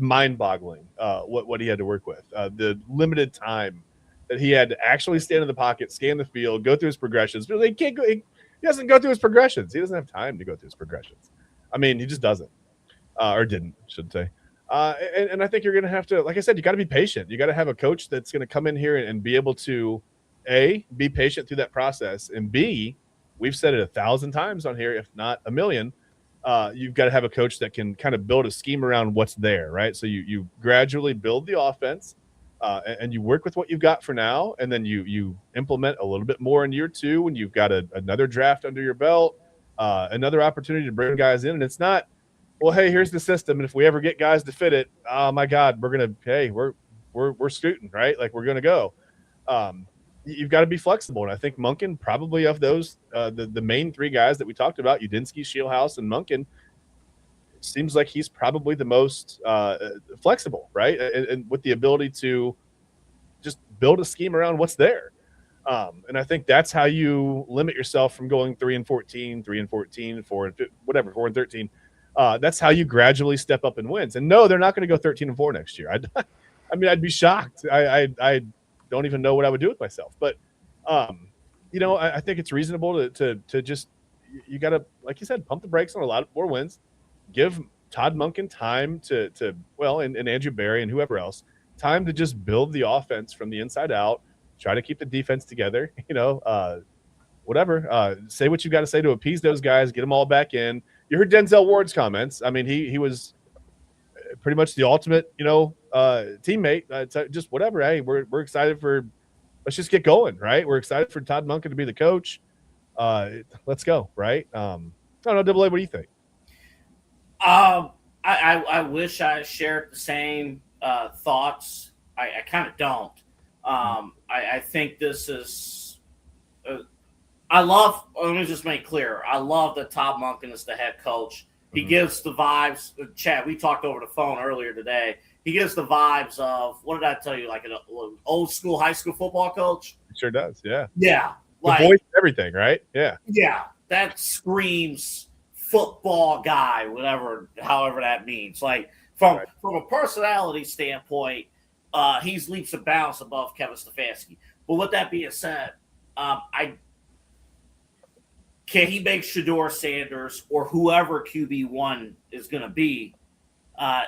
mind-boggling what he had to work with. The limited time that he had to actually stand in the pocket, scan the field, go through his progressions. He can't go. He doesn't go through his progressions. He doesn't have time to go through his progressions. I mean, he just doesn't, or didn't, I should say. And I think you're going to have to, like I said, you got to be patient. You got to have a coach that's going to come in here and be able to, A, be patient through that process, and B, we've said it 1,000 times on here, if not a million, you've got to have a coach that can kind of build a scheme around what's there, right? So you gradually build the offense, and you work with what you've got for now, and then you implement a little bit more in year 2 when you've got another draft under your belt, another opportunity to bring guys in, and it's not, well, hey, here's the system, and if we ever get guys to fit it, oh my God, we're scooting, right? We're gonna go. You've got to be flexible, and I think Monken, probably of those, the main 3 guys that we talked about, Udinski, Shieldhouse, and Monken, seems like he's probably the most flexible, right? And with the ability to just build a scheme around what's there. And I think that's how you limit yourself from going 3-14, 3-14, 4-13. That's how you gradually step up in wins. And no, they're not going to go 13-4 next year. I mean, I'd be shocked. I don't even know what I would do with myself. But, I think it's reasonable to just, you got to, like you said, pump the brakes on a lot more wins. Give Todd Monken time and Andrew Berry and whoever else, time to just build the offense from the inside out, try to keep the defense together, whatever. Say what you got to say to appease those guys, get them all back in. You heard Denzel Ward's comments. I mean, he was pretty much the ultimate, teammate. Just whatever. Hey, we're excited for. Let's just get going, right? We're excited for Todd Monken to be the coach. Let's go, right? I don't know, Double A. What do you think? I wish I shared the same thoughts. I kind of don't. I think this is. Let me just make clear. I love that Todd Monken is the head coach. He gives the vibes. Chad, we talked over the phone earlier today. he gives the vibes of, what did I tell you, like an old school high school football coach? It sure does. Yeah. Yeah. The Like, voice, everything, right? Yeah. yeah, that screams football guy, however that means. Like from a personality standpoint, he's leaps and bounds above Kevin Stefanski. But with that being said, can he make Shedeur Sanders or whoever QB1 is going to be?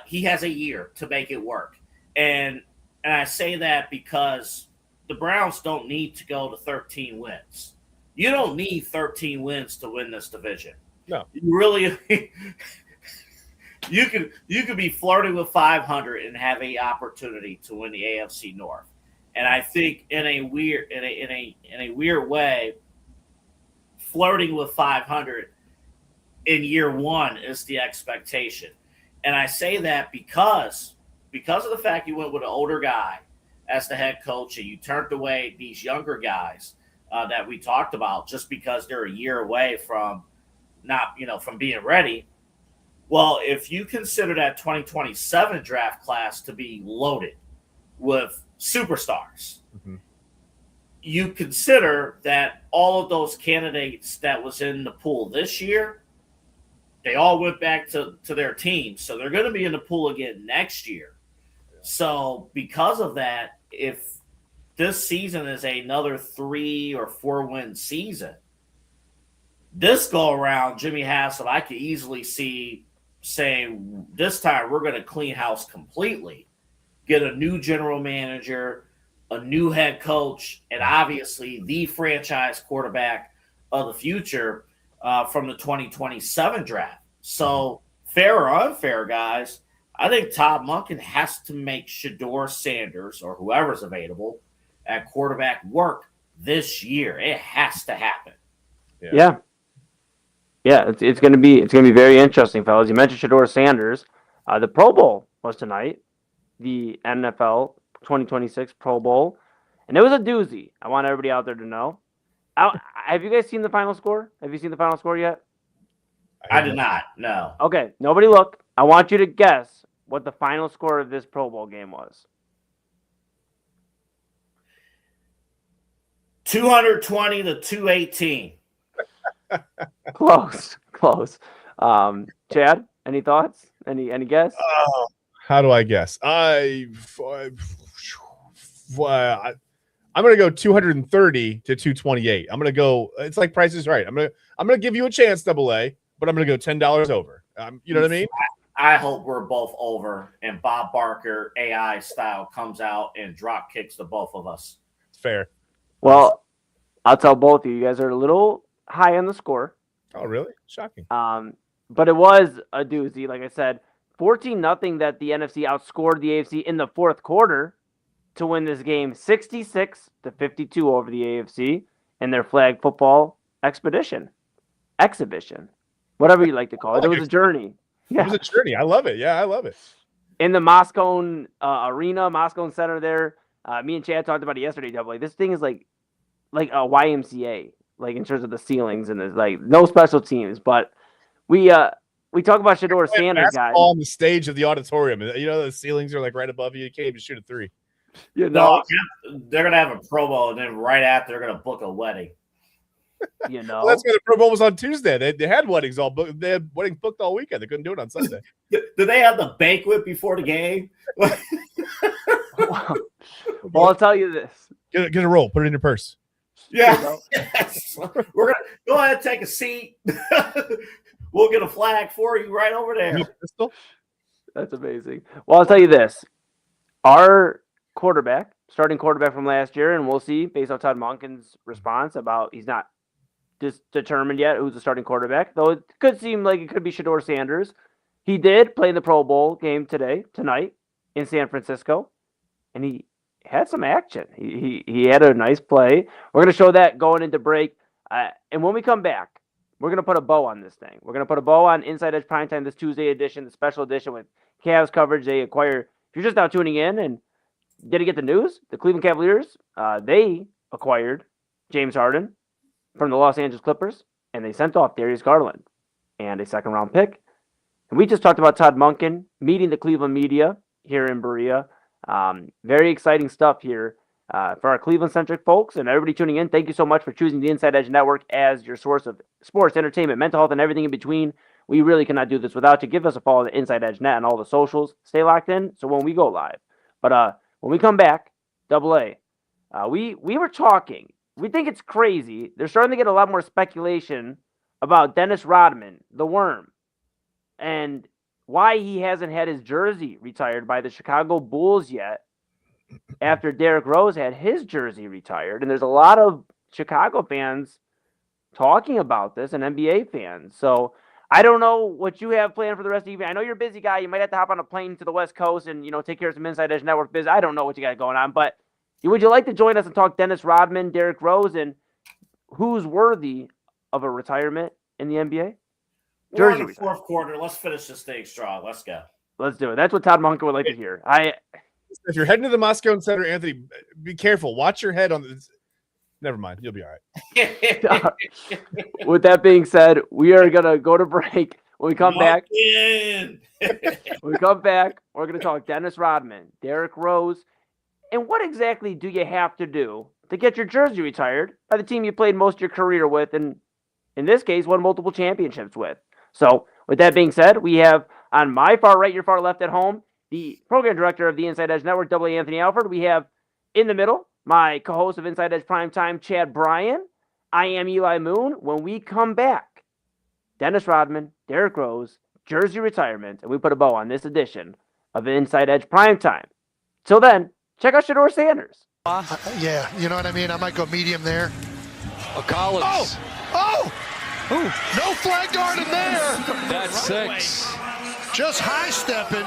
He has a year to make it work, and I say that because the Browns don't need to go to 13 wins. You don't need 13 wins to win this division. No, you really. You could be flirting with 500 and have a opportunity to win the AFC North. And I think in a weird way, flirting with 500 in year one is the expectation. And I say that because of the fact you went with an older guy as the head coach and you turned away these younger guys that we talked about just because they're a year away from from being ready. Well, if you consider that 2027 draft class to be loaded with superstars, you consider that all of those candidates that was in the pool this year, they all went back to their teams. So they're going to be in the pool again next year. So because of that, if this season is another 3 or 4 win season, this go around, Jimmy Haslett, I could easily see saying this time we're going to clean house completely, get a new general manager, a new head coach, and obviously the franchise quarterback of the future from the 2027 draft. So fair or unfair, guys, I think Todd Monken has to make Shedeur Sanders or whoever's available at quarterback work this year. It has to happen. Yeah. Yeah, it's going to be very interesting, fellas. You mentioned Shedeur Sanders. The Pro Bowl was tonight, the NFL 2026 Pro Bowl, and it was a doozy. I want everybody out there to know. Have you guys seen the final score? Have you seen the final score yet? I did not. No. Okay, nobody look. I want you to guess what the final score of this Pro Bowl game was. 220 to 218. Close. Chad, any thoughts? Any guess? How do I guess? I'm gonna go 230 to 228. I'm gonna go. It's like Price is Right. I'm gonna give you a chance, Double A, but I'm gonna go $10 over. You know what I mean? I hope we're both over, and Bob Barker AI style comes out and drop kicks the both of us. Fair. Well, I'll tell both of you. You guys are a little high on the score. Oh, really? Shocking. But it was a doozy. Like I said, 14-0 that the NFC outscored the AFC in the fourth quarter to win this game, 66-52 over the AFC in their flag football exhibition, whatever you like to call it. It was a journey. Yeah. It was a journey. I love it. Yeah, I love it. In the Moscow arena, Moscow Center there, me and Chad talked about it yesterday, Double. This thing is like a YMCA, like in terms of the ceilings, and there's like no special teams. But we talk about Shedeur Sanders, guys. On the stage of the auditorium, you know the ceilings are like right above you. You can't even shoot a three. You know, they're gonna have a Pro Bowl, and then right after they're gonna book a wedding. You know, well, that's why the Pro Bowl was on Tuesday. They had weddings all booked. They had weddings booked all weekend. They couldn't do it on Sunday. Did they have the banquet before the game? Well, I'll tell you this. Get a roll. Put it in your purse. Yeah. Yes. We're gonna go ahead and take a seat. We'll get a flag for you right over there. That's amazing. Well, I'll tell you this. Our starting quarterback from last year, and we'll see based on Todd Monken's response about he's not determined yet who's the starting quarterback, though it could seem like it could be Shedeur Sanders. He did play in the Pro Bowl game tonight in San Francisco, and he had some action. He had a nice play. We're going to show that going into break, and when we come back, we're going to put a bow on this thing. We're going to put a bow on Inside Edge Primetime, this Tuesday edition, the special edition with Cavs coverage. They acquire, if you're just now tuning in and didn't get the news, the Cleveland Cavaliers, they acquired James Harden from the Los Angeles Clippers, and they sent off Darius Garland and a second-round pick. And we just talked about Todd Monken meeting the Cleveland media here in Berea. Very exciting stuff here for our Cleveland-centric folks and everybody tuning in. Thank you so much for choosing the Inside Edge Network as your source of sports, entertainment, mental health, and everything in between. We really cannot do this without you. Give us a follow at Inside Edge Net on all the socials. Stay locked in so when we go live. But when we come back, AA, we were talking. We think it's crazy. They're starting to get a lot more speculation about Dennis Rodman, the Worm, and why he hasn't had his jersey retired by the Chicago Bulls yet after Derrick Rose had his jersey retired. And there's a lot of Chicago fans talking about this and NBA fans. So I don't know what you have planned for the rest of the evening. I know you're a busy guy. You might have to hop on a plane to the West Coast and, take care of some Inside Edge Network business. I don't know what you got going on, but would you like to join us and talk Dennis Rodman, Derrick Rose, and who's worthy of a retirement in the NBA? We're in the fourth quarter. Let's finish this thing strong. Let's go. Let's do it. That's what Todd Monken would like to hear. If you're heading to the Moscow Center, Anthony, be careful. Watch your head on this. Never mind. You'll be all right. With that being said, we are going to go to break. When we come back, we're going to talk Dennis Rodman, Derrick Rose, and what exactly do you have to do to get your jersey retired by the team you played most of your career with, and in this case, won multiple championships with. So with that being said, we have on my far right, your far left at home, the program director of the Inside Edge Network, AA Anthony Alford. We have in the middle, my co-host of Inside Edge Primetime, Chad Bryan. I am Eli Moon. When we come back, Dennis Rodman, Derrick Rose, jersey retirement, and we put a bow on this edition of Inside Edge Primetime. Till then, check out Shedeur Sanders. Yeah, you know what I mean? I might go medium there. Collins. Oh! No flag guard in there. That's 6. Just high stepping.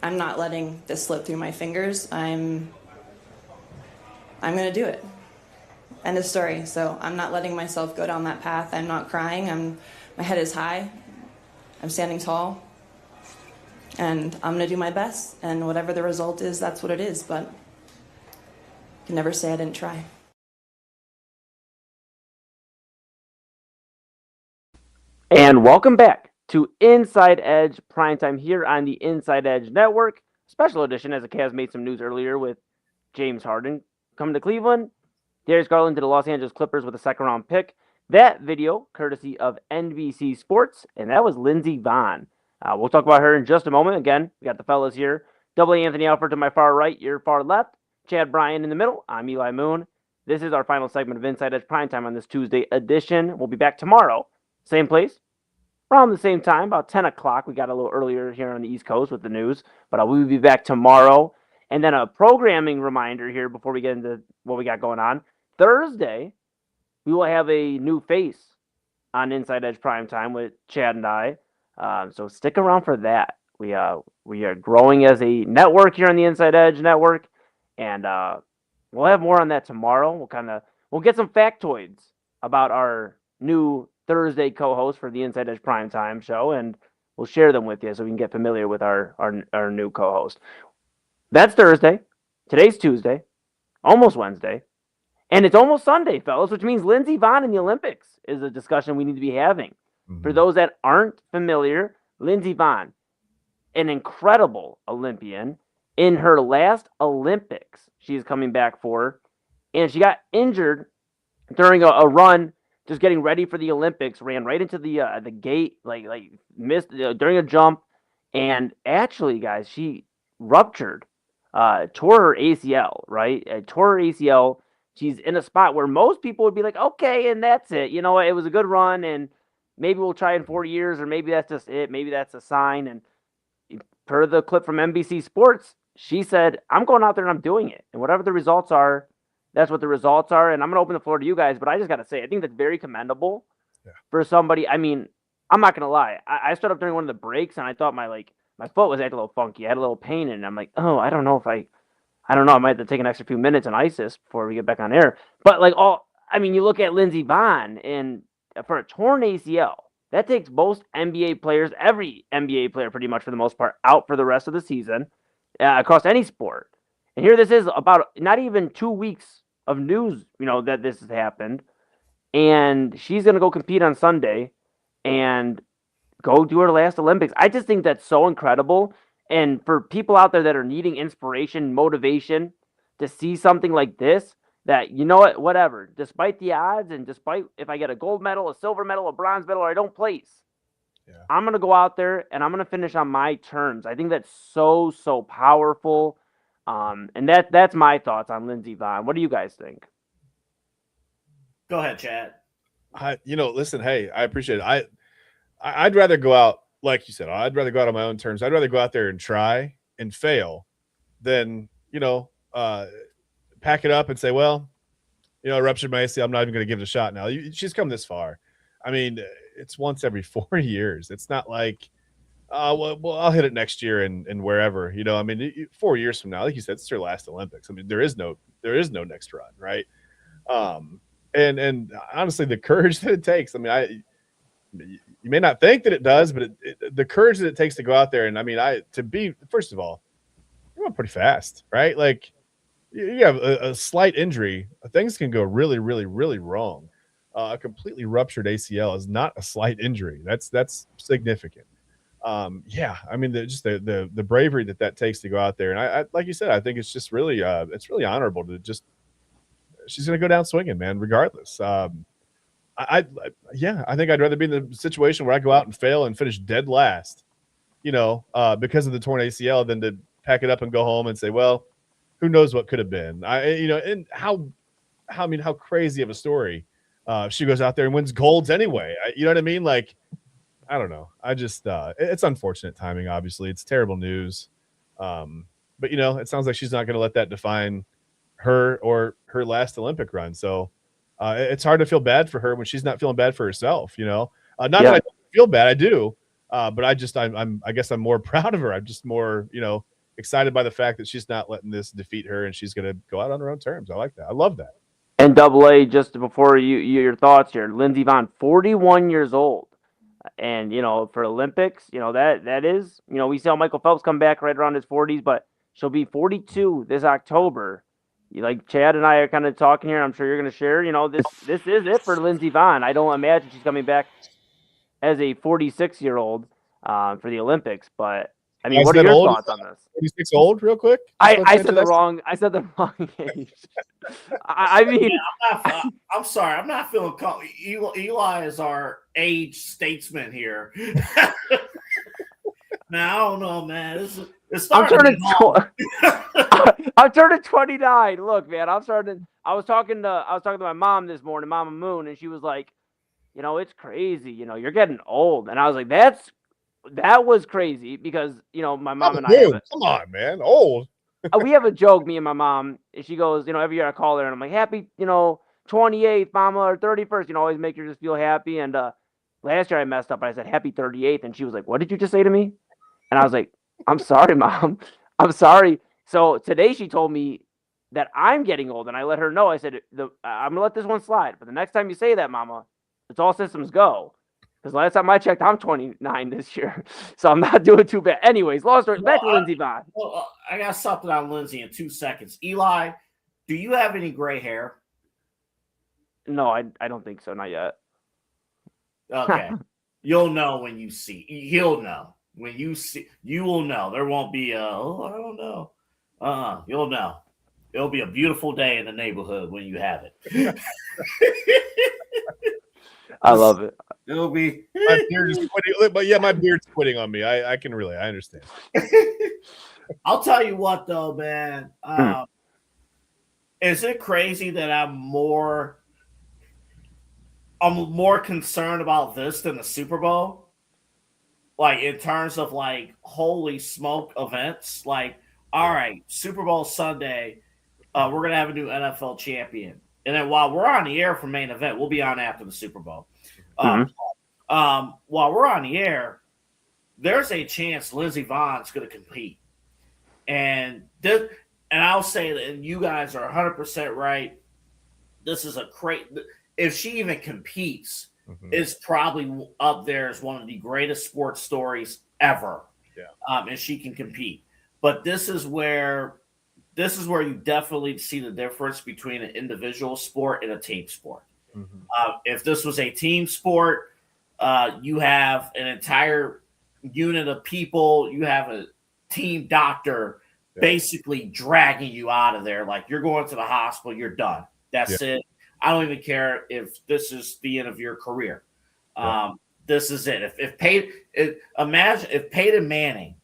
I'm not letting this slip through my fingers. I'm going to do it. End of story. So I'm not letting myself go down that path. I'm not crying. My head is high. I'm standing tall. And I'm going to do my best. And whatever the result is, that's what it is. But you can never say I didn't try. And welcome back to Inside Edge Primetime here on the Inside Edge Network. Special edition, as the Cavs made some news earlier with James Harden coming to Cleveland. Darius Garland to the Los Angeles Clippers with a second-round pick. That video, courtesy of NBC Sports, and that was Lindsey Vonn. We'll talk about her in just a moment. Again, we got the fellas here. Double A Anthony Alford to my far right, your far left. Chad Bryan in the middle. I'm Eli Moon. This is our final segment of Inside Edge Primetime on this Tuesday edition. We'll be back tomorrow. Same place, around the same time, about 10 o'clock. We got a little earlier here on the East Coast with the news, but we will be back tomorrow. And then a programming reminder here before we get into what we got going on. Thursday, we will have a new face on Inside Edge Primetime with Chad and I. So stick around for that. We are growing as a network here on the Inside Edge Network, and we'll have more on that tomorrow. We'll get some factoids about our new Thursday co-host for the Inside Edge Primetime show, and we'll share them with you so we can get familiar with our new co-host. That's Thursday. Today's Tuesday, almost Wednesday, and it's almost Sunday, fellas, which means Lindsey Vonn in the Olympics is a discussion we need to be having. Mm-hmm. For those that aren't familiar, Lindsey Vonn, an incredible Olympian. In her last Olympics, she's coming back for, and she got injured during a run just getting ready for the Olympics, ran right into the gate, like missed during a jump, and actually, guys, she ruptured, tore her ACL, right? Tore her ACL. She's in a spot where most people would be like, okay, and that's it. You know, it was a good run, and maybe we'll try in 4 years, or maybe that's just it. Maybe that's a sign. And per the clip from NBC Sports, she said, I'm going out there and I'm doing it. And whatever the results are, that's what the results are. And I'm going to open the floor to you guys, but I just got to say, I think that's very commendable for somebody. I mean, I'm not going to lie. I stood up during one of the breaks, and I thought my foot was acting a little funky. I had a little pain in it. And I'm like, oh, I don't know. I might have to take an extra few minutes and ice this before we get back on air. But you look at Lindsey Vonn, and for a torn ACL, that takes most NBA players, every NBA player pretty much for the most part, out for the rest of the season across any sport. And here this is about not even 2 weeks of news, that this has happened. And she's going to go compete on Sunday and go do her last Olympics. I just think that's so incredible. And for people out there that are needing inspiration, motivation to see something like this, that, you know what, whatever, despite the odds and despite if I get a gold medal, a silver medal, a bronze medal, or I don't place, I'm going to go out there and I'm going to finish on my terms. I think that's so, so powerful. And that's my thoughts on Lindsey Vonn. What do you guys think? Go ahead, Chad. Listen, hey, I appreciate it. I'd rather go out, like you said, I'd rather go out on my own terms. I'd rather go out there and try and fail than, pack it up and say, well, I ruptured my ACL. I'm not even going to give it a shot now. She's come this far. I mean, it's once every 4 years. It's not like, well, I'll hit it next year and wherever, 4 years from now, like you said, it's her last Olympics. I mean, there is no next run. Right. And honestly, the courage that it takes, you may not think that it does, but the courage that it takes to go out there. And first of all, you're going pretty fast, right? Like, you have a slight injury, things can go really, really, really wrong. A completely ruptured ACL is not a slight injury. That's significant. The bravery that takes to go out there, and I like you said, I think it's just really it's really honorable to just. She's going to go down swinging, man. Regardless, I think I'd rather be in the situation where I go out and fail and finish dead last, because of the torn ACL, than to pack it up and go home and say, well, who knows what could have been. And how crazy of a story. She goes out there and wins golds anyway. You know what I mean? Like, I don't know. I just it's unfortunate timing. Obviously, it's terrible news. But it sounds like she's not going to let that define her or her last Olympic run. So it's hard to feel bad for her when she's not feeling bad for herself. Not that I feel bad. I do. But I guess I'm more proud of her. I'm just more, excited by the fact that she's not letting this defeat her and she's going to go out on her own terms. I like that. I love that. And Double A, just before your thoughts here, Lindsey Vonn, 41 years old. And, for Olympics, that is, we saw Michael Phelps come back right around his 40s, but she'll be 42 this October. Like Chad and I are kind of talking here, I'm sure you're going to share, this is it for Lindsey Vonn. I don't imagine she's coming back as a 46-year-old for the Olympics, but I mean, what are your thoughts on this? 46 old, real quick. I said the wrong age. I mean, I'm sorry, I'm not feeling Eli is our age statesman here. Now I don't know, man. I'm turning 29. Look, man, I was talking to my mom this morning, Mama Moon, and she was like, it's crazy. You're getting old, and I was like, that was crazy because my mom and I come on, man, old. We have a joke, me and my mom. And she goes, every year I call her and I'm like, happy, 28th, mama, or 31st. Always make her just feel happy. And last year I messed up. I said happy 38th, and she was like, "What did you just say to me?" And I was like, "I'm sorry, Mom. I'm sorry." So today she told me that I'm getting old, and I let her know. I said, "I'm gonna let this one slide, but the next time you say that, Mama, it's all systems go." Because last time I checked, I'm 29 this year, so I'm not doing too bad. Anyways, long story. Back to Lindsey Vonn. Well, I got something on Lindsey in 2 seconds. Eli, do you have any gray hair? No, I don't think so. Not yet. Okay. You'll know when you see. He'll know. When you see, you will know. There won't be I don't know. You'll know. It'll be a beautiful day in the neighborhood when you have it. I love it. It'll be my beard is quitting, but yeah, my beard's quitting on me. I understand. I'll tell you what though, man. Is it crazy that I'm more concerned about this than the Super Bowl? Like in terms of like holy smoke events. Like, all right, Super Bowl Sunday, we're gonna have a new NFL champion. And then while we're on the air for main event, we'll be on after the Super Bowl. While we're on the air, there's a chance Lindsey Vonn's going to compete, and I'll say that, and you guys are 100% right. This is if she even competes, it's probably up there as one of the greatest sports stories ever. Yeah, and she can compete, but this is where you definitely see the difference between an individual sport and a team sport. If this was a team sport, you have an entire unit of people. You have a team doctor basically dragging you out of there. Like, you're going to the hospital, you're done. That's it. I don't even care if this is the end of your career. This is it. Imagine if Peyton Manning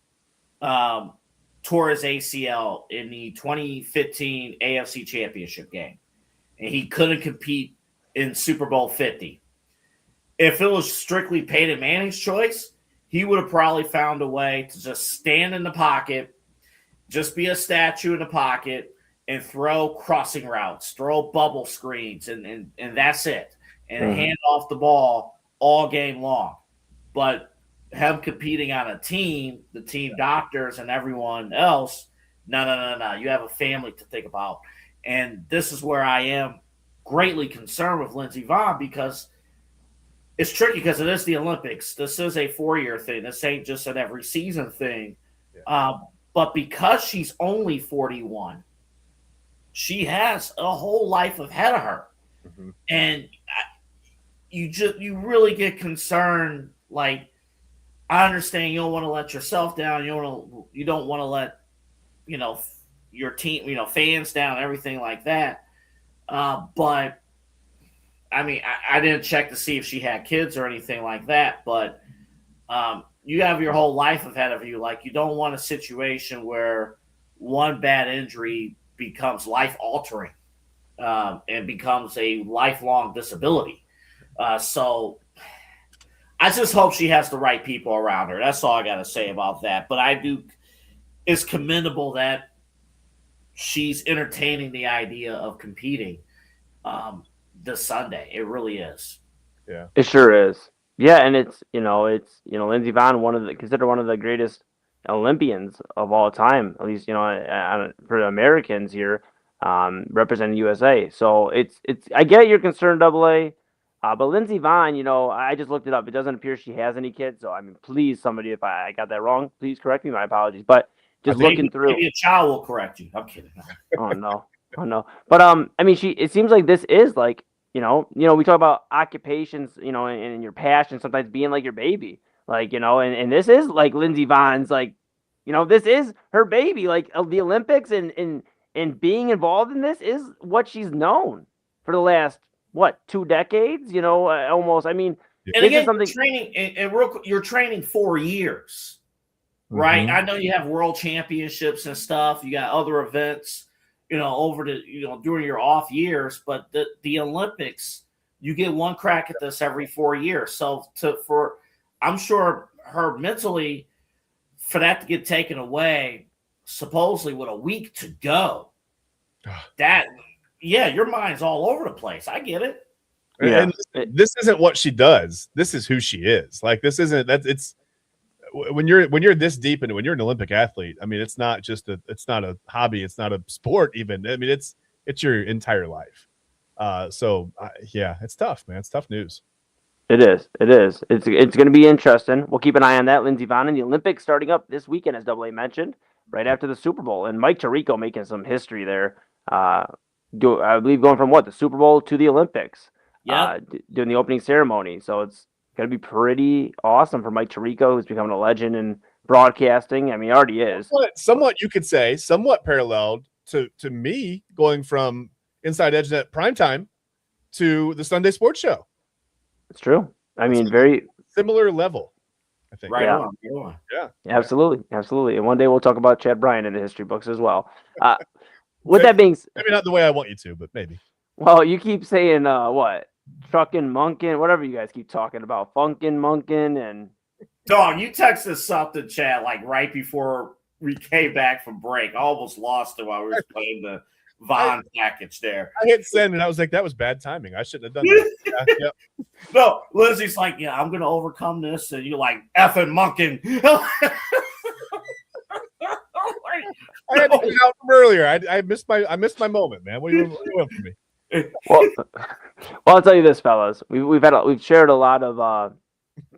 tore his ACL in the 2015 AFC Championship game, and he couldn't compete in Super Bowl 50. If it was strictly Peyton Manning's choice, he would have probably found a way to just stand in the pocket, just be a statue in the pocket, and throw crossing routes, throw bubble screens, and that's it. And hand off the ball all game long. But him competing on a team, the team doctors and everyone else, no. You have a family to think about. And this is where I am greatly concerned with Lindsey Vonn, because it's tricky, because it is the Olympics. This is a 4-year thing. This ain't just an every season thing. But because she's only 41, she has a whole life ahead of her. And you really get concerned. Like, I understand you don't want to let yourself down. You don't want to let, your team, fans down, everything like that. But I mean, I didn't check to see if she had kids or anything like that, but you have your whole life ahead of you. Like, you don't want a situation where one bad injury becomes life altering and becomes a lifelong disability. So I just hope she has the right people around her. That's all I got to say about that. But it's commendable that she's entertaining the idea of competing this Sunday. It really is. Yeah, it sure is. Yeah, and it's Lindsey Vonn, considered one of the greatest Olympians of all time, at least for Americans here, representing USA. So it's I get your concern, Double A, but Lindsey Vonn, I just looked it up. It doesn't appear she has any kids. So I mean, please, somebody, if I got that wrong, please correct me. My apologies. But just looking through, maybe a child will correct you. I'm kidding. oh no, oh no. But I mean, it seems like this is like. We talk about occupations, and your passion sometimes being like your baby, like, and this is like Lindsey Vonn's, like, this is her baby, like the Olympics and being involved in this is what she's known for the last, 2 decades, almost. I mean, and this again, is something you're training 4 years, right? I know you have world championships and stuff. You got other events. During your off years, but the Olympics, you get one crack at this every 4 years. So I'm sure her mentally, for that to get taken away, supposedly with a week to go, your mind's all over the place. I get it. Yeah. And this isn't what she does. This is who she is. Like, this isn't that. It's when you're this deep into, when you're an Olympic athlete, I mean, it's not a hobby. It's not a sport even. I mean, it's your entire life. It's tough, man. It's tough news. It is. It's going to be interesting. We'll keep an eye on that. Lindsey Vonn and the Olympics starting up this weekend, as Double A mentioned, right after the Super Bowl. And Mike Tirico making some history there. I believe going from the Super Bowl to the Olympics. Yeah. Doing the opening ceremony. So it's going to be pretty awesome for Mike Tirico, who's becoming a legend in broadcasting. I mean, he already is. Somewhat you could say, somewhat paralleled to me going from Inside Edge at primetime to the Sunday Sports Show. It's true. I mean, very similar level, I think. Right on. Yeah. Absolutely. And one day we'll talk about Chad Bryan in the history books as well. With that being said, maybe not the way I want you to, but maybe. Well, you keep saying trucking, monking, whatever you guys keep talking about, funkin', monkin', and dog. You texted something, Chad, like right before we came back from break. I almost lost it while we were playing the Vonn package there. I hit send and I was like, that was bad timing. I shouldn't have done that. Yep. No, Lizzie's like, yeah, I'm gonna overcome this, and you're like effing monking. I had to get out from earlier. I missed my moment, man. What do you want from me? Well, I'll tell you this, fellas. We've shared a lot of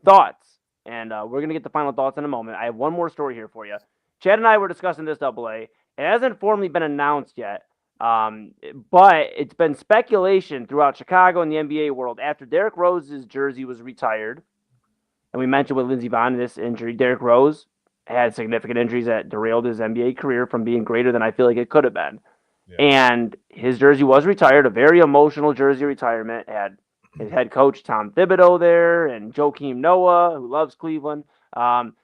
thoughts, and we're gonna get the final thoughts in a moment. I have one more story here for you. Chad and I were discussing this, Double A. It hasn't formally been announced yet, but it's been speculation throughout Chicago and the NBA world after Derrick Rose's jersey was retired, and we mentioned with Lindsey Vonn this injury. Derrick Rose had significant injuries that derailed his NBA career from being greater than I feel like it could have been. Yeah. And his jersey was retired, a very emotional jersey retirement. Had his head coach Tom Thibodeau there, and Joakim Noah, who loves Cleveland, and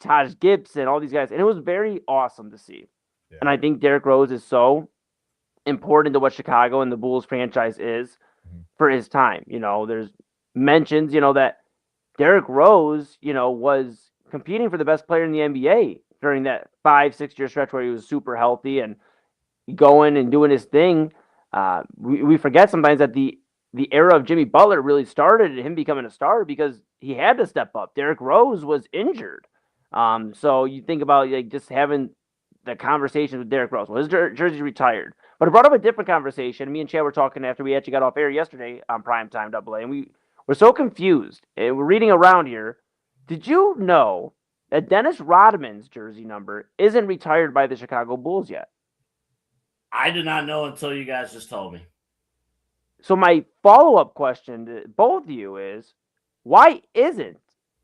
Taj Gibson, all these guys, and it was very awesome to see. Yeah. And I think Derrick Rose is so important to what Chicago and the Bulls franchise is for his time. There's mentions, that Derrick Rose, was competing for the best player in the NBA during that 5-6 year stretch where he was super healthy and going and doing his thing. We forget sometimes that the era of Jimmy Butler really started him becoming a star because he had to step up. Derrick Rose was injured. So you think about just having the conversation with Derrick Rose. Well, his jersey's retired. But it brought up a different conversation. Me and Chad were talking after we actually got off air yesterday on Primetime Double A, and we were so confused. And we're reading around here. Did you know that Dennis Rodman's jersey number isn't retired by the Chicago Bulls yet? I did not know until you guys just told me. So my follow-up question to both of you is, why isn't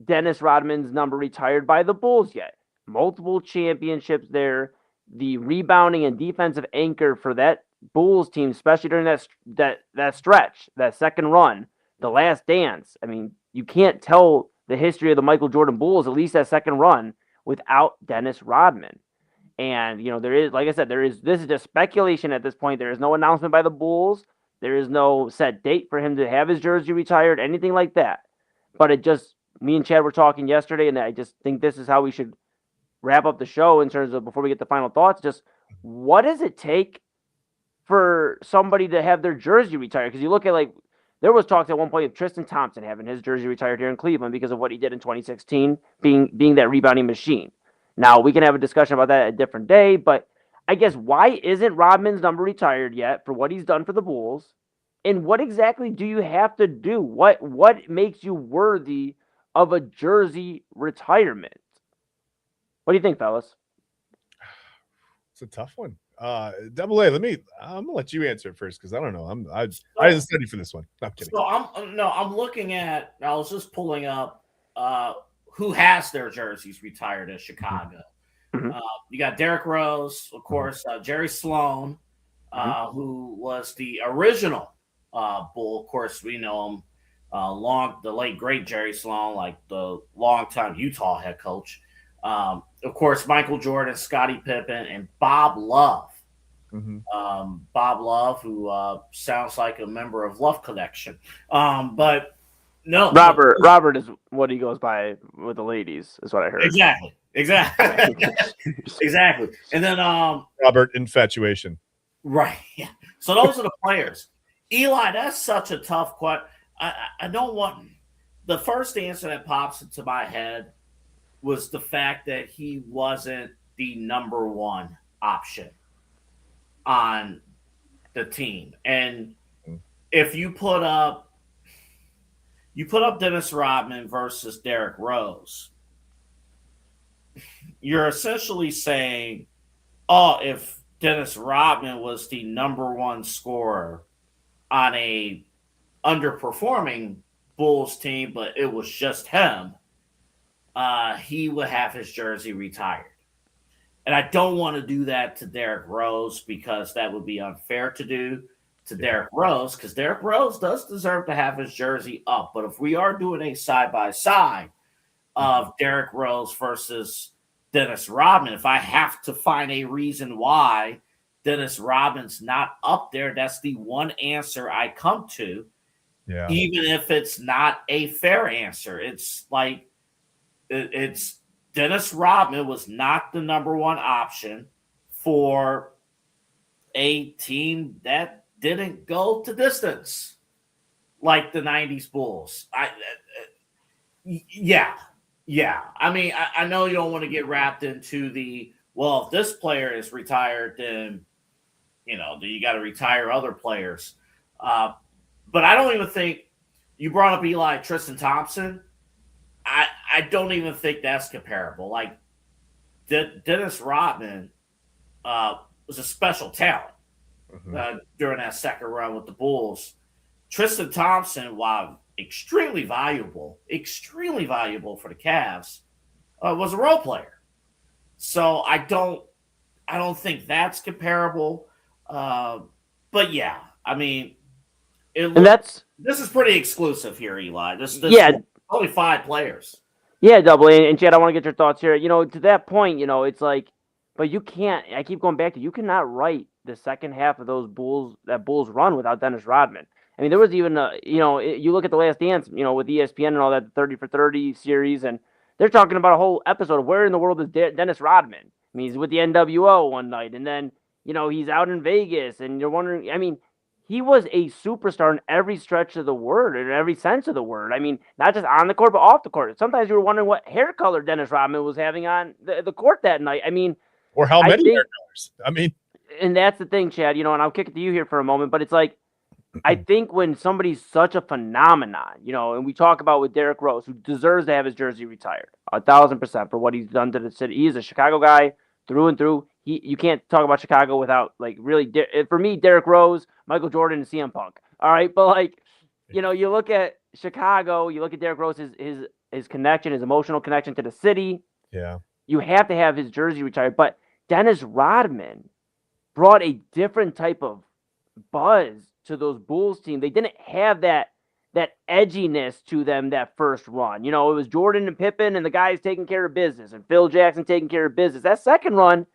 Dennis Rodman's number retired by the Bulls yet? Multiple championships there, the rebounding and defensive anchor for that Bulls team, especially during that stretch, that second run, the last dance. I mean, you can't tell the history of the Michael Jordan Bulls, at least that second run, without Dennis Rodman. And, there is, like I said, this is just speculation at this point. There is no announcement by the Bulls. There is no set date for him to have his jersey retired, anything like that. But me and Chad were talking yesterday, and I just think this is how we should wrap up the show in terms of, before we get the final thoughts, just what does it take for somebody to have their jersey retired? Because you look at there was talks at one point of Tristan Thompson having his jersey retired here in Cleveland because of what he did in 2016, being that rebounding machine. Now, we can have a discussion about that a different day, but I guess why isn't Rodman's number retired yet for what he's done for the Bulls? And what exactly do you have to do? What makes you worthy of a jersey retirement? What do you think, fellas? It's a tough one. Double A, I'm gonna let you answer it first because I don't know. I didn't study for this one. No, I'm kidding. So I'm looking at. I was just pulling up who has their jerseys retired in Chicago. You got Derrick Rose, of course, Jerry Sloan, who was the original Bull. Of course, we know him the late great Jerry Sloan, like the longtime Utah head coach. Of course, Michael Jordan, Scottie Pippen, and Bob Love. Bob Love, who sounds like a member of Love Connection. But no. Robert is what he goes by with the ladies, is what I heard. Exactly. Exactly. And then Robert Infatuation. Right. Yeah. So those are the players. Eli, that's such a tough question. I don't want the first answer that pops into my head was the fact that he wasn't the number one option on the team. And if you put up Dennis Rodman versus Derrick Rose, you're essentially saying, oh, if Dennis Rodman was the number one scorer on a underperforming Bulls team, but it was just him, he would have his jersey retired. And I don't want to do that to Derrick Rose because that would be unfair to do to Derrick Rose, because Derrick Rose does deserve to have his jersey up. But if we are doing a side-by-side of Derrick Rose versus Dennis Rodman, if I have to find a reason why Dennis Rodman's not up there, that's the one answer I come to. Yeah. Even if it's not a fair answer. It's like it's Dennis Rodman was not the number one option for a team that didn't go to distance like the 90s Bulls. Yeah. I mean, I know you don't want to get wrapped into if this player is retired, then, you got to retire other players. But I don't even think you brought up Eli Tristan Thompson. I don't even think that's comparable. Like Dennis Rodman was a special talent during that second run with the Bulls. Tristan Thompson, while extremely valuable for the Cavs, was a role player. So I don't think that's comparable. But yeah, I mean, this is pretty exclusive here, Eli. This only 5 players. Yeah, Double A. And Chad, I want to get your thoughts here. To that point, it's like, but you can't. I keep going back to you cannot write the second half of Bulls run without Dennis Rodman. I mean, there was even you look at The Last Dance, with ESPN and all that 30 for 30 series, and they're talking about a whole episode of where in the world is Dennis Rodman. I mean, he's with the NWO one night, and then he's out in Vegas, and you're wondering. I mean, he was a superstar in every stretch of the word, in every sense of the word. I mean, not just on the court, but off the court. Sometimes you were wondering what hair color Dennis Rodman was having on the court that night. I mean, or how many hair colors. I mean, and that's the thing, Chad. And I'll kick it to you here for a moment, but it's like, I think when somebody's such a phenomenon, and we talk about with Derrick Rose, who deserves to have his jersey retired, 1,000% for what he's done to the city. He's a Chicago guy through and through. You can't talk about Chicago without, like, really, for me, Derrick Rose, Michael Jordan, and CM Punk. All right, but like, you look at Chicago, you look at Derrick Rose, his connection, his emotional connection to the city. Yeah, you have to have his jersey retired. But Dennis Rodman brought a different type of buzz to those Bulls team. They didn't have that edginess to them that first run. It was Jordan and Pippen and the guys taking care of business, and Phil Jackson taking care of business. That second run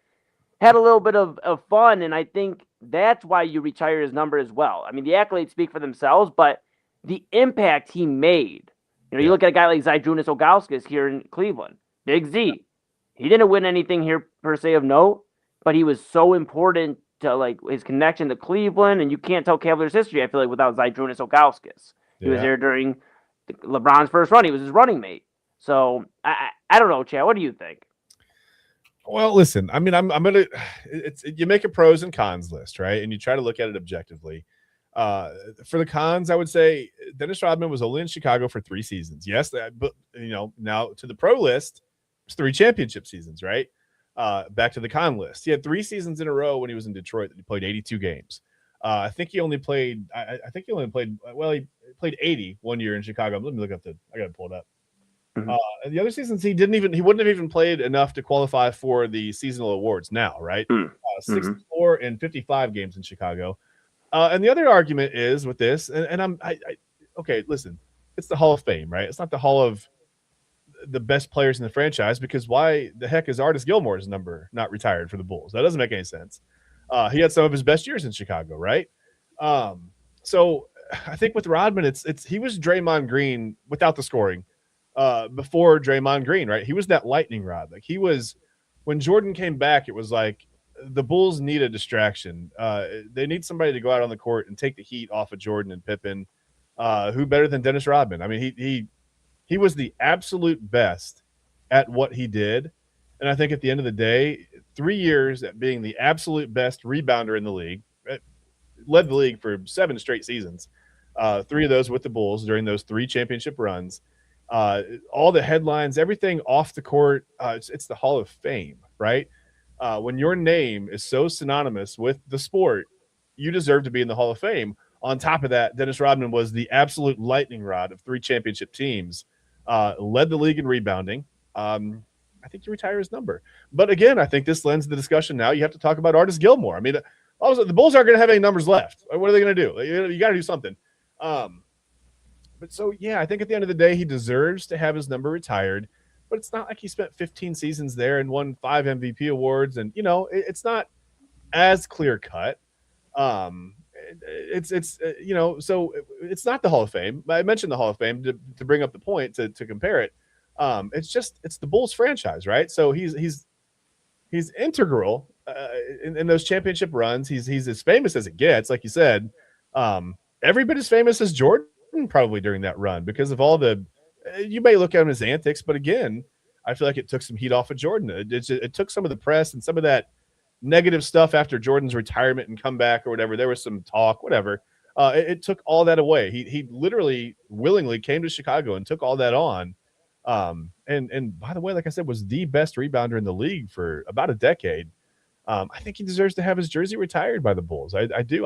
had a little bit of fun, and I think that's why you retire his number as well. I mean, the accolades speak for themselves, but the impact he made. You look at a guy like Zydrunas Ilgauskas here in Cleveland, Big Z. He didn't win anything here per se of note, but he was so important to like his connection to Cleveland, and you can't tell Cavaliers history, I feel like, without Zydrunas Ilgauskas. He was there during LeBron's first run. He was his running mate. So I don't know, Chad. What do you think? Well, listen, I mean, I'm gonna. You make a pros and cons list, right? And you try to look at it objectively. For the cons, I would say Dennis Rodman was only in Chicago for 3 seasons. Yes, but now to the pro list, it's 3 championship seasons, right? Back to the con list. He had 3 seasons in a row when he was in Detroit that he played 82 games. I think he only played. I think he only played. Well, he played 80 one year in Chicago. Let me look up I gotta pull it up. And the other seasons he wouldn't have even played enough to qualify for the seasonal awards now, right? 64 and 55 games in Chicago. And the other argument is with this, and okay, listen, it's the Hall of Fame, right? It's not the Hall of the best players in the franchise, because why the heck is Artis Gilmore's number not retired for the Bulls? That doesn't make any sense. He had some of his best years in Chicago, right? So I think with Rodman, he was Draymond Green without the scoring. Before Draymond Green, right? He was that lightning rod. Like, he was, when Jordan came back, it was like the Bulls need a distraction. They need somebody to go out on the court and take the heat off of Jordan and Pippen. Who better than Dennis Rodman? I mean, he was the absolute best at what he did. And I think at the end of the day, 3 years at being the absolute best rebounder in the league, led the league for 7 straight seasons. 3 of those with the Bulls during those 3 championship runs. All the headlines, everything off the court, it's the Hall of Fame, right? When your name is so synonymous with the sport, you deserve to be in the Hall of Fame. On top of that, Dennis Rodman was the absolute lightning rod of 3 championship teams, led the league in rebounding. I think you retire his number. But again, I think this lends the discussion now. You have to talk about Artis Gilmore. I mean, also, the Bulls aren't going to have any numbers left. What are they going to do? You got to do something. But so, yeah, I think at the end of the day, he deserves to have his number retired. But it's not like he spent 15 seasons there and won 5 MVP awards. And, it's not as clear cut. So it's not the Hall of Fame. I mentioned the Hall of Fame to bring up the point to compare it. It's the Bulls franchise, right? So he's integral in those championship runs. He's as famous as it gets, like you said. Every bit as famous as Jordan probably during that run, because of all the you may look at him as antics, but again, I feel like it took some heat off of Jordan. It took some of the press and some of that negative stuff after Jordan's retirement and comeback or whatever. There was some talk, whatever. It took all that away. He literally willingly came to Chicago and took all that on. And by the way, like I said, was the best rebounder in the league for about a decade. I think he deserves to have his jersey retired by the Bulls. I do.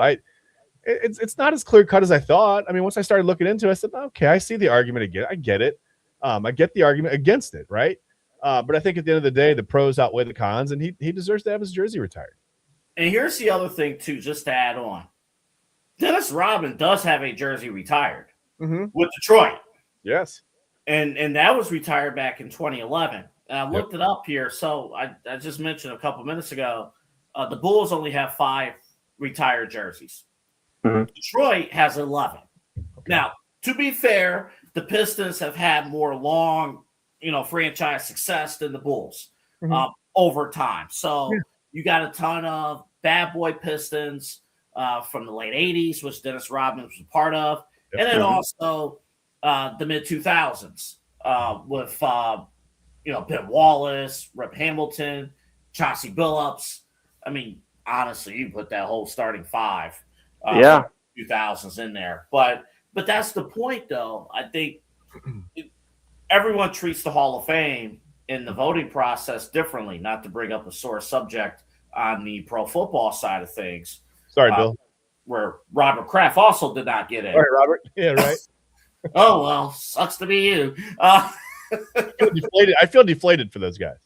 It's not as clear cut as I thought. I mean, once I started looking into it, I said, okay, I see the argument again. I get it. I get the argument against it, right? But I think at the end of the day, the pros outweigh the cons, and he deserves to have his jersey retired. And here's the other thing, too, just to add on. Dennis Rodman does have a jersey retired with Detroit. Yes. And that was retired back in 2011. And I looked it up here. So I just mentioned a couple minutes ago, the Bulls only have 5 retired jerseys. Detroit has 11. Okay. Now, to be fair, the Pistons have had more long, franchise success than the Bulls over time. So you got a ton of bad boy Pistons from the late 80s, which Dennis Rodman was a part of. Yep. And then also the mid-2000s with, Ben Wallace, Rip Hamilton, Chauncey Billups. I mean, honestly, you put that whole starting 5 2000s in there. But that's the point, though. I think everyone treats the Hall of Fame in the voting process differently, not to bring up a sore subject on the pro football side of things. Sorry, Bill. Where Robert Kraft also did not get in. All right, Robert. Yeah, right. Oh, well, sucks to be you. I feel deflated for those guys.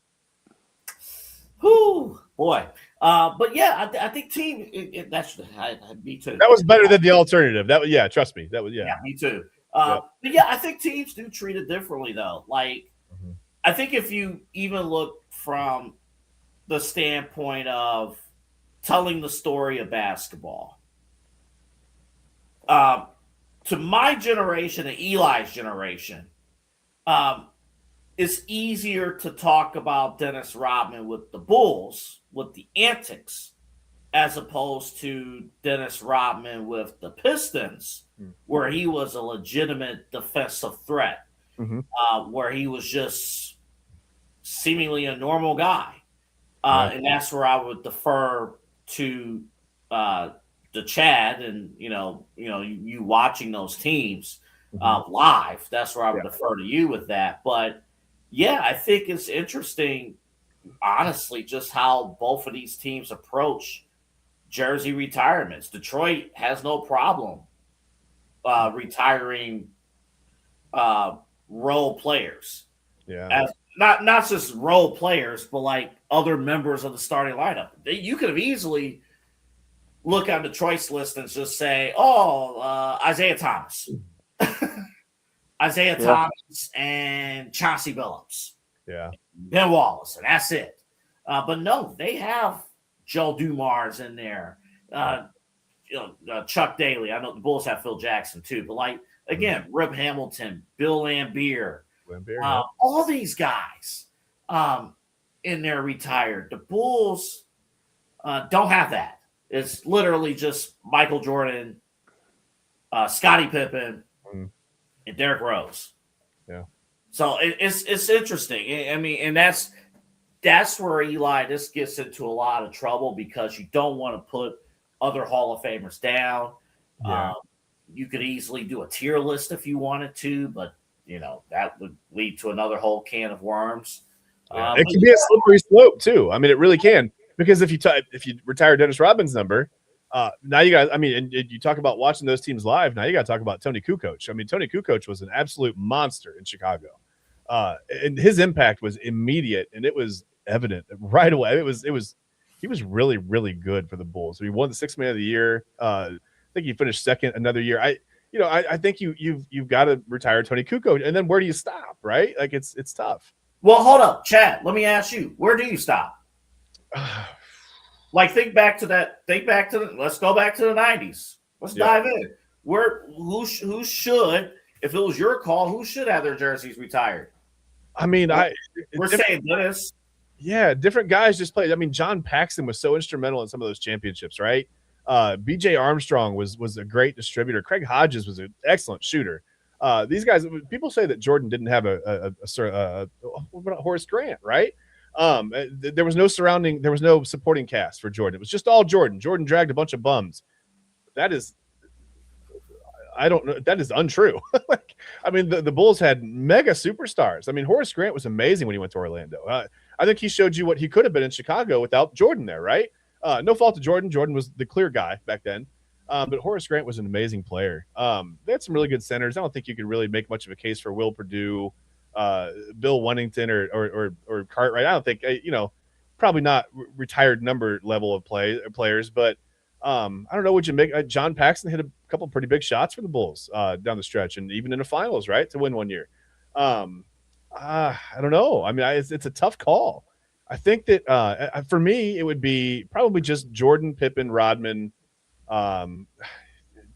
Whew, boy. But yeah, I think team. Me too. That was better than the alternative. Trust me. That was me too. But yeah, I think teams do treat it differently though. Like, I think if you even look from the standpoint of telling the story of basketball, to my generation and Eli's generation, it's easier to talk about Dennis Rodman with the Bulls, with the antics, as opposed to Dennis Rodman with the Pistons, where he was a legitimate defensive threat, where he was just seemingly a normal guy. And that's where I would defer to Chad and, you watching those teams live. That's where I would defer to you with that. But, yeah, I think it's interesting, honestly, just how both of these teams approach jersey retirements. Detroit has no problem retiring role players. Yeah. As not just role players, but like other members of the starting lineup. You could have easily look on Detroit's list and just say, Isaiah Thomas. Isaiah Thomas and Chauncey Billups. Yeah. Ben Wallace, and that's it. But no, they have Joe Dumars in there. Chuck Daly. I know the Bulls have Phil Jackson too, but like again, Rip Hamilton, Bill Laimbeer, all these guys in there retired. The Bulls don't have that. It's literally just Michael Jordan, Scottie Pippen, and Derrick Rose. Yeah. So it's interesting. I mean, and that's where Eli, this gets into a lot of trouble because you don't want to put other Hall of Famers down. Yeah. You could easily do a tier list if you wanted to, but that would lead to another whole can of worms. It can be a slippery slope too. I mean, it really can, because if you retire Dennis Rodman's number, now you guys. I mean, and you talk about watching those teams live. Now you got to talk about Tony Kukoc. I mean, Tony Kukoc was an absolute monster in Chicago, and his impact was immediate, and it was evident right away. He was really, really good for the Bulls. He won the Sixth Man of the Year. I think he finished second another year. I think you've got to retire Tony Kukoc, and then where do you stop? Right? Like it's tough. Well, hold up, Chad. Let me ask you, where do you stop? Like, think back to that. Let's go back to the 90s. Let's dive in. Who should, if it was your call, who should have their jerseys retired? I mean, we're saying Dennis. Yeah, different guys just played. I mean, John Paxson was so instrumental in some of those championships, right? B.J. Armstrong was a great distributor. Craig Hodges was an excellent shooter. These guys, people say that Jordan didn't have what about Horace Grant, right? There was no supporting cast for Jordan. It was just all Jordan. Jordan dragged a bunch of bums. That is untrue. I mean, the Bulls had mega superstars. I mean, Horace Grant was amazing when he went to Orlando. I think he showed you what he could have been in Chicago without Jordan there, right? No fault to Jordan. Jordan was the clear guy back then. But Horace Grant was an amazing player. They had some really good centers. I don't think you could really make much of a case for Will Perdue, Bill Wennington, or Cartwright. I don't think, probably not retired number level of players, but I don't know. Would you make John Paxson hit a couple of pretty big shots for the Bulls down the stretch, and even in the finals, right, to win one year? I don't know. I mean, it's a tough call. I think that for me, it would be probably just Jordan, Pippen, Rodman.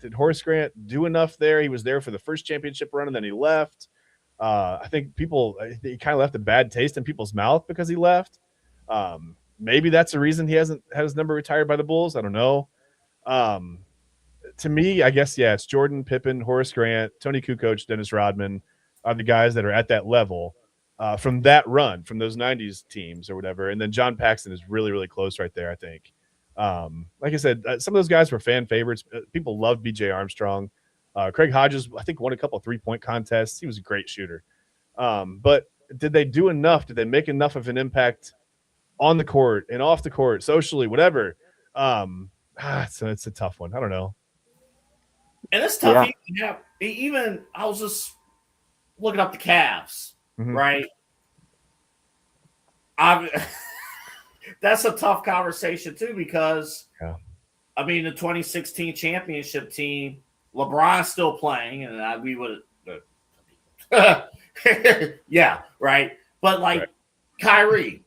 Did Horace Grant do enough there? He was there for the first championship run, and then he left. I think he kind of left a bad taste in people's mouth because he left. Maybe that's the reason he hasn't had his number retired by the Bulls. I don't know. To me, I guess, it's Jordan, Pippen, Horace Grant, Tony Kukoc, Dennis Rodman are the guys that are at that level from that run, from those 90s teams or whatever. And then John Paxson is really, really close right there, I think. Like I said, some of those guys were fan favorites. People loved B.J. Armstrong. Craig Hodges, I think, won a couple of three-point contests. He was a great shooter. But did they do enough? Did they make enough of an impact on the court and off the court, socially, whatever? So it's a tough one. I don't know. And it's tough. Yeah. Even I was just looking up the Cavs, right? That's a tough conversation too, because I mean, the 2016 championship team, LeBron's still playing, and we would, yeah, right. But like Kyrie,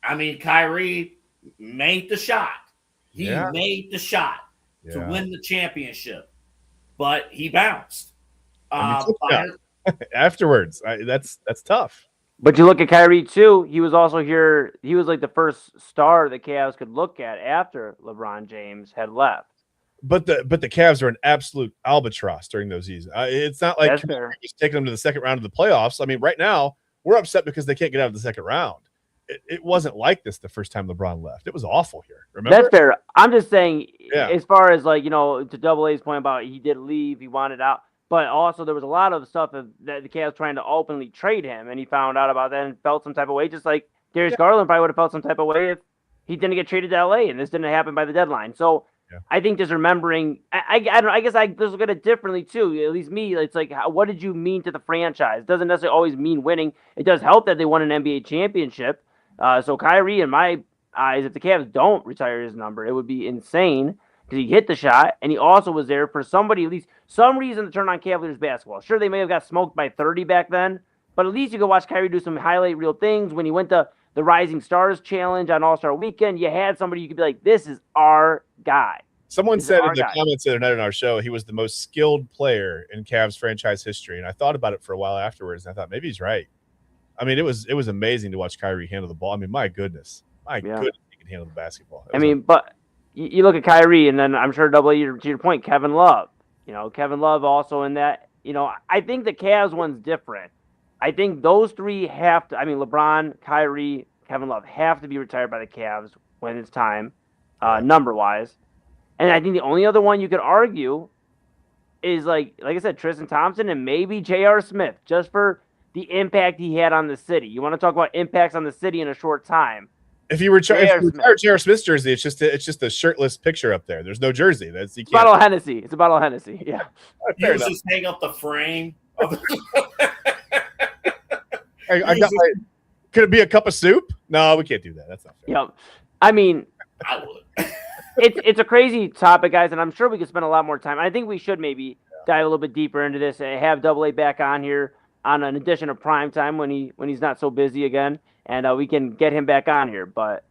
I mean, Kyrie made the shot. He made the shot to win the championship, but he bounced. Afterwards, that's tough. But you look at Kyrie too. He was also here. He was like the first star the Cavs could look at after LeBron James had left. But the Cavs are an absolute albatross during those seasons. It's not like just taking them to the second round of the playoffs. I mean, right now we're upset because they can't get out of the second round. It wasn't like this the first time LeBron left. It was awful here. Remember? That's fair. I'm just saying, as far as like, to Double A's point about he did leave, he wanted out, but also there was a lot of stuff that the Cavs trying to openly trade him, and he found out about that and felt some type of way, just like Darius Garland probably would have felt some type of way if he didn't get traded to LA and this didn't happen by the deadline. So I think just remembering, I don't know, I guess I just look at it differently too. At least me, it's like, what did you mean to the franchise? It doesn't necessarily always mean winning. It does help that they won an NBA championship. So Kyrie, in my eyes, if the Cavs don't retire his number, it would be insane because he hit the shot, and he also was there for somebody, at least some reason, to turn on Cavaliers basketball. Sure, they may have got smoked by 30 back then, but at least you could watch Kyrie do some highlight reel things. When he went to the Rising Stars Challenge on All-Star Weekend, you had somebody you could be like, this is our guy. Someone said in the comments the other night on our show he was the most skilled player in Cavs franchise history, and I thought about it for a while afterwards, and I thought maybe he's right. I mean, it was amazing to watch Kyrie handle the ball. I mean, my goodness, he can handle the basketball. But you look at Kyrie, and then I'm sure Double A, to your point, Kevin Love. Kevin Love also in that. I think the Cavs one's different. I think those three have to. I mean, LeBron, Kyrie, Kevin Love have to be retired by the Cavs when it's time, number wise. And I think the only other one you could argue is like I said, Tristan Thompson and maybe J.R. Smith, just for the impact he had on the city. You want to talk about impacts on the city in a short time. If you retire J.R. Smith's jersey, it's just a shirtless picture up there. There's no jersey. It's a bottle of Hennessy. It's a bottle of Hennessy. Yeah. You just hang up the frame. I got could it be a cup of soup? No, we can't do that. That's not fair. Yep. I mean, I would. it's a crazy topic, guys, and I'm sure we could spend a lot more time. I think we should maybe dive a little bit deeper into this and have Double A back on here on an edition of Prime Time when he's not so busy again, and we can get him back on here. But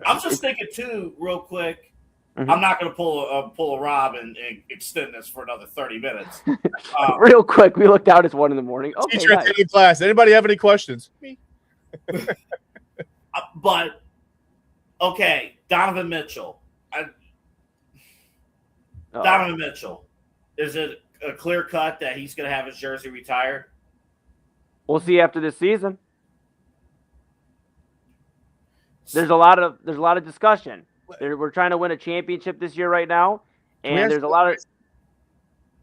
I'm just thinking too, real quick. Mm-hmm. I'm not going to pull a Rob and extend this for another 30 minutes. Real quick, we looked out. It's 1 a.m. Okay, teacher at the end of class. Anybody have any questions? Me. But okay, Donovan Mitchell. Donovan Mitchell. Is it a clear cut that he's going to have his jersey retired? We'll see after this season. There's a lot of discussion. We're trying to win a championship this year right now, and there's a lot of.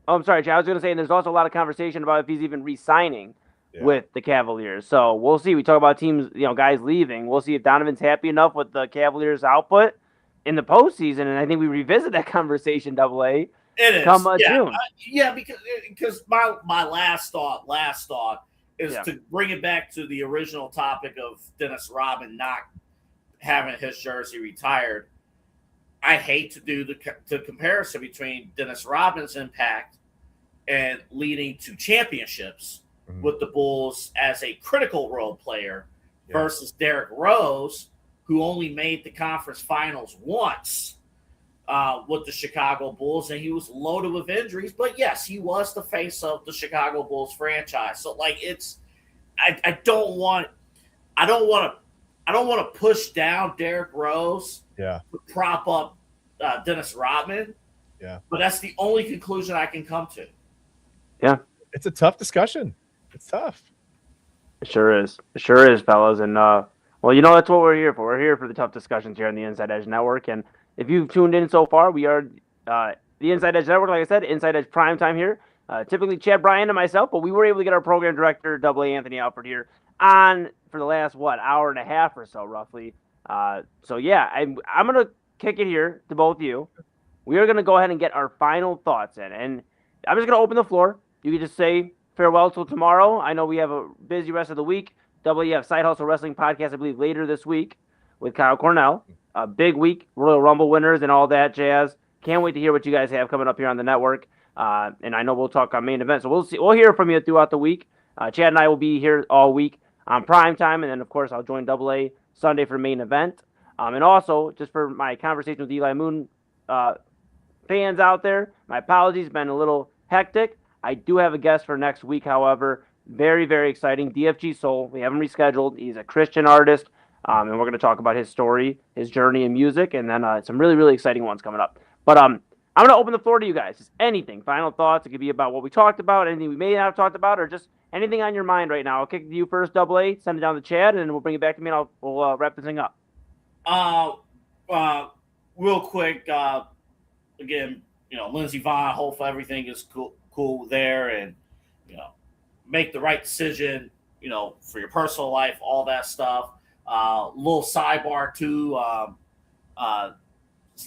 Oh, I'm sorry, Chad. I was going to say, and there's also a lot of conversation about if he's even re-signing with the Cavaliers. So we'll see. We talk about teams, guys leaving. We'll see if Donovan's happy enough with the Cavaliers' output in the postseason, and I think we revisit that conversation. Double A. It is. Come June. Because my last thought is to bring it back to the original topic of Dennis Rodman not having his jersey retired. I hate to do the comparison between Dennis Rodman's impact and leading to championships with the Bulls as a critical role player versus Derrick Rose, who only made the conference finals once with the Chicago Bulls, and he was loaded with injuries. But yes, he was the face of the Chicago Bulls franchise. So I don't want to push down Derrick Rose to prop up Dennis Rodman. Yeah. But that's the only conclusion I can come to. Yeah. It's a tough discussion. It's tough. It sure is. It sure is, fellas. And, that's what we're here for. We're here for the tough discussions here on the Inside Edge Network. And if you've tuned in so far, we are the Inside Edge Network, like I said, Inside Edge Prime Time here. Typically Chad, Bryan, and myself, but we were able to get our program director, Double A Anthony Alford, here on for the last, hour and a half or so, roughly. I'm going to kick it here to both of you. We are going to go ahead and get our final thoughts in. And I'm just going to open the floor. You can just say farewell till tomorrow. I know we have a busy rest of the week. Double, you have Side Hustle Wrestling Podcast, I believe, later this week with Kyle Cornell. A big week, Royal Rumble winners and all that jazz. Can't wait to hear what you guys have coming up here on the network. And I know we'll talk on main event. So we'll see. We'll hear from you throughout the week. Chad and I will be here all week on Prime Time. And then, of course, I'll join Double A Sunday for main event. And also, just for my conversation with Eli Moon fans out there, my apologies. Been a little hectic. I do have a guest for next week, however. Very, very exciting. DFG Soul. We have him rescheduled. He's a Christian artist, and we're going to talk about his story, his journey in music, and then some really, really exciting ones coming up. But I'm going to open the floor to you guys. Just anything, final thoughts. It could be about what we talked about, anything we may not have talked about, or just anything on your mind right now. I'll kick it to you first, Double A. Send it down the chat, and we'll bring it back to me, and we'll wrap this thing up. Real quick, again, Lindsey Vonn, hopefully everything is cool there, and make the right decision, for your personal life, all that stuff. Little sidebar too,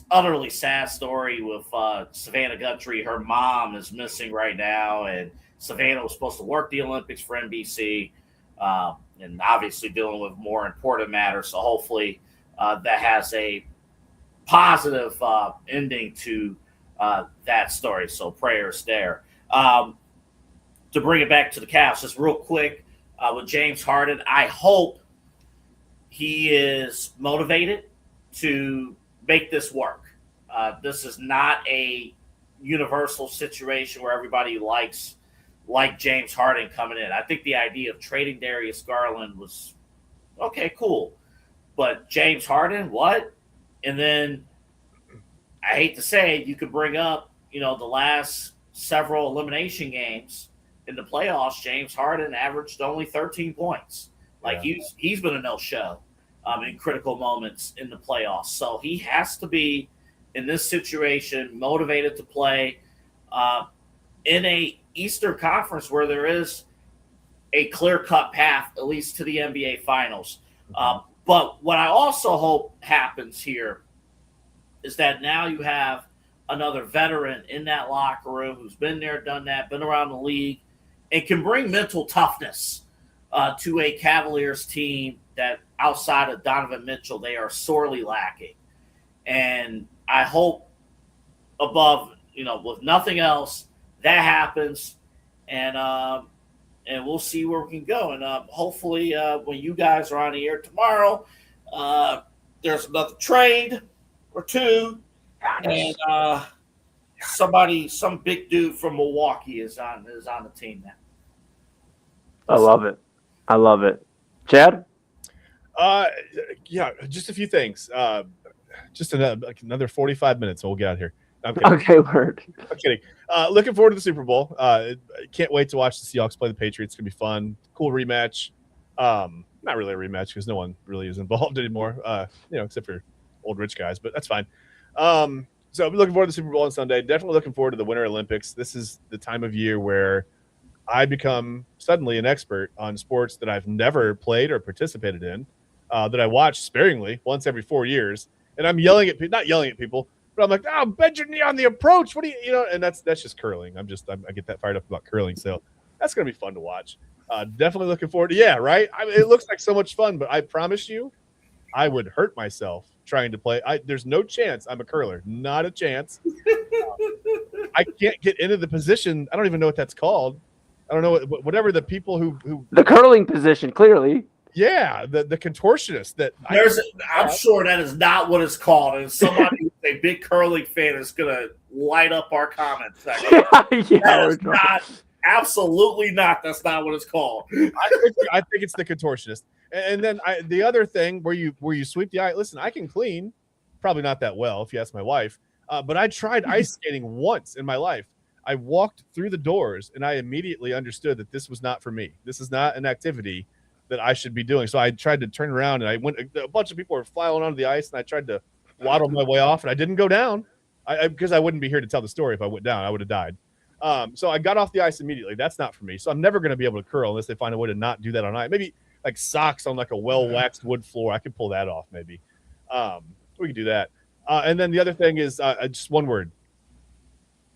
utterly sad story with Savannah Guthrie. Her mom is missing right now, and Savannah was supposed to work the Olympics for NBC, and obviously dealing with more important matters. So hopefully that has a positive ending to that story. So prayers there. To bring it back to the Cavs, just real quick, with James Harden, I hope he is motivated to make this work. This is not a universal situation where everybody likes James Harden coming in. I think the idea of trading Darius Garland was, okay, cool. But James Harden, what? And then I hate to say it, you could bring up, the last several elimination games in the playoffs, James Harden averaged only 13 points. He's been a no-show in critical moments in the playoffs. So he has to be, in this situation, motivated to play in a Eastern Conference where there is a clear-cut path, at least to the NBA Finals. But what I also hope happens here is that now you have another veteran in that locker room who's been there, done that, been around the league, and can bring mental toughness to a Cavaliers team that outside of Donovan Mitchell, they are sorely lacking. And I hope above, with nothing else, that happens. And we'll see where we can go. And hopefully when you guys are on the air tomorrow, there's another trade or two. And some big dude from Milwaukee is on the team now. I love it. Chad? Yeah, just a few things. Just another 45 minutes, and we'll get out of here. Okay, word. I'm kidding. Looking forward to the Super Bowl. Can't wait to watch the Seahawks play the Patriots. It's gonna be fun. Cool rematch. Not really a rematch because no one really is involved anymore. Except for old rich guys, but that's fine. So I'm looking forward to the Super Bowl on Sunday. Definitely looking forward to the Winter Olympics. This is the time of year where I become suddenly an expert on sports that I've never played or participated in, that I watch sparingly once every 4 years. And I'm not yelling at people, but I'm like, bend your knee on the approach. What do you, and that's just curling. I get that fired up about curling. So that's going to be fun to watch. Definitely looking forward to, yeah, right. It looks like so much fun, but I promise you, I would hurt myself trying to play. There's no chance I'm a curler. Not a chance. I can't get into the position. I don't even know what that's called. I don't know whatever the people who the curling position, clearly. Yeah, the contortionist that I'm sure that is not what it's called. And somebody who's a big curling fan is gonna light up our comments section. Absolutely not. That's not what it's called. I think it's the contortionist. And then the other thing where you sweep the ice. Listen, I can clean, probably not that well if you ask my wife. But I tried ice skating once in my life. I walked through the doors and I immediately understood that this was not for me. This is not an activity that I should be doing. So I tried to turn around and a bunch of people were flying onto the ice and I tried to waddle my way off and I didn't go down because I wouldn't be here to tell the story. If I went down, I would have died. So I got off the ice immediately. That's not for me. So I'm never going to be able to curl unless they find a way to not do that on ice. Maybe like socks on like a well-waxed wood floor. I could pull that off maybe. We could do that. And then the other thing is just one word.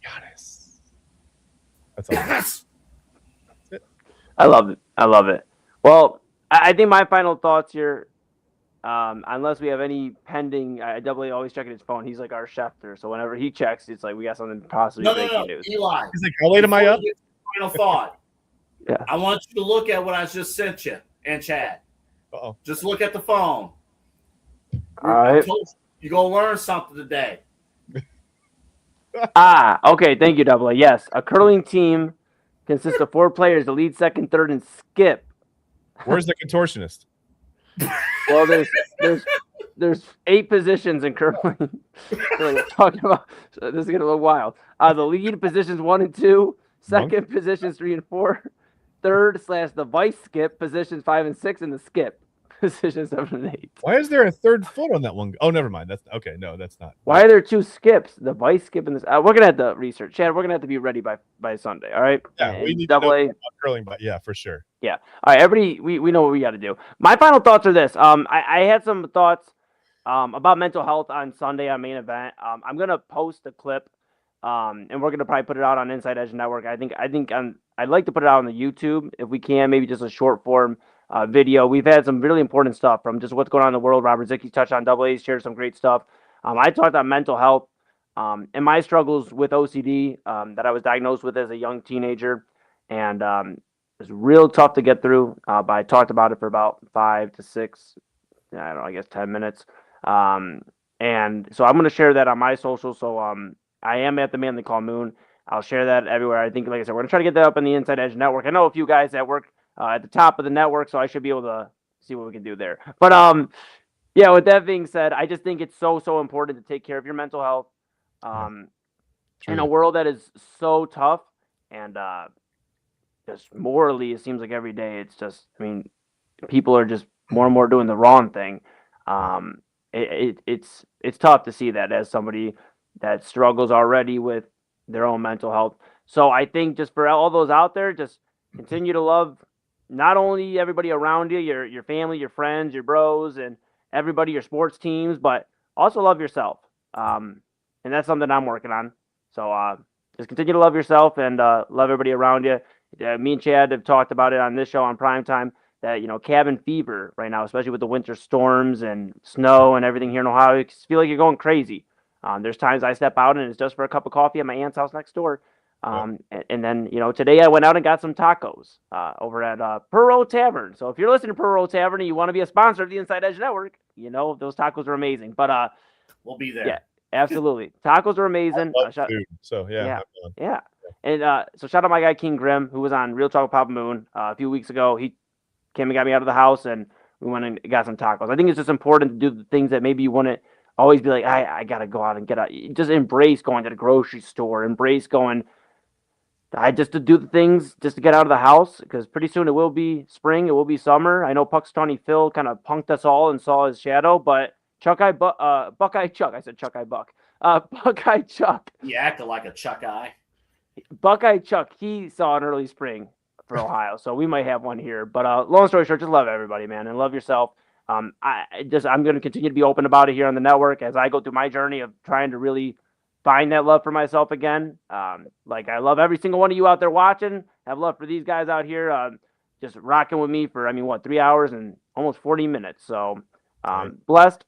Giannis. That's all. Yes. That's it. I love it. Well, I think my final thoughts here, unless we have any pending, I definitely always checking his phone. He's like our chefter, so whenever he checks, it's like we got something possibly breaking news. Eli. He's like, how late am I up? Final thought. Yeah. I want you to look at what I just sent you and Chad. Uh-oh. Just look at the phone. All right. You're going to learn something today. Okay. Thank you, Double A. Yes, a curling team consists of 4 players: the lead, second, third, and skip. Where's the contortionist? Well, there's 8 positions in curling. So we're talking about, so this is gonna look wild. The lead positions 1 and 2, second positions 3 and 4, third / the vice skip positions 5 and 6, and the skip positions 7 and 8. Why is there a third foot on that one? Oh, never mind. That's okay. No, that's not. Why are there 2 skips? The vice skip and this. We're gonna have to research, Chad. We're gonna have to be ready by Sunday. All right. Yeah, we need double to know A. about curling, but yeah, for sure. Yeah. All right, everybody, we know what we got to do. My final thoughts are this. I had some thoughts about mental health on Sunday on main event. I'm gonna post a clip, and we're gonna probably put it out on Inside Edge Network. I'd like to put it out on the YouTube if we can, maybe just a short form video. We've had some really important stuff from just what's going on in the world. Robert Zicky's touched on double A's, shared some great stuff. I talked on mental health and my struggles with OCD that I was diagnosed with as a young teenager, and it's real tough to get through, but I talked about it for about 5 to 6, I don't know, I guess 10 minutes. And so I'm going to share that on my social. So I am at the Man They Call Moon. I'll share that everywhere. I think, like I said, we're going to try to get that up on the Inside Edge Network. I know a few guys that work at the top of the network, so I should be able to see what we can do there. But yeah, with that being said, I just think it's so important to take care of your mental health in a world that is so tough, and just morally, it seems like every day it's just, I mean, people are just more and more doing the wrong thing. It's tough to see that as somebody that struggles already with their own mental health. So I think just for all those out there, just continue to love not only everybody around you, your family, your friends, your bros, and everybody, your sports teams, but also love yourself. And that's something I'm working on. So just continue to love yourself and love everybody around you. Me and Chad have talked about it on this show on primetime that, cabin fever right now, especially with the winter storms and snow and everything here in Ohio, you feel like you're going crazy. There's times I step out and it's just for a cup of coffee at my aunt's house next door. And then, today I went out and got some tacos over at Perro Tavern. So if you're listening to Perro Tavern and you want to be a sponsor of the Inside Edge Network, those tacos are amazing. But we'll be there. Yeah, absolutely. Tacos are amazing. I love food, so yeah. And so shout out my guy King Grimm, who was on Real Talk with Papa Moon a few weeks ago. He came and got me out of the house, and we went and got some tacos. I think it's just important to do the things that maybe you wouldn't always be like, I got to go out and get out. Just embrace going to the grocery store. Embrace going just to do the things, just to get out of the house, because pretty soon it will be spring. It will be summer. I know Puxtawny Phil kind of punked us all and saw his shadow, but Buckeye Chuck. I said Chuck-eye Buck. Buckeye Chuck. You acted like a Chuck-eye. Buckeye Chuck, he saw an early spring for Ohio, so we might have one here. But long story short, just love everybody, man, and love yourself. I'm going to continue to be open about it here on the network as I go through my journey of trying to really find that love for myself again. Like I love every single one of you out there watching. Have love for these guys out here, just rocking with me for 3 hours and almost 40 minutes. So blessed,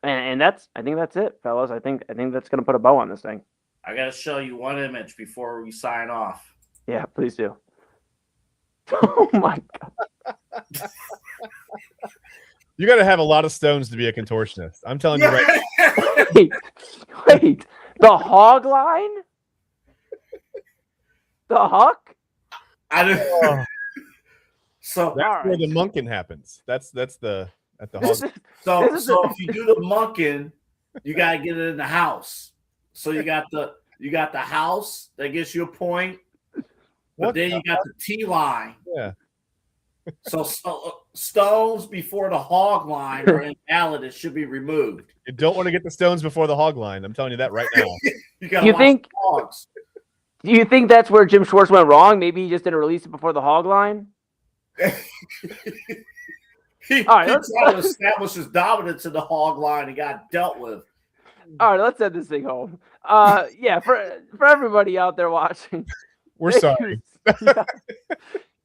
and I think that's it, fellas. I think that's going to put a bow on this thing. I got to show you one image before we sign off. Yeah, please do. Oh my God. You got to have a lot of stones to be a contortionist. I'm telling you right now. Wait. The hog line? The huck? I don't. So that's where the monking happens. That's the hog. So if you do the monking, you got to get it in the house. So you got the house that gets you a point, but then you got the T line. Yeah. So stones before the hog line are invalid. It should be removed. You don't want to get the stones before the hog line. I'm telling you that right now. Do you think that's where Jim Schwartz went wrong? Maybe he just didn't release it before the hog line? He tried to establish his dominance in the hog line and got dealt with. All right, let's send this thing home. Yeah, for everybody out there watching, we're sorry.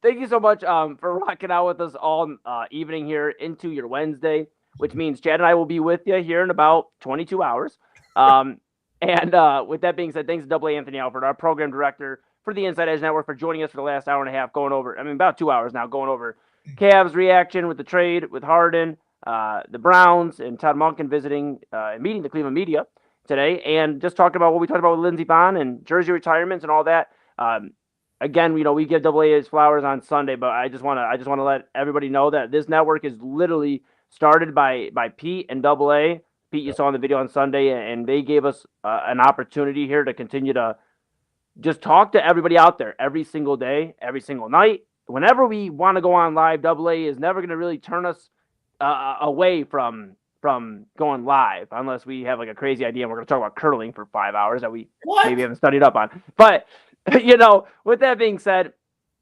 Thank you so much for rocking out with us all evening here into your Wednesday, which means Chad and I will be with you here in about 22 hours. And with that being said, thanks to Double A Anthony Alford, our program director for the Inside Edge Network, for joining us for the last hour and a half, going over, about 2 hours now, going over Cavs reaction with the trade with Harden, the Browns, and Todd Monken visiting and meeting the Cleveland media today, and just talking about what we talked about with Lindsey Vonn and jersey retirements and all that. again, we give AA its flowers on Sunday, but I just want to let everybody know that this network is literally started by Pete and AA. Pete, you saw in the video on Sunday, and they gave us an opportunity here to continue to just talk to everybody out there every single day, every single night. Whenever we want to go on live, AA is never going to really turn us away from going live unless we have like a crazy idea and we're going to talk about curling for 5 hours that we maybe haven't studied up on. But, with that being said,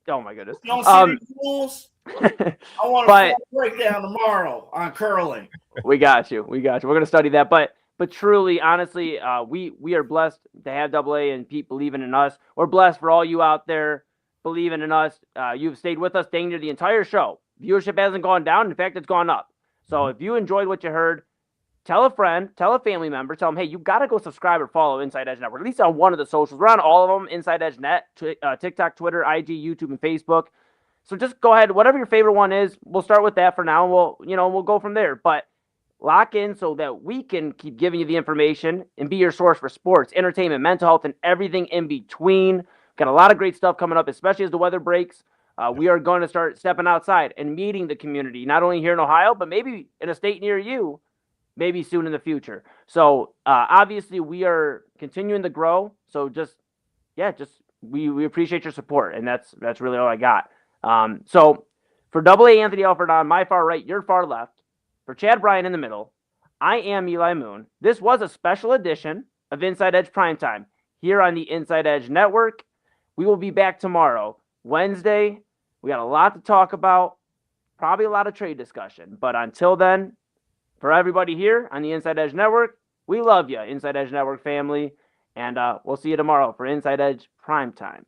oh my goodness. You don't see the rules? I want a full breakdown tomorrow on curling. We got you. We're going to study that. But truly, honestly, we are blessed to have AA and Pete believing in us. We're blessed for all you out there believing in us. You've stayed with us dang near the entire show. Viewership hasn't gone down. In fact, it's gone up. So if you enjoyed what you heard, tell a friend, tell a family member, tell them, hey, you got to go subscribe or follow Inside Edge Network, at least on one of the socials. We're on all of them, Inside Edge Net, TikTok, Twitter, IG, YouTube, and Facebook. So just go ahead, whatever your favorite one is, we'll start with that for now, and we'll go from there. But lock in so that we can keep giving you the information and be your source for sports, entertainment, mental health, and everything in between. Got a lot of great stuff coming up, especially as the weather breaks. We are going to start stepping outside and meeting the community, not only here in Ohio, but maybe in a state near you, maybe soon in the future. So obviously we are continuing to grow. So we appreciate your support, and that's really all I got. So for AA Anthony Alford on my far right, your far left, for Chad Bryan in the middle, I am Eli Moon. This was a special edition of Inside Edge Primetime here on the Inside Edge Network. We will be back tomorrow, Wednesday. We got a lot to talk about, probably a lot of trade discussion. But until then, for everybody here on the Inside Edge Network, we love you, Inside Edge Network family. And we'll see you tomorrow for Inside Edge Primetime.